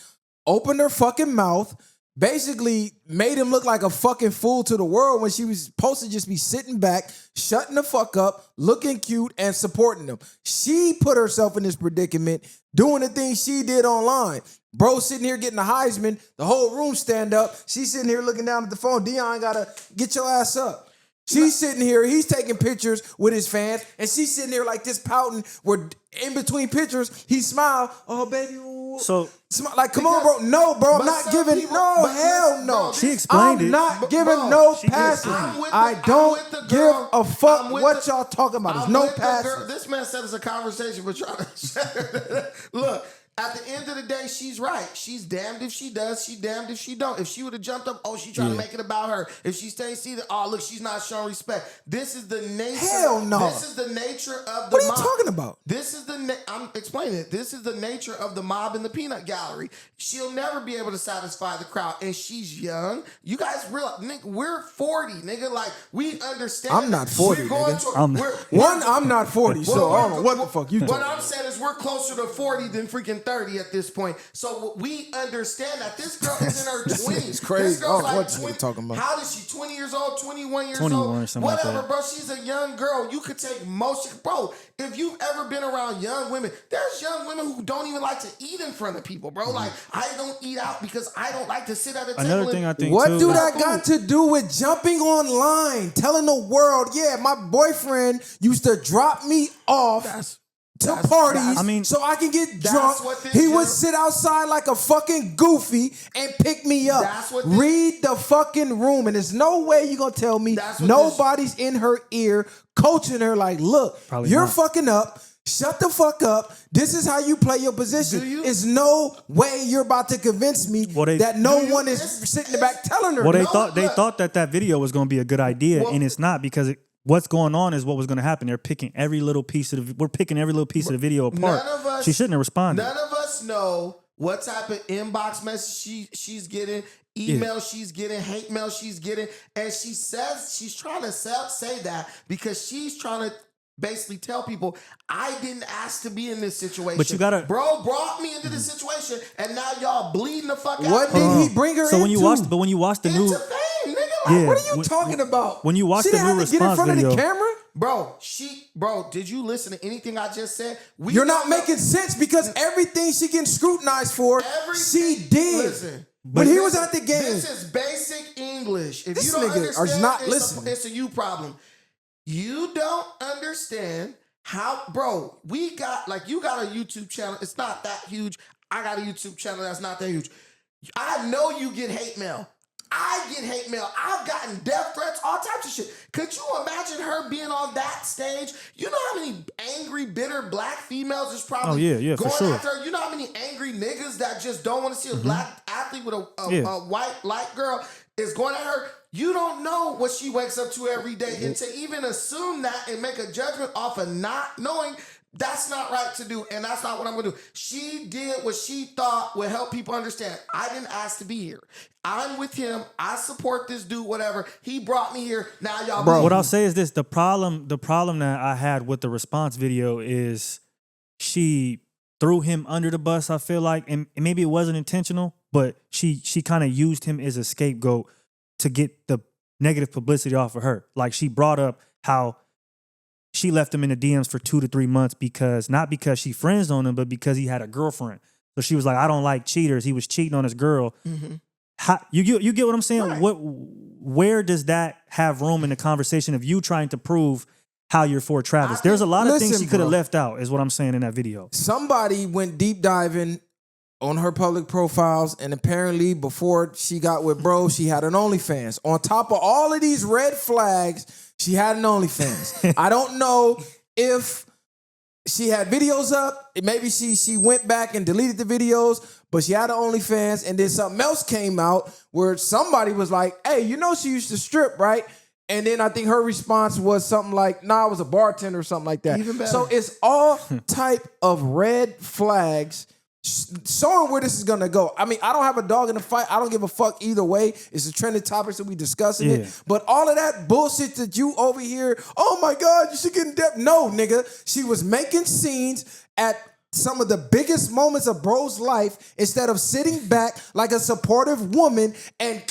opened her fucking mouth, basically made him look like a fucking fool to the world when she was supposed to just be sitting back, shutting the fuck up, looking cute, and supporting him. She put herself in this predicament, doing the things she did online. Bro sitting here getting the Heisman, the whole room stand up. She's sitting here looking down at the phone. Dion gotta get your ass up. She's sitting here, he's taking pictures with his fans, and she's sitting there like this pouting, where in between pictures, he smiled. Oh, baby. So, like, come on, bro. No, bro, I'm not giving, hell no. She explained it. I'm not giving no passes. I don't give a fuck what y'all talking about. There's no passes. This man said it's a conversation, but trying to look. At the end of the day, she's right. She's damned if she does. She damned if she don't. If she would have jumped up, she's trying to make it about her. If she stays seated, look, she's not showing respect. This is the nature. Hell no. This is the nature of the mob. What are you talking about? This is I'm explaining it. This is the nature of the mob in the peanut gallery. She'll never be able to satisfy the crowd. And she's young. You guys realize, nigga, we're 40, nigga. Like, we understand. I'm not 40, nigga. I'm not 40, so I don't know what the fuck you talking about. What I'm saying is we're closer to 40 than freaking 30 at this point. So we understand that this girl is in her 20s. It's crazy. This girl's like what you talking about? How is she? 20 years old, 21 years 21 old? something Whatever, like that. bro. She's a young girl. You could take most. Bro, if you've ever been around young women, there's young women who don't even like to eat in front of people, bro. Like, I don't eat out because I don't like to sit at a table. Another thing I think, what too, do that got to do with jumping online, telling the world, yeah, my boyfriend used to drop me off to parties so I can get drunk. He would sit outside like a fucking goofy and pick me up. Read the fucking room. And there's no way you're going to tell me nobody's in her ear coaching her like, look, you're fucking up. Shut the fuck up. This is how you play your position. There's no way you're about to convince me that no one is sitting in the back telling her. Well, they thought that video was going to be a good idea, and it's not, because what's going on is what was going to happen. They're picking every little piece of the video apart. She shouldn't have responded. None of us know what type of inbox message she's getting, email she's getting, hate mail she's getting, and she says she's trying to say that because she's trying to basically tell people, I didn't ask to be in this situation. But you gotta, bro brought me into this situation, and now y'all bleeding the fuck out. What did he bring her into? When you watch the new, fame, nigga. Like, what are you talking about? When you watch the new response get in front video, of the camera? Bro, did you listen to anything I just said? You're not making sense because everything she getting scrutinized for, she did. Listen. When he was at the game. This is basic English. If this you don't nigga understand, is not listening. It's a you problem. You don't understand how, bro, we got, like, you got a YouTube channel. It's not that huge. I got a YouTube channel that's not that huge. I know you get hate mail. I get hate mail. I've gotten death threats, all types of shit. Could you imagine her being on that stage? You know how many angry, bitter black females is probably going after her? You know how many angry niggas that just don't want to see a black athlete with a white light girl is going at her? You don't know what she wakes up to every day. And to even assume that and make a judgment off of not knowing, that's not right to do, and that's not what I'm going to do. She did what she thought would help people understand. I didn't ask to be here. I'm with him. I support this dude, whatever. He brought me here. Now y'all... Bro, what I'll say is this. The problem that I had with the response video is she threw him under the bus, I feel like, and maybe it wasn't intentional, but she kind of used him as a scapegoat to get the negative publicity off of her. Like, she brought up how she left him in the DMs for 2 to 3 months not because she friends on him, but because he had a girlfriend. So she was like, I don't like cheaters. He was cheating on his girl. Mm-hmm. How, you get what I'm saying? Right. Where does that have room in the conversation of you trying to prove how you're for Travis? There's a lot of things she could have left out, is what I'm saying in that video. Somebody went deep diving on her public profiles, and apparently before she got with bro, she had an OnlyFans. On top of all of these red flags, she had an OnlyFans. I don't know if she had videos up. Maybe she went back and deleted the videos, but she had an OnlyFans, and then something else came out where somebody was like, hey, you know she used to strip, right? And then I think her response was something like, nah, I was a bartender or something like that. Even better. So it's all type of red flags showing where this is gonna go. I mean, I don't have a dog in the fight. I don't give a fuck either way. It's a trending topic, so we discussing it. But all of that bullshit that you over here, oh my God, you should get in depth. No, nigga. She was making scenes at some of the biggest moments of bro's life instead of sitting back like a supportive woman and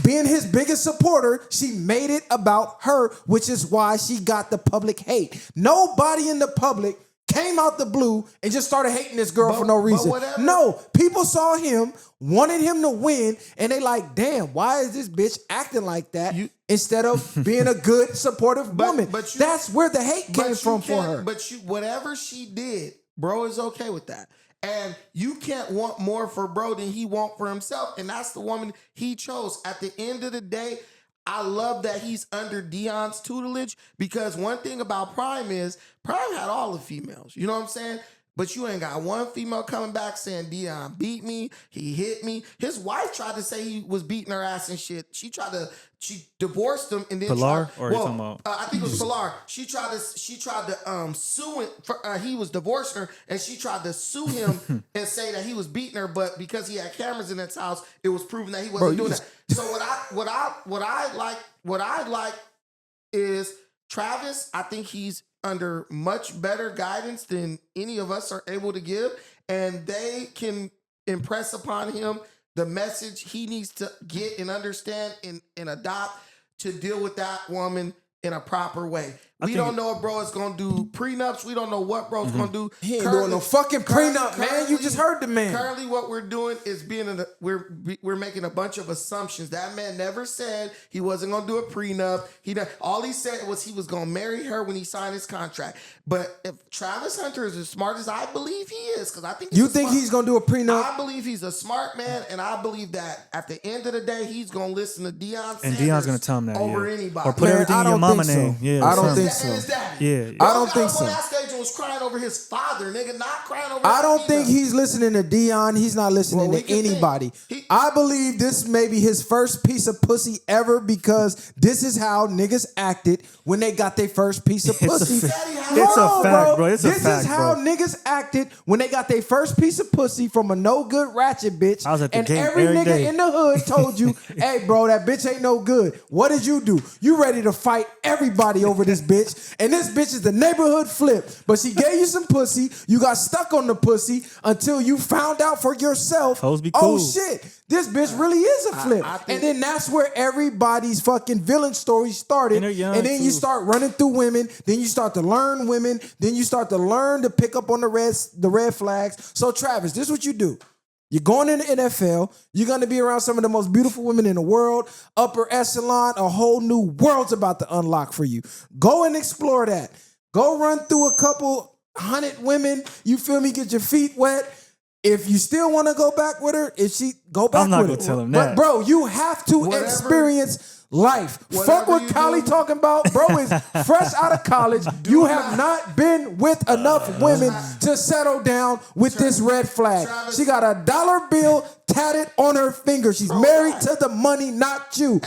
being his biggest supporter. She made it about her, which is why she got the public hate. Nobody in the public came out the blue and just started hating this girl for no reason. No, people saw him, wanted him to win, and they like, damn, why is this bitch acting like that instead of being a good, supportive woman? That's where the hate came from for her. But whatever she did, bro is okay with that. And you can't want more for bro than he want for himself, and that's the woman he chose. At the end of the day, I love that he's under Deion's tutelage, because one thing about Prime is Prime had all the females. You know what I'm saying? But you ain't got one female coming back saying Deion beat me, he hit me. His wife tried to say he was beating her ass and shit. She divorced him and then Pilar, or are you talking about? I think it was Pilar. She tried to sue him. He was divorcing her, and she tried to sue him and say that he was beating her, but because he had cameras in his house, it was proven that he wasn't doing that. So what I like is Travis. I think he's under much better guidance than any of us are able to give, and they can impress upon him the message he needs to get and understand and adopt to deal with that woman in a proper way. We don't know if bro is going to do prenups. We don't know what bro's going to do. He ain't doing no fucking prenup, man. You just heard the man. Currently what we're doing is we're making a bunch of assumptions. That man never said he wasn't going to do a prenup. All he said was he was going to marry her when he signed his contract. But if Travis Hunter is as smart as I believe he is, because I think he's going to do a prenup? I believe he's a smart man, and I believe that at the end of the day, he's going to listen to Deion Sanders and Deion's going to tell him that over anybody. Or put everything in your mama name. Yeah, I don't think so. Yeah, I don't think so. On that stage and was crying over his father, nigga, not crying over. I don't think he's listening to Deion. He's not listening to anybody. I believe this may be his first piece of pussy ever, because this is how niggas acted when they got their first piece of pussy. It's a fact, bro. It's a fact, This is how niggas acted when they got their first piece of pussy from a no good ratchet bitch. I was at the game every nigga day. in the hood told you, hey, bro, that bitch ain't no good. What did you do? You ready to fight everybody over this bitch. And this bitch is the neighborhood flip. But she gave you some pussy. You got stuck on the pussy until you found out for yourself. Hoes be cool. Oh, shit. This bitch really is a flip. And then that's where everybody's fucking villain story started. And then you start running through women. Then you start to learn women. Then you start to learn to pick up on the red flags. So, Travis, this is what you do. You're going in the NFL. You're going to be around some of the most beautiful women in the world. Upper echelon, a whole new world's about to unlock for you. Go and explore that. Go run through a couple 100 women. You feel me? Get your feet wet. If you still want to go back with her, if she go back I'm not with gonna her. tell him But that. bro, you have to experience life. Fuck what Kylie talking about. Bro is fresh out of college. You have not been with enough women to settle down with this red flag. She got a dollar bill tatted on her finger. She's married to the money, not you.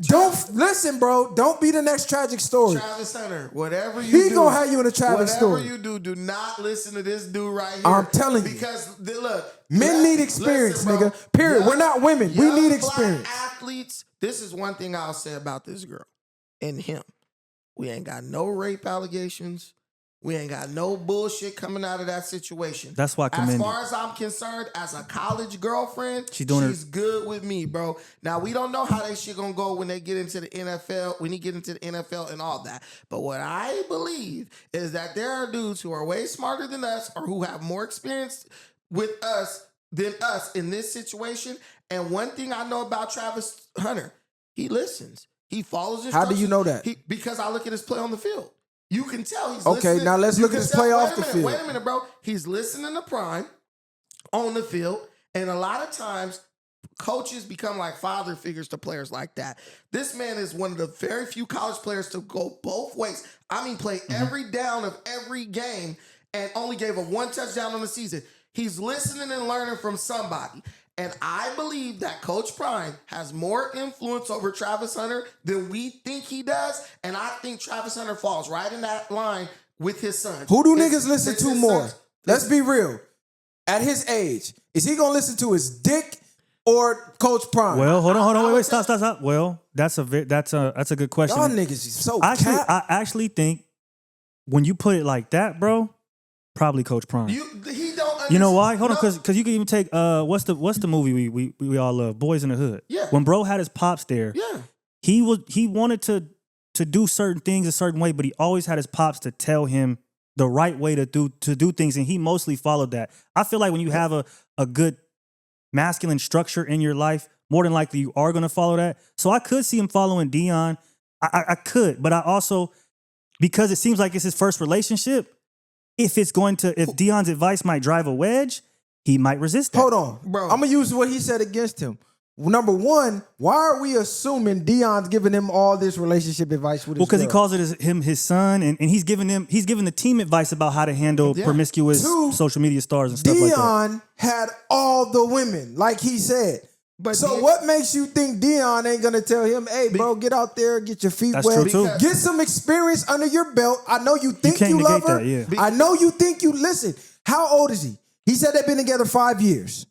Don't listen, bro. Don't be the next tragic story. Travis Hunter, whatever you do, He gonna have you in a tragic story. Whatever you do not listen to this dude right here. I'm telling you. Because look, Men need experience, listen, bro. nigga. Period. We're not women. We Young need black experience. athletes. This is one thing I'll say about this girl and him. We ain't got no rape allegations. We ain't got no bullshit coming out of that situation. That's why I commend As you. far as I'm concerned, as a college girlfriend, She's doing she's good with me, bro. Now, we don't know how that shit gonna go when they get into the NFL, when he get into the NFL and all that. But what I believe is that there are dudes who are way smarter than us or who have more experience with us than us in this situation. And one thing I know about Travis Hunter, he listens. He follows instructions. How do you know that? Because I look at his play on the field. You can tell he's Okay, listening. now let's You look at can his tell- play wait off a the minute, field. Wait a minute, bro. He's listening to Prime on the field. And a lot of times, coaches become like father figures to players like that. This man is one of the very few college players to go both ways. I mean, play every down of every game and only gave up one touchdown on the season. He's listening and learning from somebody. And I believe that Coach Prime has more influence over Travis Hunter than we think he does. And I think Travis Hunter falls right in that line with his son. Who do niggas listen to his more? sons. Let's be real. At his age, is he gonna listen to his dick or Coach Prime? Well, hold on, wait, stop. Well, that's a good question. Y'all niggas is so Actually, cap. I actually think when you put it like that, bro, probably Coach Prime. He don't understand. You know why? Hold on, No. because you can even take what's the movie we all love, Boys in the Hood. Yeah. When bro had his pops there, Yeah. he wanted to do certain things a certain way, but he always had his pops to tell him the right way to do things, and he mostly followed that. I feel like when you have a good masculine structure in your life, more than likely you are going to follow that. So I could see him following Dion. I could, but I also, because it seems like it's his first relationship, if Dion's advice might drive a wedge, he might resist that. Hold on, Bro. I'm gonna use what he said against him. Number one, why are we assuming Dion's giving him all this relationship advice with his Well, because he girl? calls it his son, and he's giving the team advice about how to handle promiscuous Two, social media stars and stuff like that. Dion had all the women, like he said. But So what makes you think Dion ain't gonna tell him, hey, bro, get out there, get your feet That's wet, true, too. get some experience under your belt. I know you think can't you love negate her. that, yeah. I know you think you listen. How old is he? He said they've been together 5 years.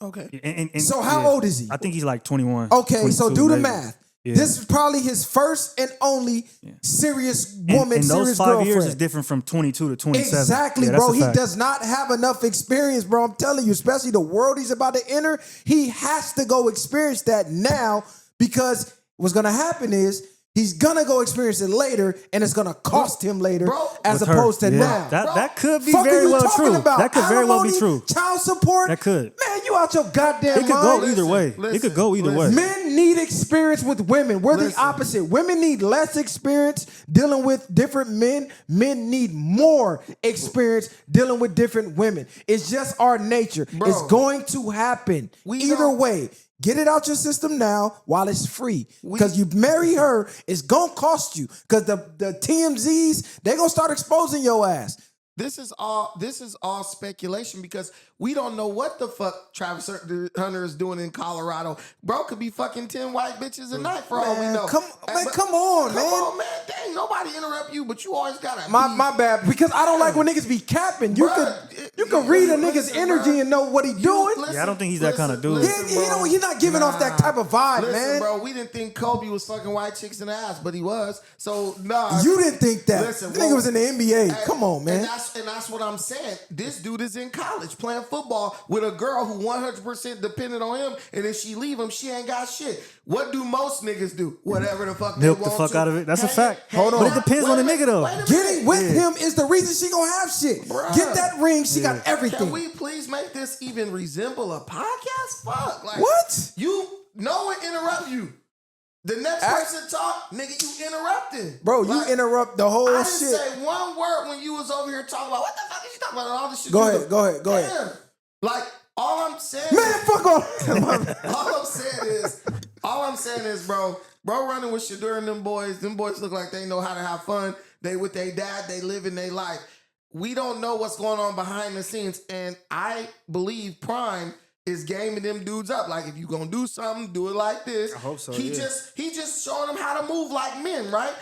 Okay. And So how old is he? I think he's like 21. Okay, so 22 do the maybe. math. Yeah. This is probably his first and only serious woman, and serious those 5 girlfriend. years is different from 22 to 27. Exactly, Yeah, that's bro. a He fact. does not have enough experience, bro. I'm telling you, especially the world he's about to enter, he has to go experience that now, because what's going to happen is he's going to go experience it later, and it's going to cost him later, Bro, as With her, opposed to yeah. now. That could be Fuck are very you well talking true. about? That could very well be Alimony, true. Child support? That could. Man, you out your goddamn It could mind. go either way. It could go either way. Men need experience with women. We're the opposite. Women need less experience dealing with different men. Men need more experience dealing with different women. It's just our nature. Bro. It's going to happen. Either don't- way, get it out your system now while it's free. Because you marry her, it's going to cost you. Because the TMZs, they're going to start exposing your ass. This is all speculation because we don't know what the fuck Travis Hunter is doing in Colorado. Bro could be fucking 10 white bitches a night for all we Man, know. come on, man. Come on, man. Dang, nobody interrupt you, but you always gotta My bad, because I don't like when niggas be capping. You could read a nigga's energy and know what he doing. Yeah, I don't think he's that kind of dude. He's not giving off that type of vibe, Listen, man. bro, we didn't think Kobe was fucking white chicks in the ass, but he was. So, nah. You didn't think that. Listen, This nigga was in the NBA. Hey, Come on, man. And that's what I'm saying. This dude is in college playing football with a girl who 100% dependent on him, and if she leave him, she ain't got shit. What do most niggas do? Whatever the fuck Milk they the want fuck to. out of it. That's a Hang fact. hang Hold on. But it depends Wait on a the nigga, minute. though. Wait a minute. Getting with him is the reason she gonna have shit. Bruh. Get that ring. She got right. everything. Can we please make this even resemble a podcast? Fuck. Like, What? No one interrupt you. The next person talk, nigga, you interrupting. Bro, Like, you interrupt the whole I shit. didn't say one word when you was over here talking about what the fuck is you talking about and all this shit. Go ahead. Like, all I'm saying Man, fuck off. all I'm saying is, bro running with Shadur and them boys look like they know how to have fun. They with their dad, they living their life. We don't know what's going on behind the scenes, and I believe Prime is gaming them dudes up. Like, if you gonna do something, do it like this. I hope so. He just showing them how to move like men, right?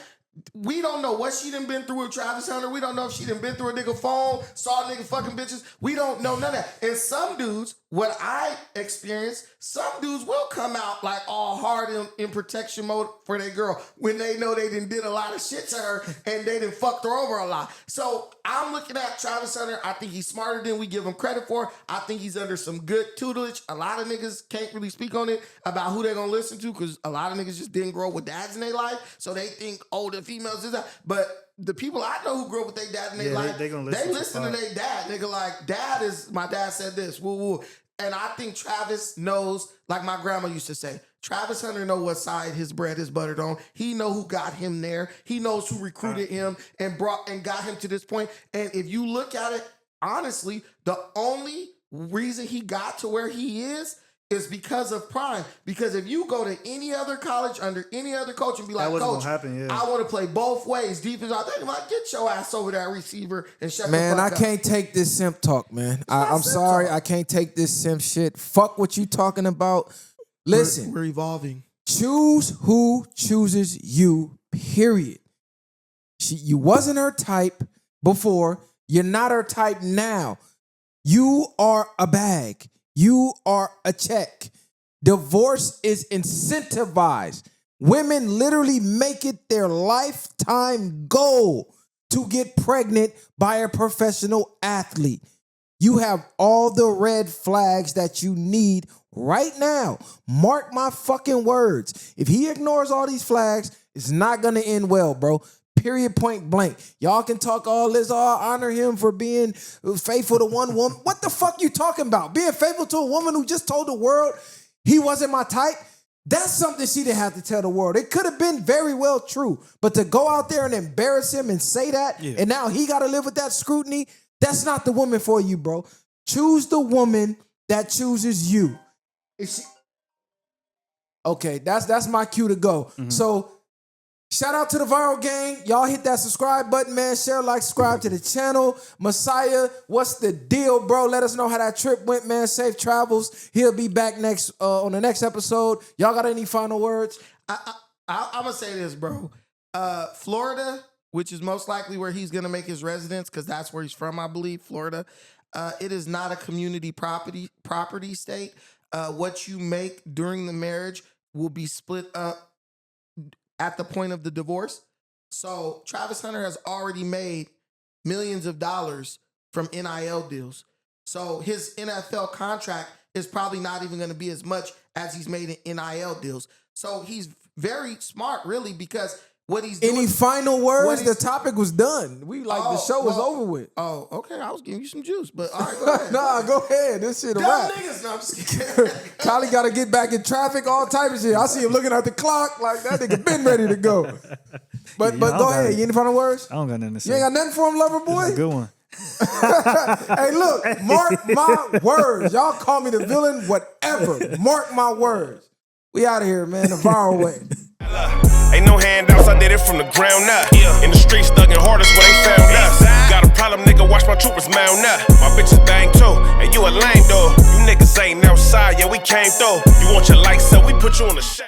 We don't know what she done been through with Travis Hunter. We don't know if she done been through a nigga phone, saw a nigga fucking bitches. We don't know none of that. And some dudes, what I experienced, some dudes will come out like all hard in protection mode for their girl when they know they done did a lot of shit to her and they done fucked her over a lot. So I'm looking at Travis Hunter. I think he's smarter than we give him credit for. I think he's under some good tutelage. A lot of niggas can't really speak on it about who they're gonna listen to because a lot of niggas just didn't grow up with dads in their life. So they think, oh, the females is that. But the people I know who grew up with their dad in their life, they listen to their dad. Nigga, like, my dad said this, woo woo. And I think Travis knows, like my grandma used to say, Travis Hunter know what side his bread is buttered on. He know who got him there. He knows who recruited him and got him to this point. And if you look at it, honestly, the only reason he got to where he is because of Prime. Because if you go to any other college under any other coach and be like, Coach, I want to play both ways, defense, they're like, get your ass over that receiver and shut the fuck up. Man, I can't take this simp talk, man. I'm sorry, I can't take this simp shit. Fuck what you talking about. Listen, we're evolving. Choose who chooses you, period. You wasn't her type before. You're not her type now. You are a bag. You are a check. Divorce is incentivized. Women literally make it their lifetime goal to get pregnant by a professional athlete. You have all the red flags that you need right now. Mark my fucking words. If he ignores all these flags, it's not going to end well, bro. Period, point blank. Y'all can talk all this, honor him for being faithful to one woman. What the fuck you talking about? Being faithful to a woman who just told the world he wasn't my type? That's something she didn't have to tell the world. It could have been very well true. But to go out there and embarrass him and say that, and now he got to live with that scrutiny, that's not the woman for you, bro. Choose the woman that chooses you. Okay, that's my cue to go. Mm-hmm. So, shout out to the Viral Gang. Y'all hit that subscribe button, man. Share, like, subscribe to the channel. Messiah, what's the deal, bro? Let us know how that trip went, man. Safe travels. He'll be back next on the next episode. Y'all got any final words? I'm going to say this, bro. Florida, which is most likely where he's going to make his residence, because that's where he's from, I believe, Florida. It is not a community property state. What you make during the marriage will be split up at the point of the divorce. So Travis Hunter has already made millions of dollars from NIL deals. So his NFL contract is probably not even going to be as much as he's made in NIL deals. So he's very smart, really, because what he's doing. Any final words? The topic was done. The show was over with. Oh, okay. I was giving you some juice, but all right, go ahead. Nah, go ahead. This shit a wrap. Niggas, no, I'm just kidding. Kylie got to get back in traffic, all type of shit. I see him looking at the clock like that nigga been ready to go. But go ahead. You any final words? I don't got nothing to say. You ain't got nothing for him, lover boy? It's a good one. Hey, look, mark my words. Y'all call me the villain, whatever. Mark my words. We out of here, man, the viral way. Ain't no handouts, I did it from the ground up. In the streets, thugging hardest where they found us. Got a problem, nigga, watch my troopers mount up. My bitch is bang too, and you a lame though. You niggas ain't outside, yeah, we came through. You want your lights up, we put you on the shade.